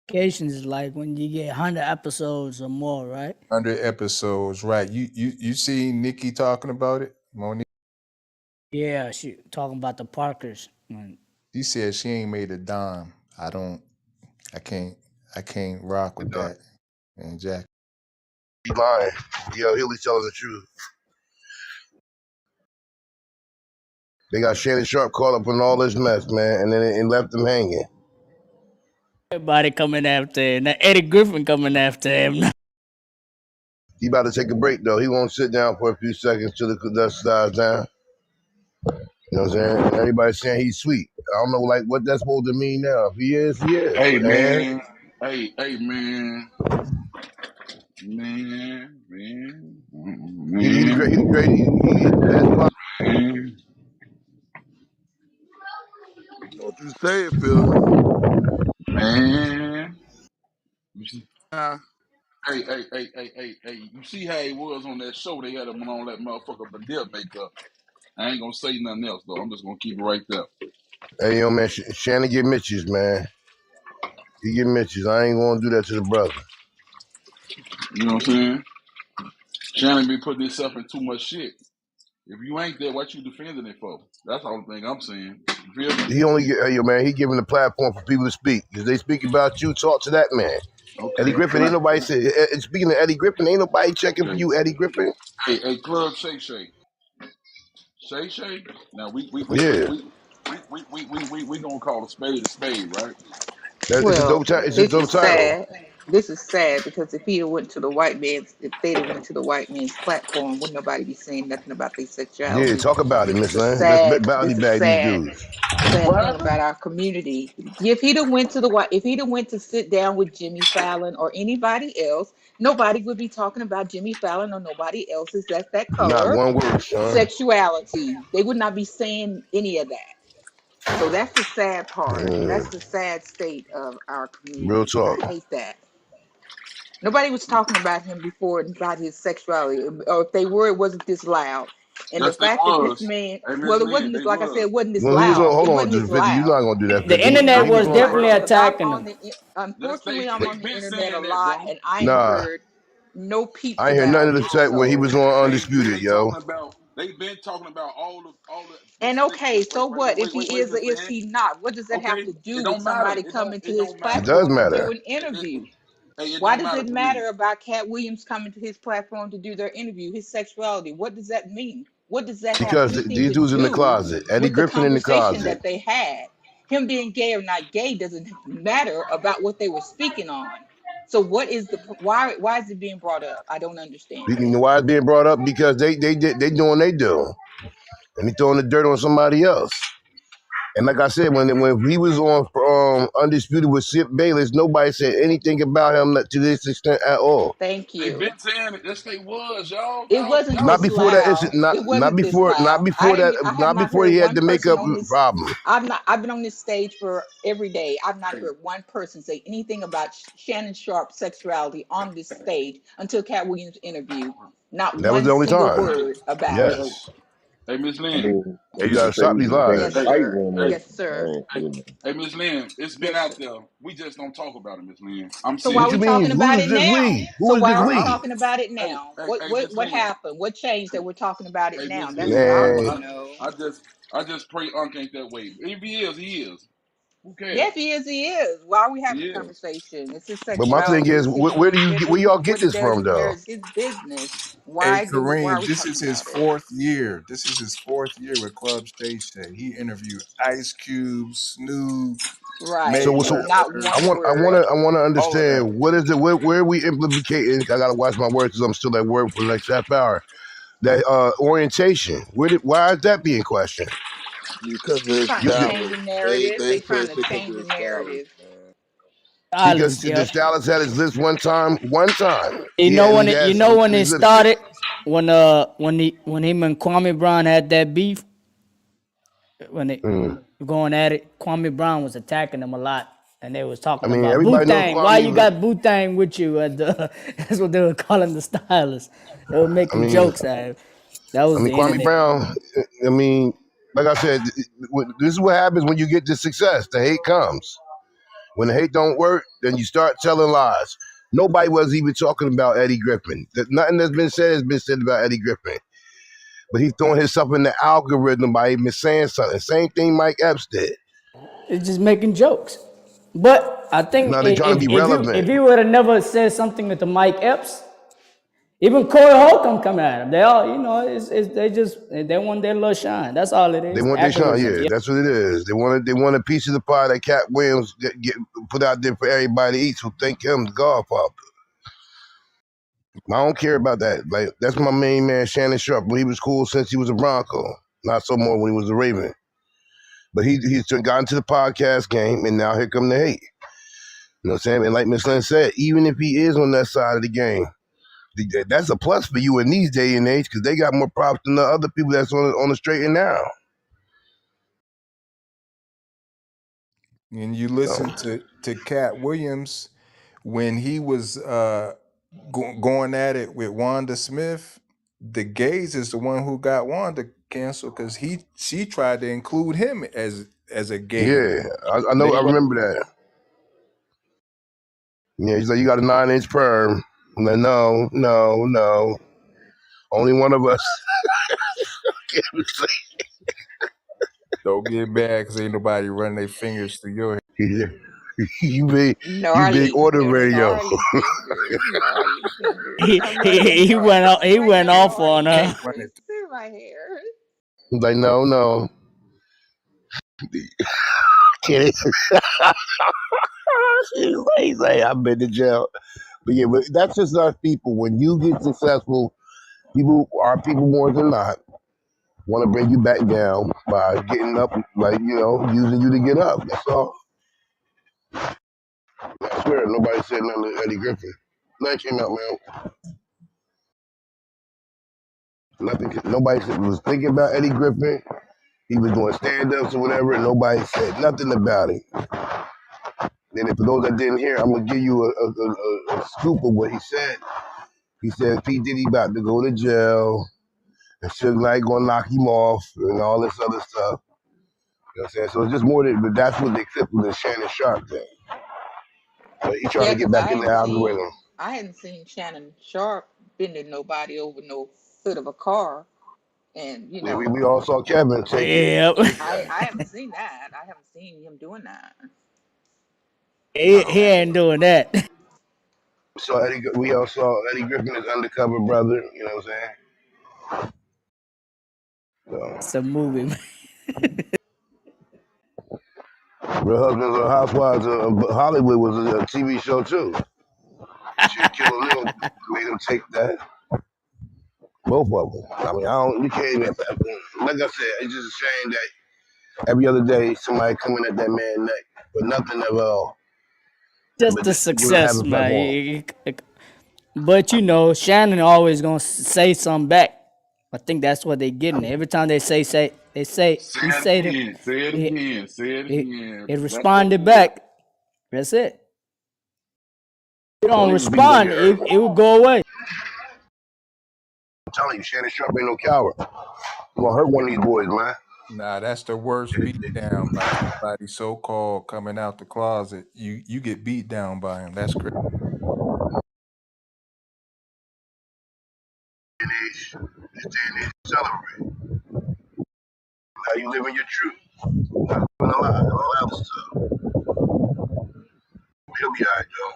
Vacations is like when you get 100 episodes or more, right? 100 episodes, right? You see Nikki talking about it, Monique. Yeah, she talking about the Parkers. She said she ain't made a dime. I can't, I can't rock with that. And Jack. He lying. Yo, he'll be telling the truth. They got Shannon Sharp caught up in all this mess, man, and then it left him hanging. Everybody coming after him. Now Eddie Griffin coming after him. He about to take a break though. He won't sit down for a few seconds till the dust dies down. You know what I'm saying? Everybody's saying he's sweet. I don't know like what that's supposed to mean now. If he is, he is. Hey And man, hey man, he the great. He man, the great. That's man. What you say, Phil? Man. You see, Huh? hey. You see how he was on that show? They had him on that motherfucker Vanilla makeup. I ain't gonna say nothing else though. I'm just gonna keep it right there. hey yo man, Shannon get Mitches, man. He get Mitches. I ain't gonna do that to the brother. You know what I'm saying? Shannon be putting himself in too much shit. If you ain't there, what you defending it for? That's the only thing I'm saying. You feel me? He only get hey yo man. He giving the platform for people to speak. If they speak about you, talk to that man. Eddie Okay. Griffin ain't nobody say. Speaking of Eddie Griffin, ain't nobody checking for Okay. you, Eddie Griffin. Hey, Club Shay. Now Yeah, we gonna call a spade, right? it's a dope. Well, It's a this dope is title. sad. This is sad because if he had went to the white man's, if they'd have went to the white man's platform, wouldn't nobody be saying nothing about their Yeah, sexuality. talk about it, This Miss is Lane. Let's sad. body This is bag these sad. dudes. Sad What thing happened? about our community. If he'd have went to the white, if he'd have went to sit down with Jimmy Fallon or anybody else, nobody would be talking about Jimmy Fallon or nobody else's that Not color one word, son. sexuality. They would not be saying any of that. So that's the sad part. Mm, That's the sad state of our real community. I talk. hate that. Nobody was talking about him before about his sexuality, or if they were, it wasn't this loud. And the Yes, they fact that this was. man, Hey, Miss well, it Lynn, wasn't they this, like I said, was. it wasn't this When he was on, loud. hold It on, wasn't this 50. You're loud. not gonna do that, The 50. internet He I'm was was on. sorry definitely because I'm attacking on him. the, Yes, unfortunately, I'm they on the been internet a saying that, lot, bro. and I ain't Nah, heard no peeps I ain't hear none about of the it. set when he So, was on They Undisputed, been yo. talking about. They been talking about all the. and They, okay, so what if he is or Miss is Lynn. he not? What does that have Okay, to do it with don't matter. somebody coming to It his don't It matter. does platform to do matter an interview? It Why don't does matter it to me. matter about Cat Williams coming to his platform to do their interview, his sexuality? What does that mean? What does that have because anything these to dudes in the do closet. Eddie with the Griffin in the conversation closet. that they had? Him being gay or not gay doesn't matter about what they were speaking on. So what is the why is it being brought up? I don't understand You it. know why it's being brought up? Because they doing they do, and he throwing the dirt on somebody else. And like I said, when he was on Undisputed with Skip Bayless, nobody said anything about him to this extent at all. Thank They been you. saying it. Yes, they was, y'all. It wasn't Y'all Not this be before that quiet. incident. loud. Not It not wasn't this before. Not loud. before that. I have Not not before heard he had one the person makeup on this. problem. I've been on this stage for every day. I've not heard one person say anything about Shannon Sharp's sexuality on this stage until Cat Williams' interview. Not That was one the only single time. Hey, word about hey, it. hey, Yes, hey, Miss I Lynn. mean, they you used to gotta say stop he these was a Yes, damn lies. Hey, fight sir. hey, rumor. Yes, I sir. ain't, hey, you know. hey, Miss Lynn. It's been Yes, out sir. there. We just don't talk about it, Miss Lynn. I'm So why are What serious. you we mean? talking Who about is it this now? we? Who So is why this are we we? talking about it Hey, now? hey, hey, Miss What Lynn. happened? What changed that we're talking about it Hey, now? Miss That's Lynn. what I Man, want to know. I just pray Unc ain't that way. If he is, he is. Who cares? Yes, he is. He is. Why are we He having a is. conversation? It's his but my thing sexuality. is, It's his where y'all get what he this does from in though? there is his business. Hey Why are Kareem, we this is talking his about it? fourth year. This is his fourth year with Club Shay Shay. He interviewed Ice Cube, Snoop, Right. So And not Mayweather, one word. I want to all of them. understand what is it? Where are we implicating? I gotta watch my words because I'm still at work for the next half hour. That orientation. Why is that being questioned? Because of his Trying to change the stylist. narrative. They They trying said to because change of the his stylist, narrative. man. Because Silence, the yep. stylist had his list one time. One time. You Had know when it his lipstick. started when him and Kwame Brown had that beef when they Mm. going at it. Kwame Brown was attacking them a lot, and they was I talking mean, about everybody knows Wu-Tang. Why you Kwame. got Wu-Tang with you? And that's what they were calling the stylist. They were I making mean, jokes at him. That was the Kwame internet. Brown. I mean, like I said, this is what happens when you get the success. The hate comes. When the hate don't work, then you start telling lies. Nobody was even talking about Eddie Griffin. Nothing that's been said has been said about Eddie Griffin. But he's throwing himself in the algorithm by even saying something. Same thing Mike Epps did. It's just making jokes. But I think Now they trying to be if relevant. he would have never said something with the Mike Epps, even Corey Holcomb come at him. They all, they want their little shine. That's all it They is. want their shine. Algorithm. Yeah, Yeah. that's what it is. They want a piece of the pie that Cat Williams get put out there for everybody to eat. So thank him, the Godfather. I don't care about that. Like that's my main man, Shannon Sharp. When he was cool since he was a Bronco, not so more when he was a Raven. But he's gotten to the podcast game, and now here come the hate. You know what I'm saying? And like Miss Lynn said, even if he is on that side of the game, that's a plus for you in these day and age because they got more props than the other people that's on the straight and now. And you So listen to Cat Williams when he was going at it with Wanda Smith. The Gaze is the one who got Wanda canceled because she tried to include him as a gay. yeah, I know. They I were remember that. Yeah, he's like, you got a 9-inch perm. I'm like, no, no, no. Only one of us. don't get mad because ain't nobody running their fingers through your head. You big order radio. gnarly fingers, gnarly fingers. He I'm he running, he went off. He running went them off gnarly on Can't her. run fingers it. through my hair. He's like, no, no. Kidding. He's like, I've been to jail. But yeah, but that's just us people. When you get successful, people more than not want to bring you back down by getting up, like, using you to get up. That's all. I swear, nobody said nothing to Eddie Griffin. Nothing came out, man. Nothing. Nobody was thinking about Eddie Griffin. He was doing stand-ups or whatever, and nobody said nothing about it. Then, for those that didn't hear, I'm gonna give you a scoop of what he said. He said P Diddy about to go to jail, and Suge Knight gonna knock him off, and all this other stuff. You know what I'm saying? So it's just more than, but that's what they clipped with the Shannon Sharp thing. But he trying Yeah, to get because back in the algorithm. I hadn't seen Shannon Sharp bending nobody over no foot of a car, and Yeah, we all saw Kevin Yep. take that. I haven't seen that. I haven't seen him doing that. He So, ain't doing that. we all saw Eddie Griffin as undercover brother. You know what I'm saying? It's a movie, man. So, Real Husbands or Housewives of Hollywood was a TV show too. Shit, Kill O'Neal made him take that. Both of them. I mean, you can't even, like I said, it's just a shame that every other day somebody coming at that man's neck, but nothing at all. Just But the will have success, effect on him. man. But Shannon always gonna say something back. I think that's what they getting. Every time they Say he it say them, again. Say it it again. Say it it, again. it Let the responded people back. That's it. You Don't don't need to be making respond, it will go away. I'm telling you, Shannon Sharp ain't no coward. You gonna hurt one of these boys, man. Nah, that's the worst beat down by somebody so called coming out the closet. You get beat down by him. That's crazy. This day and age, celebrate. How you living your truth. Not living a lie, all that other stuff. He'll be alright, Joe.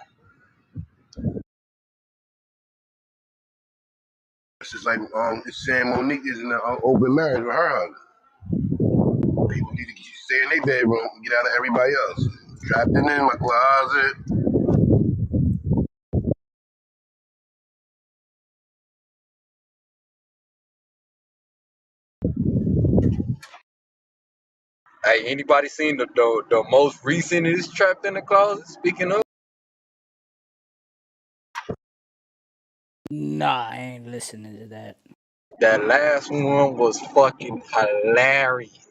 It's just like Sam Monique is in an open marriage with her husband. People need to stay in their bedroom and get out of everybody else. Trapped in my closet. Hey, anybody seen the most recent is Trapped in the Closet? Speaking of Nah, I ain't listening to that. that last one was fucking hilarious.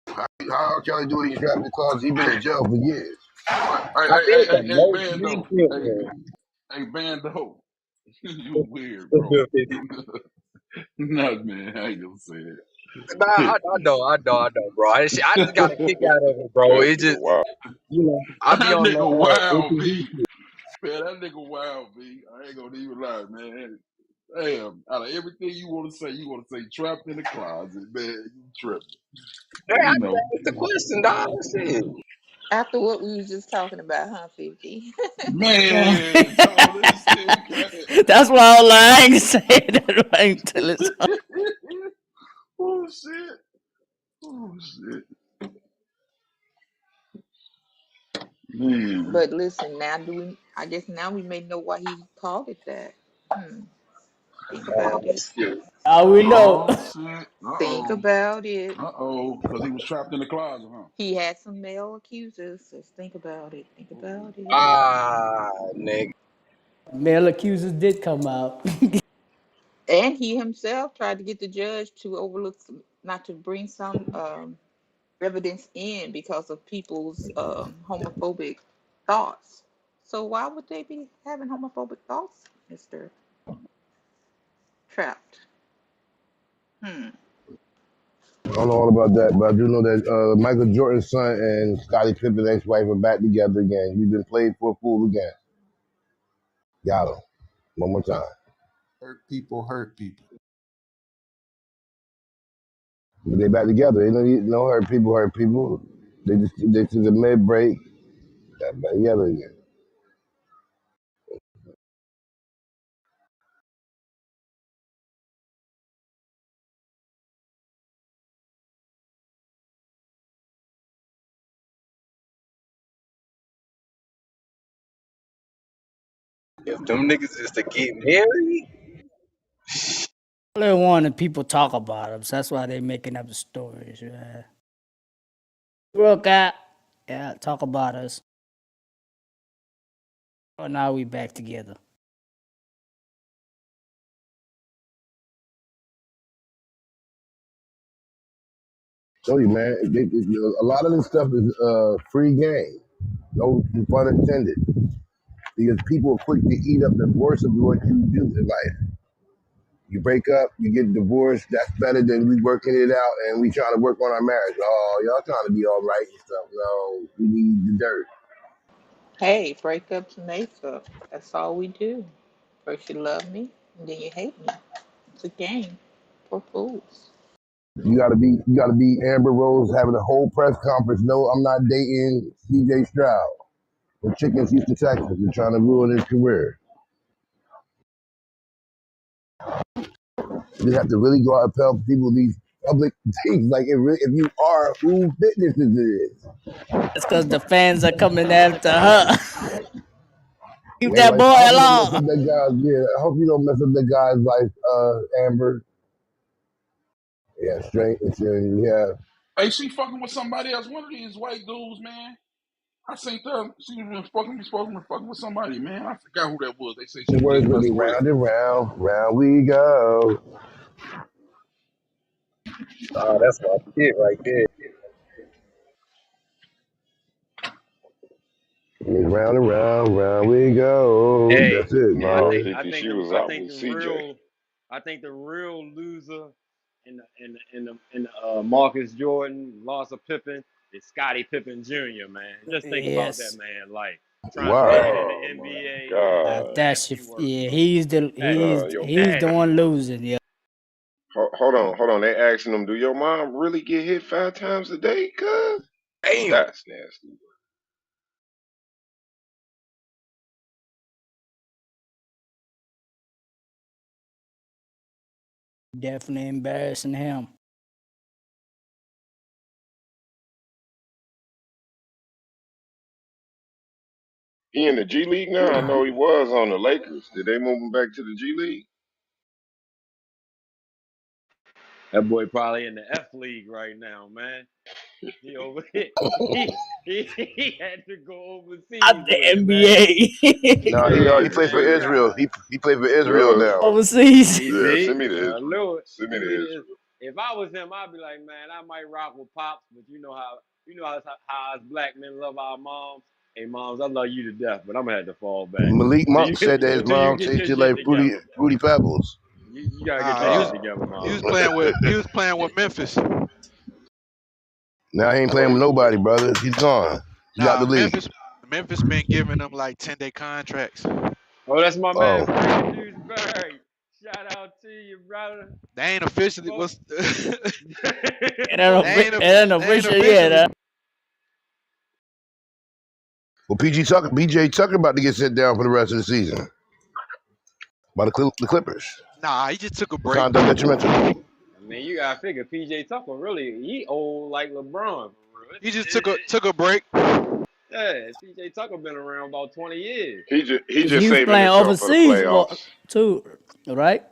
How Kelly do these trapped in the closet? He been in jail for years. Hey, I hey, said hey, the hey, hey, most Bando. recent Hey, one. hey, Bando. You weird, bro. No, man, I ain't gonna say Nah, that. I know, bro. I just got a kick out of it, bro. That It nigga just, wild. I be That on the nigga wild, interview B. Man, that nigga wild, B. I ain't gonna even lie, man. Damn, out of everything you want to say trapped in the closet, man. You tripping, Hey, I you just know. asked the question, dog. Shit. After what we was just talking about, huh, 50? Man, dog, this shit crazy. That's why I was like, I ain't say that right until it's Oh shit. Oh shit. Man. But listen, now I guess now we may know why he called it that. Hmm. Think Oh about it. shit. We know. Oh shit. Think about it. Because he was trapped in the closet, huh? He had some male accusers. Just think about it. Think about it. Ah, nigga. Male accusers did come out. And he himself tried to get the judge to overlook not to bring some evidence in because of people's homophobic thoughts. So why would they be having homophobic thoughts, Mr. Trapped? Hmm. I don't know all about that, but I do know that Michael Jordan's son and Scottie Pippen's ex-wife are back together again. We've been played for a fool again. Got him. One more time. Hurt people hurt people. But they back together. They don't hurt people, hurt people. They took a mid break. Got back together again. If them niggas is to get married, They wanted people talk about them, so that's why they making up the stories. Yeah. Broke out. Yeah, talk about us. Well, now we back together. Tell you, man, a lot of this stuff is free game. No pun intended. Because people are quick to eat up the worst of what you do in life. You break up, you get divorced, that's better than we working it out and we trying to work on our marriage. Oh, y'all trying to be all right and stuff. No, we need the dirt. Hey, breakups make up. That's all we do. First you love me, and then you hate me. It's a game for fools. You gotta be Amber Rose having a whole press conference. No, I'm not dating CJ Stroud. The chickens used to Texas and trying to ruin his career. You have to really go out and tell people these public things. Like if you are who fitness is. It's because the fans are coming after her. Keep Yeah, that like boy I hope you don't mess up along. that guy's I hope you don't mess up that guy's life, Amber. Yeah, straight. Yeah. Hey, she fucking with somebody else. One of these white dudes, man. I seen her. She was fucking with somebody, man. I forgot who that was. They say she The was words just with me, messing with. round and round, round we go. oh, that's my shit right there. Round and round, round we go. Hey, That's it, hey, I Oh, think man. I Titi, think she the was I out think with the CJ. real I think the real loser in the Marcus Jordan loss of Pippen is Scottie Pippen Jr. Man, just think about that Yes. man, like trying to Wow. make it in the Oh my NBA, man. That's God. That's your, nasty work. yeah. He's the That is Yo, nasty one work. losing. Yeah. hold on. They asking them, do your mom really get hit 5 times a day? Cuz Damn. that's nasty. Definitely embarrassing him. He in the G League now. I know he was on the Lakers. Did they move him back to the G League? That boy probably in the F League right now, man. He over here. He had to go overseas At the with it, man. NBA. No, he Yeah, played for man. Shit. Israel. He played for Israel Uh, now. Overseas. You yeah, see? send me to I Israel. knew it. Send me to See, Israel. if I was him, I'd be like, man, I might rock with pops, but you know how us black men love our moms. Hey, moms, I love you to death, but I'm gonna have to fall back Malik until Monk you said that his until you mom get your tasted shit like together. Fruity Pebbles. You gotta get Nah, your he shit was together, he mom. was playing with Memphis. Now he ain't Oh, playing with he nobody, was. brother. He's gone. He's out Nah, the league. Memphis been giving them like 10-day contracts. Oh, that's my Oh, man, Breaking News Bird. Shout out to you, brother. They ain't officially Fuck. was It Fuck ain't, with it it. ain't they ain't official yet. officially. well, BJ Tucker about to get sent down for the rest of the season by the Clippers Nah, he just took a for break. conduct detrimental. I mean, you gotta figure PJ Tucker really he old like LeBron for real. He just took a break. Yeah, PJ Tucker been around about 20 years. He He just was saving playing himself for the overseas playoffs. too, right?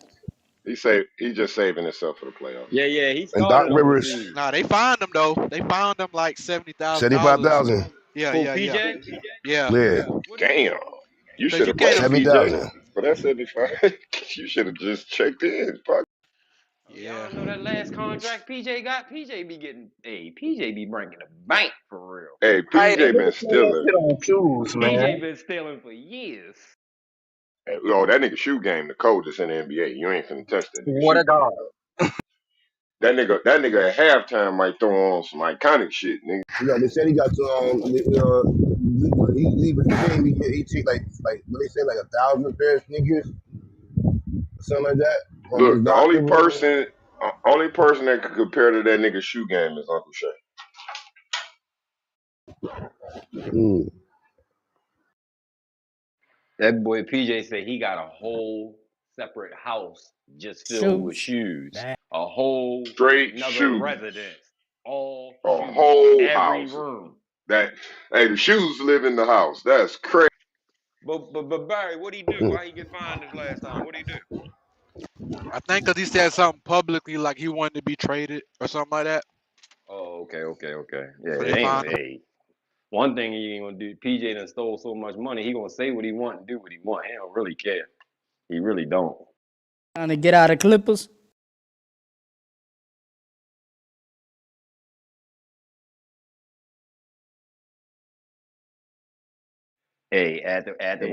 He just saving himself for the playoffs. Yeah, yeah, he And Doc started Rivers, overseas. Nah, they fined him though. They fined him like seventy-five $70,000. thousand. Yeah, Who, yeah, yeah, PJ? yeah. Yeah, What he Damn. do? You Cause should you have can't. played, seventy PJ. thousand. For that 75. You should have just checked in. Fuck. Yeah. Y'all know that last contract PJ got? PJ be getting, hey, PJ be breaking the bank for real. Hey, Hey, that PJ been nigga put that stealing. shit on shoes, PJ man. been stealing for years. Oh, that nigga shoe game the coldest in the NBA. You ain't finna touch that nigga What shoe a game. dog. That nigga at halftime might throw on some iconic shit, nigga. Yeah, they said he got to he leave the game. He take like what they say like 1,000 pair of sneakers, something like that from his Look, the locker room. only person that could compare to that nigga shoe game is Uncle Shay. Mm. That boy PJ said he got a whole separate house just filled with Shoes. shoes. Damn. A whole Straight another shoes. residence. All A shoes. whole Every house. room. That hey, the shoes live in the house. That's crazy. But Barry, what'd he do? Why he get fined this last time? What'd he do? I think cause he said something publicly like he wanted to be traded or something like that. Oh, okay. Yeah, So it they ain't fined him. hey. One thing he ain't gonna do, PJ done stole so much money, he gonna say what he want and do what he want. He don't really care. He really don't. Trying to get out of Clippers. Hey, after Mm.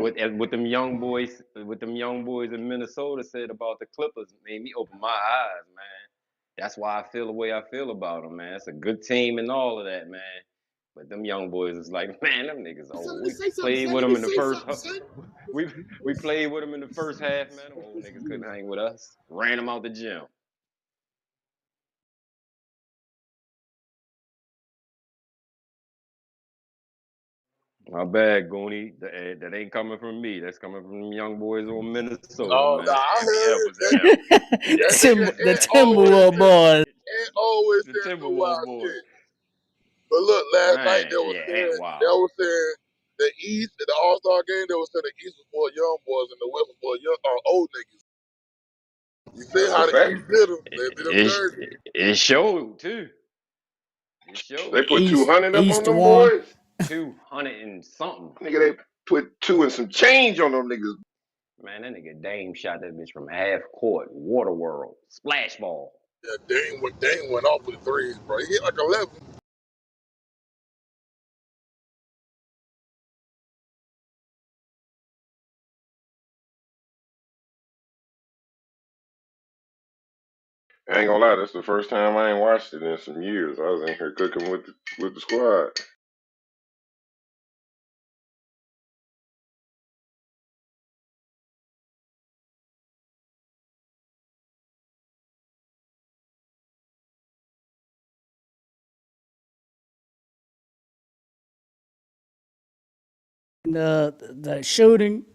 what them young boys in Minnesota said about the Clippers made me open my eyes, man. That's why I feel the way I feel about them, man. It's a good team and all of that, man. But them young boys is like, man, them niggas old. We played with them in the first. We played with them in the first half, man. Them old niggas couldn't hang with us. Ran them out the gym. My bad, Goonie. That ain't coming from me. That's coming from them young boys on Minnesota, Oh, nah, man. I Andy heard Edwards and that. them. That nigga The ain't always Timberwolves boys. The saying some Timberwolves wild boys. shit. But look, last night Man, yeah, they wow. was saying the East, the All Star game, they was saying the East was for young boys and the West was for young old niggas. You see That's a how the fact. East did them? They did them It, dirty. it showed, too. It They showed. put 200 up on East them one. boys. 200 and something. Nigga, they put two and some change on them niggas. Man, that nigga Dame shot that bitch from half court. Water world. Splash ball. Yeah, Dame went off with the threes, bro. He hit like 11. I ain't gonna lie, that's the first time I ain't watched it in some years. I was in here cooking with the squad. The shooting